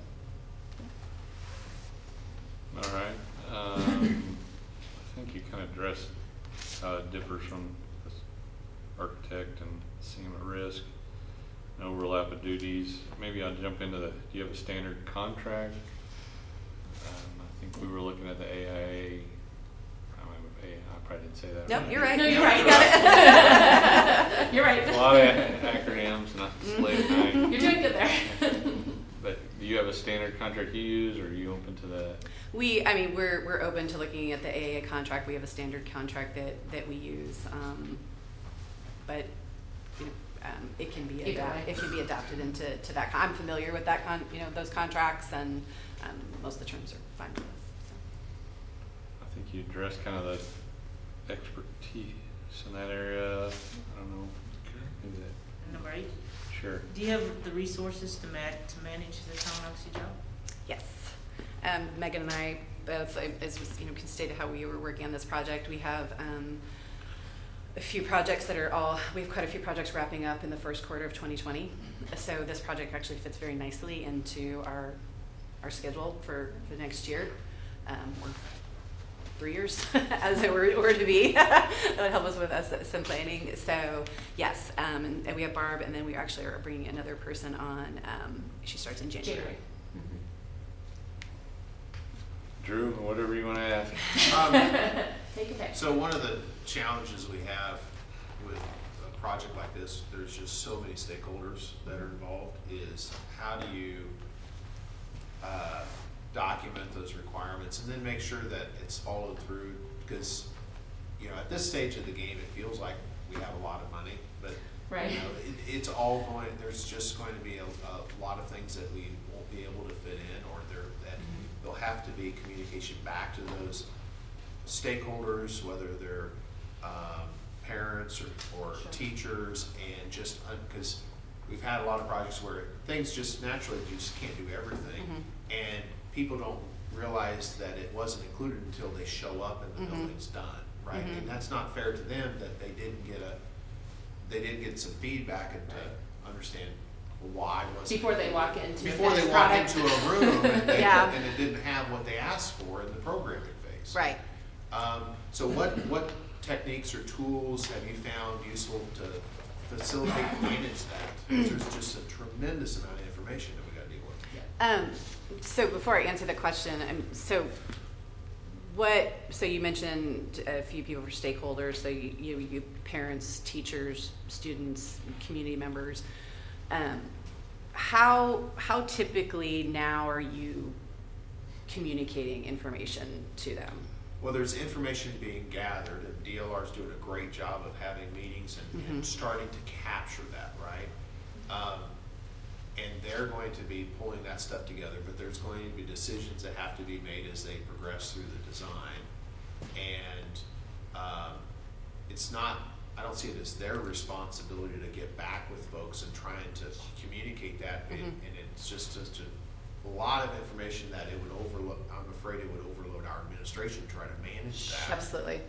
All right. I think you kind of addressed how it differs from this architect and CM at risk. An overlap of duties. Maybe I'll jump into do you have a standard contract? I think we were looking at the AIA. I probably didn't say that. Nope, right. you're right. No, you're right. You got it. You're right. A lot of acronyms, not late at night. You're doing good there. But do you have a standard contract you use, or are you open to that? I mean, we're open to looking at the AIA contract. We have a standard contract that we use, but you know, it can be adapted into that. I'm familiar with that those contracts, and most of the terms are fine with us. So. I think you addressed kind of the expertise in that area. I don't know. Is it? Number 8. Sure. Do you have the resources to manage the Tonganoxie job? Yes. Megan and I both, as was, can state how we were working on this project. We have a few projects we have quite a few projects wrapping up in the first quarter of 2020. So this project actually fits very nicely into our schedule for next year. We're 3 years as it were to be. That would help us with some planning. So yes, and we have Barb, and then we actually are bringing another person on. She starts in January. Drew, whatever you want to ask. Take a pick. So one of the challenges we have with a project like this, there's just so many stakeholders that are involved, is how do you document those requirements and then make sure that it's followed through? Because, you know, at this stage of the game, it feels like we have a lot of money, but Right. you know, it's all going, there's just going to be a lot of things that we won't be able to fit in, or there'll have to be communication back to those stakeholders, whether they're parents or teachers, and just because we've had a lot of projects where things just naturally you just can't do everything, and people don't realize that it wasn't included until they show up and the building's done, right? And that's not fair to them that they didn't get some feedback and to understand why wasn't Before they walk into before they finished walk product. into a room and, Yeah. and it didn't have what they asked for in the programming phase. Right. So what techniques or tools have you found useful to facilitate and manage that? Because there's just a tremendous amount of information that we got to deal with. So before I answer the question, so you mentioned a few people for stakeholders, so you parents, teachers, students, community members. How typically now are you communicating information to them? Well, there's information being gathered, and DLR is doing a great job of having meetings and starting to capture that, right? And they're going to be pulling that stuff together, but there's going to be decisions that have to be made as they progress through the design. And it's not, I don't see it as their responsibility to get back with folks and trying to communicate that. And it's just a lot of information that it would overload. I'm afraid it would overload our administration to try to manage that. Absolutely.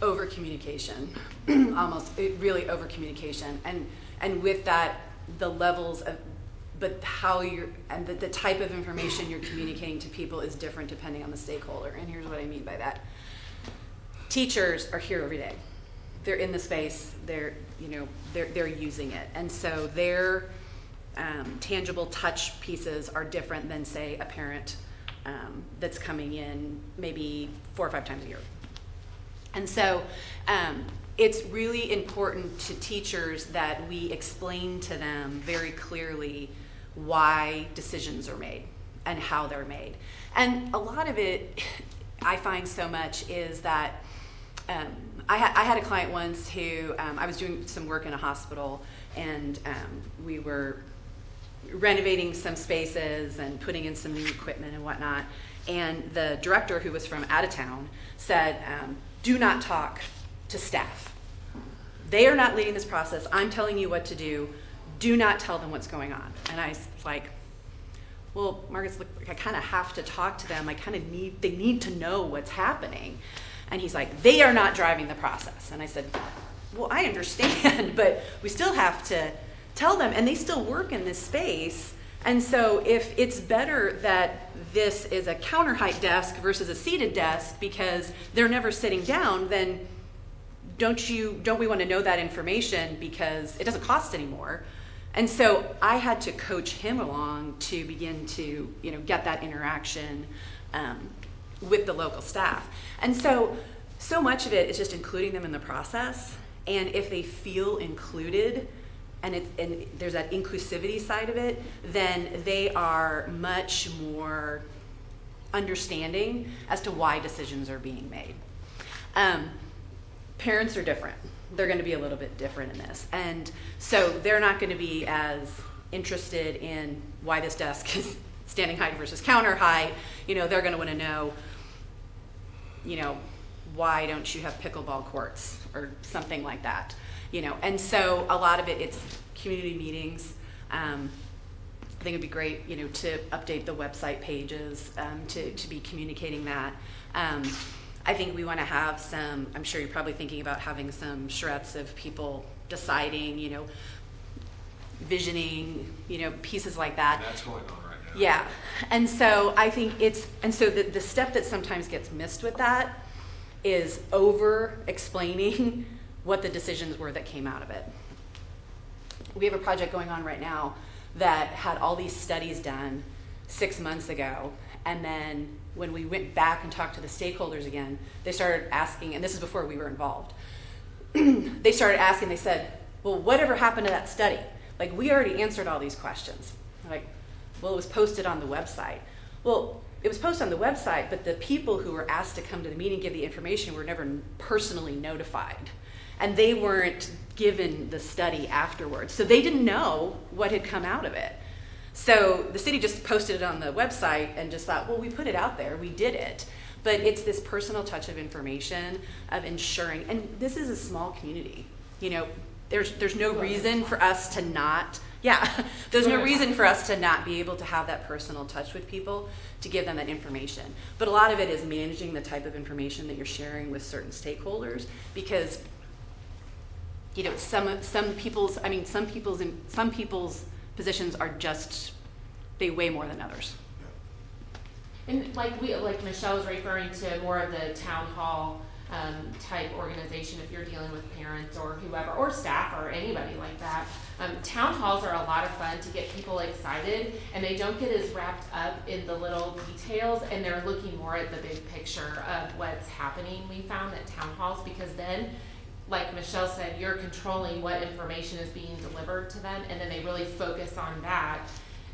Over communication, really over communication, and with that, the levels of, but how you're, and the type of information you're communicating to people is different depending on the stakeholder. And here's what I mean by that. Teachers are here every day. They're in the space. They're using it, and so their tangible touch pieces are different than, say, a parent that's coming in maybe 4 or 5 times a year. And so it's really important to teachers that we explain to them very clearly why decisions are made and how they're made. And a lot of it, I find so much, is that I had a client once who, I was doing some work in a hospital, and we were renovating some spaces and putting in some new equipment and whatnot. And the director, who was from out of town, said, do not talk to staff. They are not leading this process. I'm telling you what to do. Do not tell them what's going on. And I was like, well, Marcus, look, I kind of have to talk to them. They need to know what's happening. And he's like, they are not driving the process. And I said, well, I understand, but we still have to tell them, and they still work in this space. And so if it's better that this is a counter height desk versus a seated desk because they're never sitting down, then don't we want to know that information, because it doesn't cost anymore. And so I had to coach him along to begin to, get that interaction with the local staff. And so much of it is just including them in the process. And if they feel included, and there's that inclusivity side of it, then they are much more understanding as to why decisions are being made. Parents are different. They're going to be a little bit different in this. And so they're not going to be as interested in why this desk is standing height versus counter height. They're going to want to know, why don't you have pickleball courts or something like that? And so a lot of it's community meetings. I think it'd be great, to update the website pages, to be communicating that. I think we want to have some, I'm sure you're probably thinking about having some charrettes of people deciding, visioning, pieces like that. And that's going on right Yeah, and so I think and so the step that sometimes gets missed with that is over explaining what the decisions were that came out of it. We have a project going on right now that had all these studies done 6 months ago, and then when we went back and talked to the stakeholders again, they started asking, and this is before we were involved, they started asking, they said, well, whatever happened to that study? Like, we already answered all these questions. Like, well, it was posted on the website. Well, it was posted on the website, but the people who were asked to come to the meeting, give the information, were never personally notified. And they weren't given the study afterwards. So they didn't know what had come out of it. So the city just posted it on the website and just thought, well, we put it out there, we did it. But it's this personal touch of information, of ensuring, and this is a small community. You know, there's no reason for us to not, there's no reason for us to not be able to have that personal touch with people, to give them that information. But a lot of it is managing the type of information that you're sharing with certain stakeholders, because you know, some people's positions are just, they weigh more than others. And like Michelle was referring to more of the town hall type organization, if you're dealing with parents or whoever, or staff or anybody like that. Town halls are a lot of fun to get people excited, and they don't get as wrapped up in the little details, and they're looking more at the big picture of what's happening, we found, at town halls, because then, like Michelle said, you're controlling what information is being delivered to them, and then they really focus on that.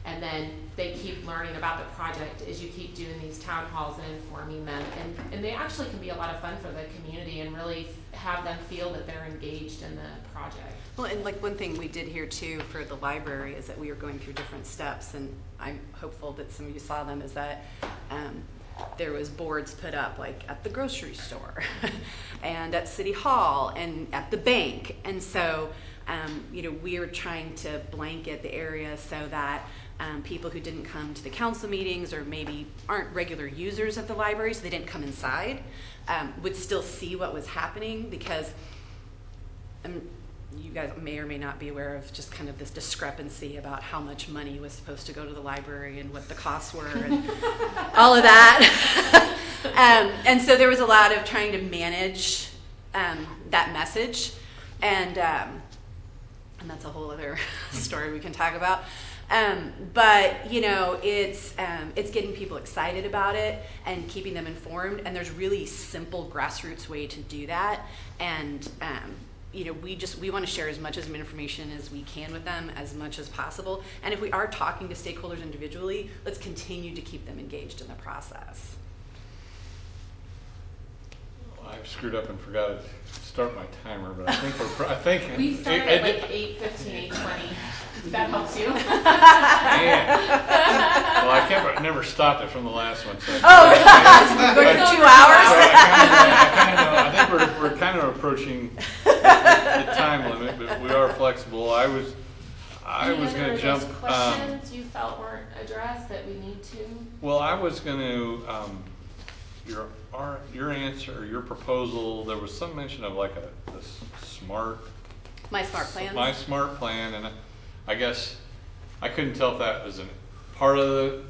And then they keep learning about the project as you keep doing these town halls and informing them. And they actually can be a lot of fun for the community and really have them feel that they're engaged in the project. Well, and like one thing we did here too for the library is that we were going through different steps, and I'm hopeful that some of you saw them, is that there was boards put up like at the grocery store and at City Hall and at the bank. And so, you know, we are trying to blanket the area so that people who didn't come to the council meetings, or maybe aren't regular users of the library, so they didn't come inside, would still see what was happening, because you guys may or may not be aware of just kind of this discrepancy about how much money was supposed to go to the library and what the costs were and all of that. And so there was a lot of trying to manage that message, and that's a whole other story we can talk about. But you know, it's getting people excited about it and keeping them informed. And there's really simple grassroots way to do that. And you know, we want to share as much information as we can with them, as much as possible. And if we are talking to stakeholders individually, let's continue to keep them engaged in the process. I screwed up and forgot to start my timer, but I think I think We started at like 8:15, 8:20. That helps you. Man. Well, I never stopped it from the last one. So Going for 2 hours? I think we're kind of approaching the time limit, but we are flexible. I was going to jump. Questions you felt weren't addressed that we need to? Well, I was going to your answer, or your proposal. There was some mention of like a smart. My smart plans. My smart plan, and I guess I couldn't tell if that was a part of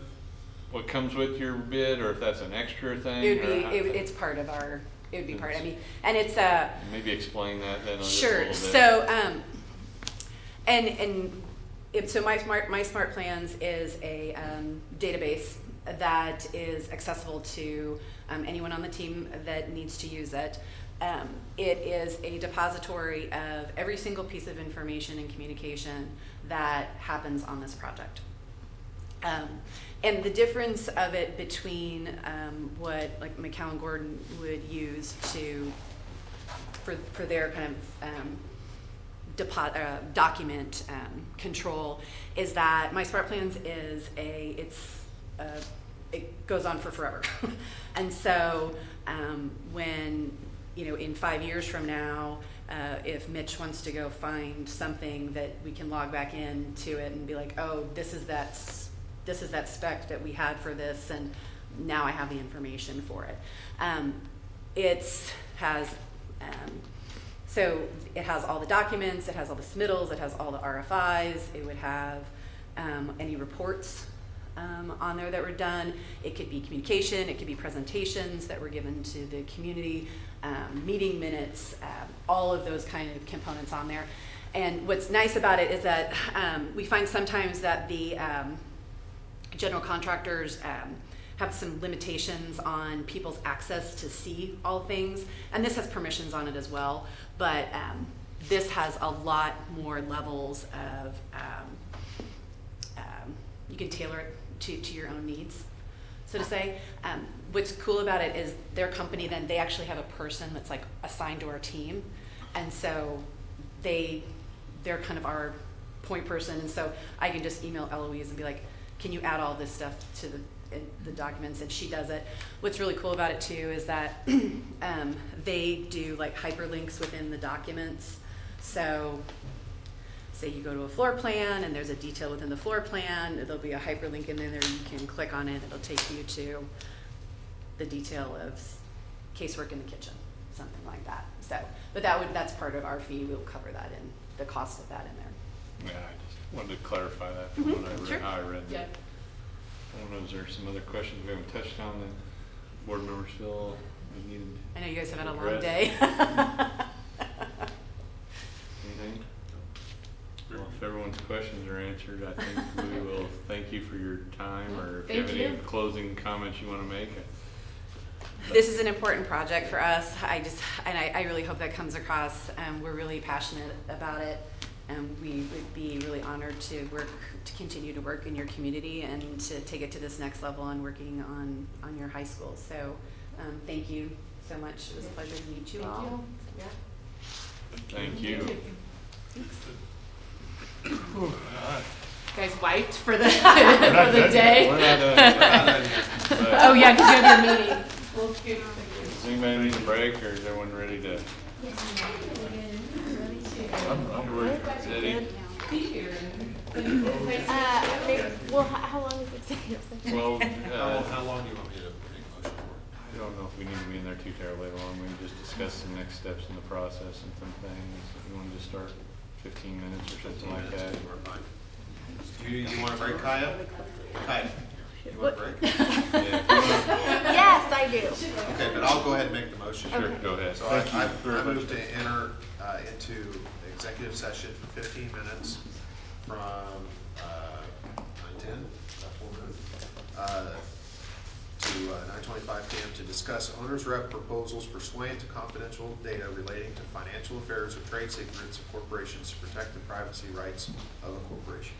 what comes with your bid, or if that's an extra thing. It would be. It's part of our. It would be part. I mean, and it's maybe explain that then. Sure. Just a little bit. So my smart plans is a database that is accessible to anyone on the team that needs to use it. It is a depository of every single piece of information and communication that happens on this project. And the difference of it between what like McCown Gordon would use for their kind of document control is that my smart plans is it goes on for forever. And so when, you know, in 5 years from now, if Mitch wants to go find something, that we can log back into it and be like, oh, this is that spec that we had for this, and now I have the information for it. So it has all the documents, it has all the submittals, it has all the RFIs, it would have any reports on there that were done. It could be communication, it could be presentations that were given to the community, meeting minutes, all of those kind of components on there. And what's nice about it is that we find sometimes that the general contractors have some limitations on people's access to see all things, and this has permissions on it as well, but this has a lot more levels of, you can tailor it to your own needs, so to say. What's cool about it is their company, then they actually have a person that's like assigned to our team, and so they're kind of our point person, and so I can just email Eloise and be like, can you add all this stuff to the documents, and she does it. What's really cool about it too is that they do like hyperlinks within the documents. So say you go to a floor plan and there's a detail within the floor plan, there'll be a hyperlink in there, you can click on it, it'll take you to the detail of casework in the kitchen, something like that. So, but that's part of our fee, we'll cover that in the cost of that in there. Yeah, I just wanted to clarify that from what I read, Sure. how I read it. Yep. I don't know, is there some other questions we haven't touched on that board members feel we needed? I know you guys have had a long address? day. Anything? Well, if everyone's questions are answered, I think we will thank you for your time, or if you have Thank any you. closing comments you want to make. This is an important project for us. I really hope that comes across. We're really passionate about it, and we would be really honored to continue to work in your community and to take it to this next level on working on your high school. So thank you so much. It was a pleasure to meet you all. Thank you. Yeah. Thank you. You guys wiped for the not for the done day. yet. We're not done yet. Oh yeah, because you have your meeting. We'll scoot. Does anybody need a break, or is everyone ready to? I'm ready. City? Well, how long is the executive session? Well, How long do you want me to make a motion for? I don't know if we need to be in there too terribly long. We can just discuss some next steps in the process and some things. If you want to just start 15 minutes or something like that. Do you want a break, Kaya? Kaya, you want a break? Yeah, if you wanna- Yes, I do. Okay, but I'll go ahead and make the motion. Sure, go ahead. So I move to enter into executive session for 15 minutes from 9:10, to 9:25 p.m. to discuss owner's rep proposals pursuant to confidential data relating to financial affairs or trade secrets of corporations to protect the privacy rights of a corporation.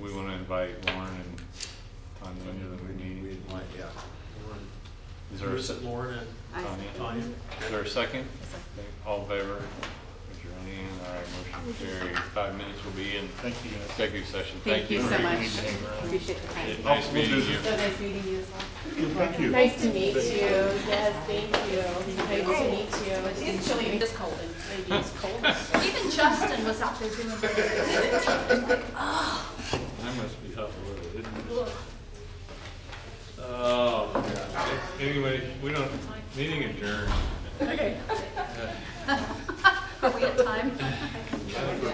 We want to invite Lauren and Tanya into the meeting. Yeah. Is there a second? Lauren and Tanya? Is there a second? Okay, all in favor? Raise your hand. All right, motion carried. 5 minutes will be in Thank you, guys. executive session. Thank you so much. Need to hang around. Appreciate the time. Nice meeting you. So nice meeting you as well. Thank you. Nice to meet you. Yes, thank you. Nice to meet you. It's chilly. It's cold. Maybe it's cold. Even Justin was out there doing it. I must be hot water, isn't it? Oh, my God. Anyway, we don't, meeting adjourned. Okay.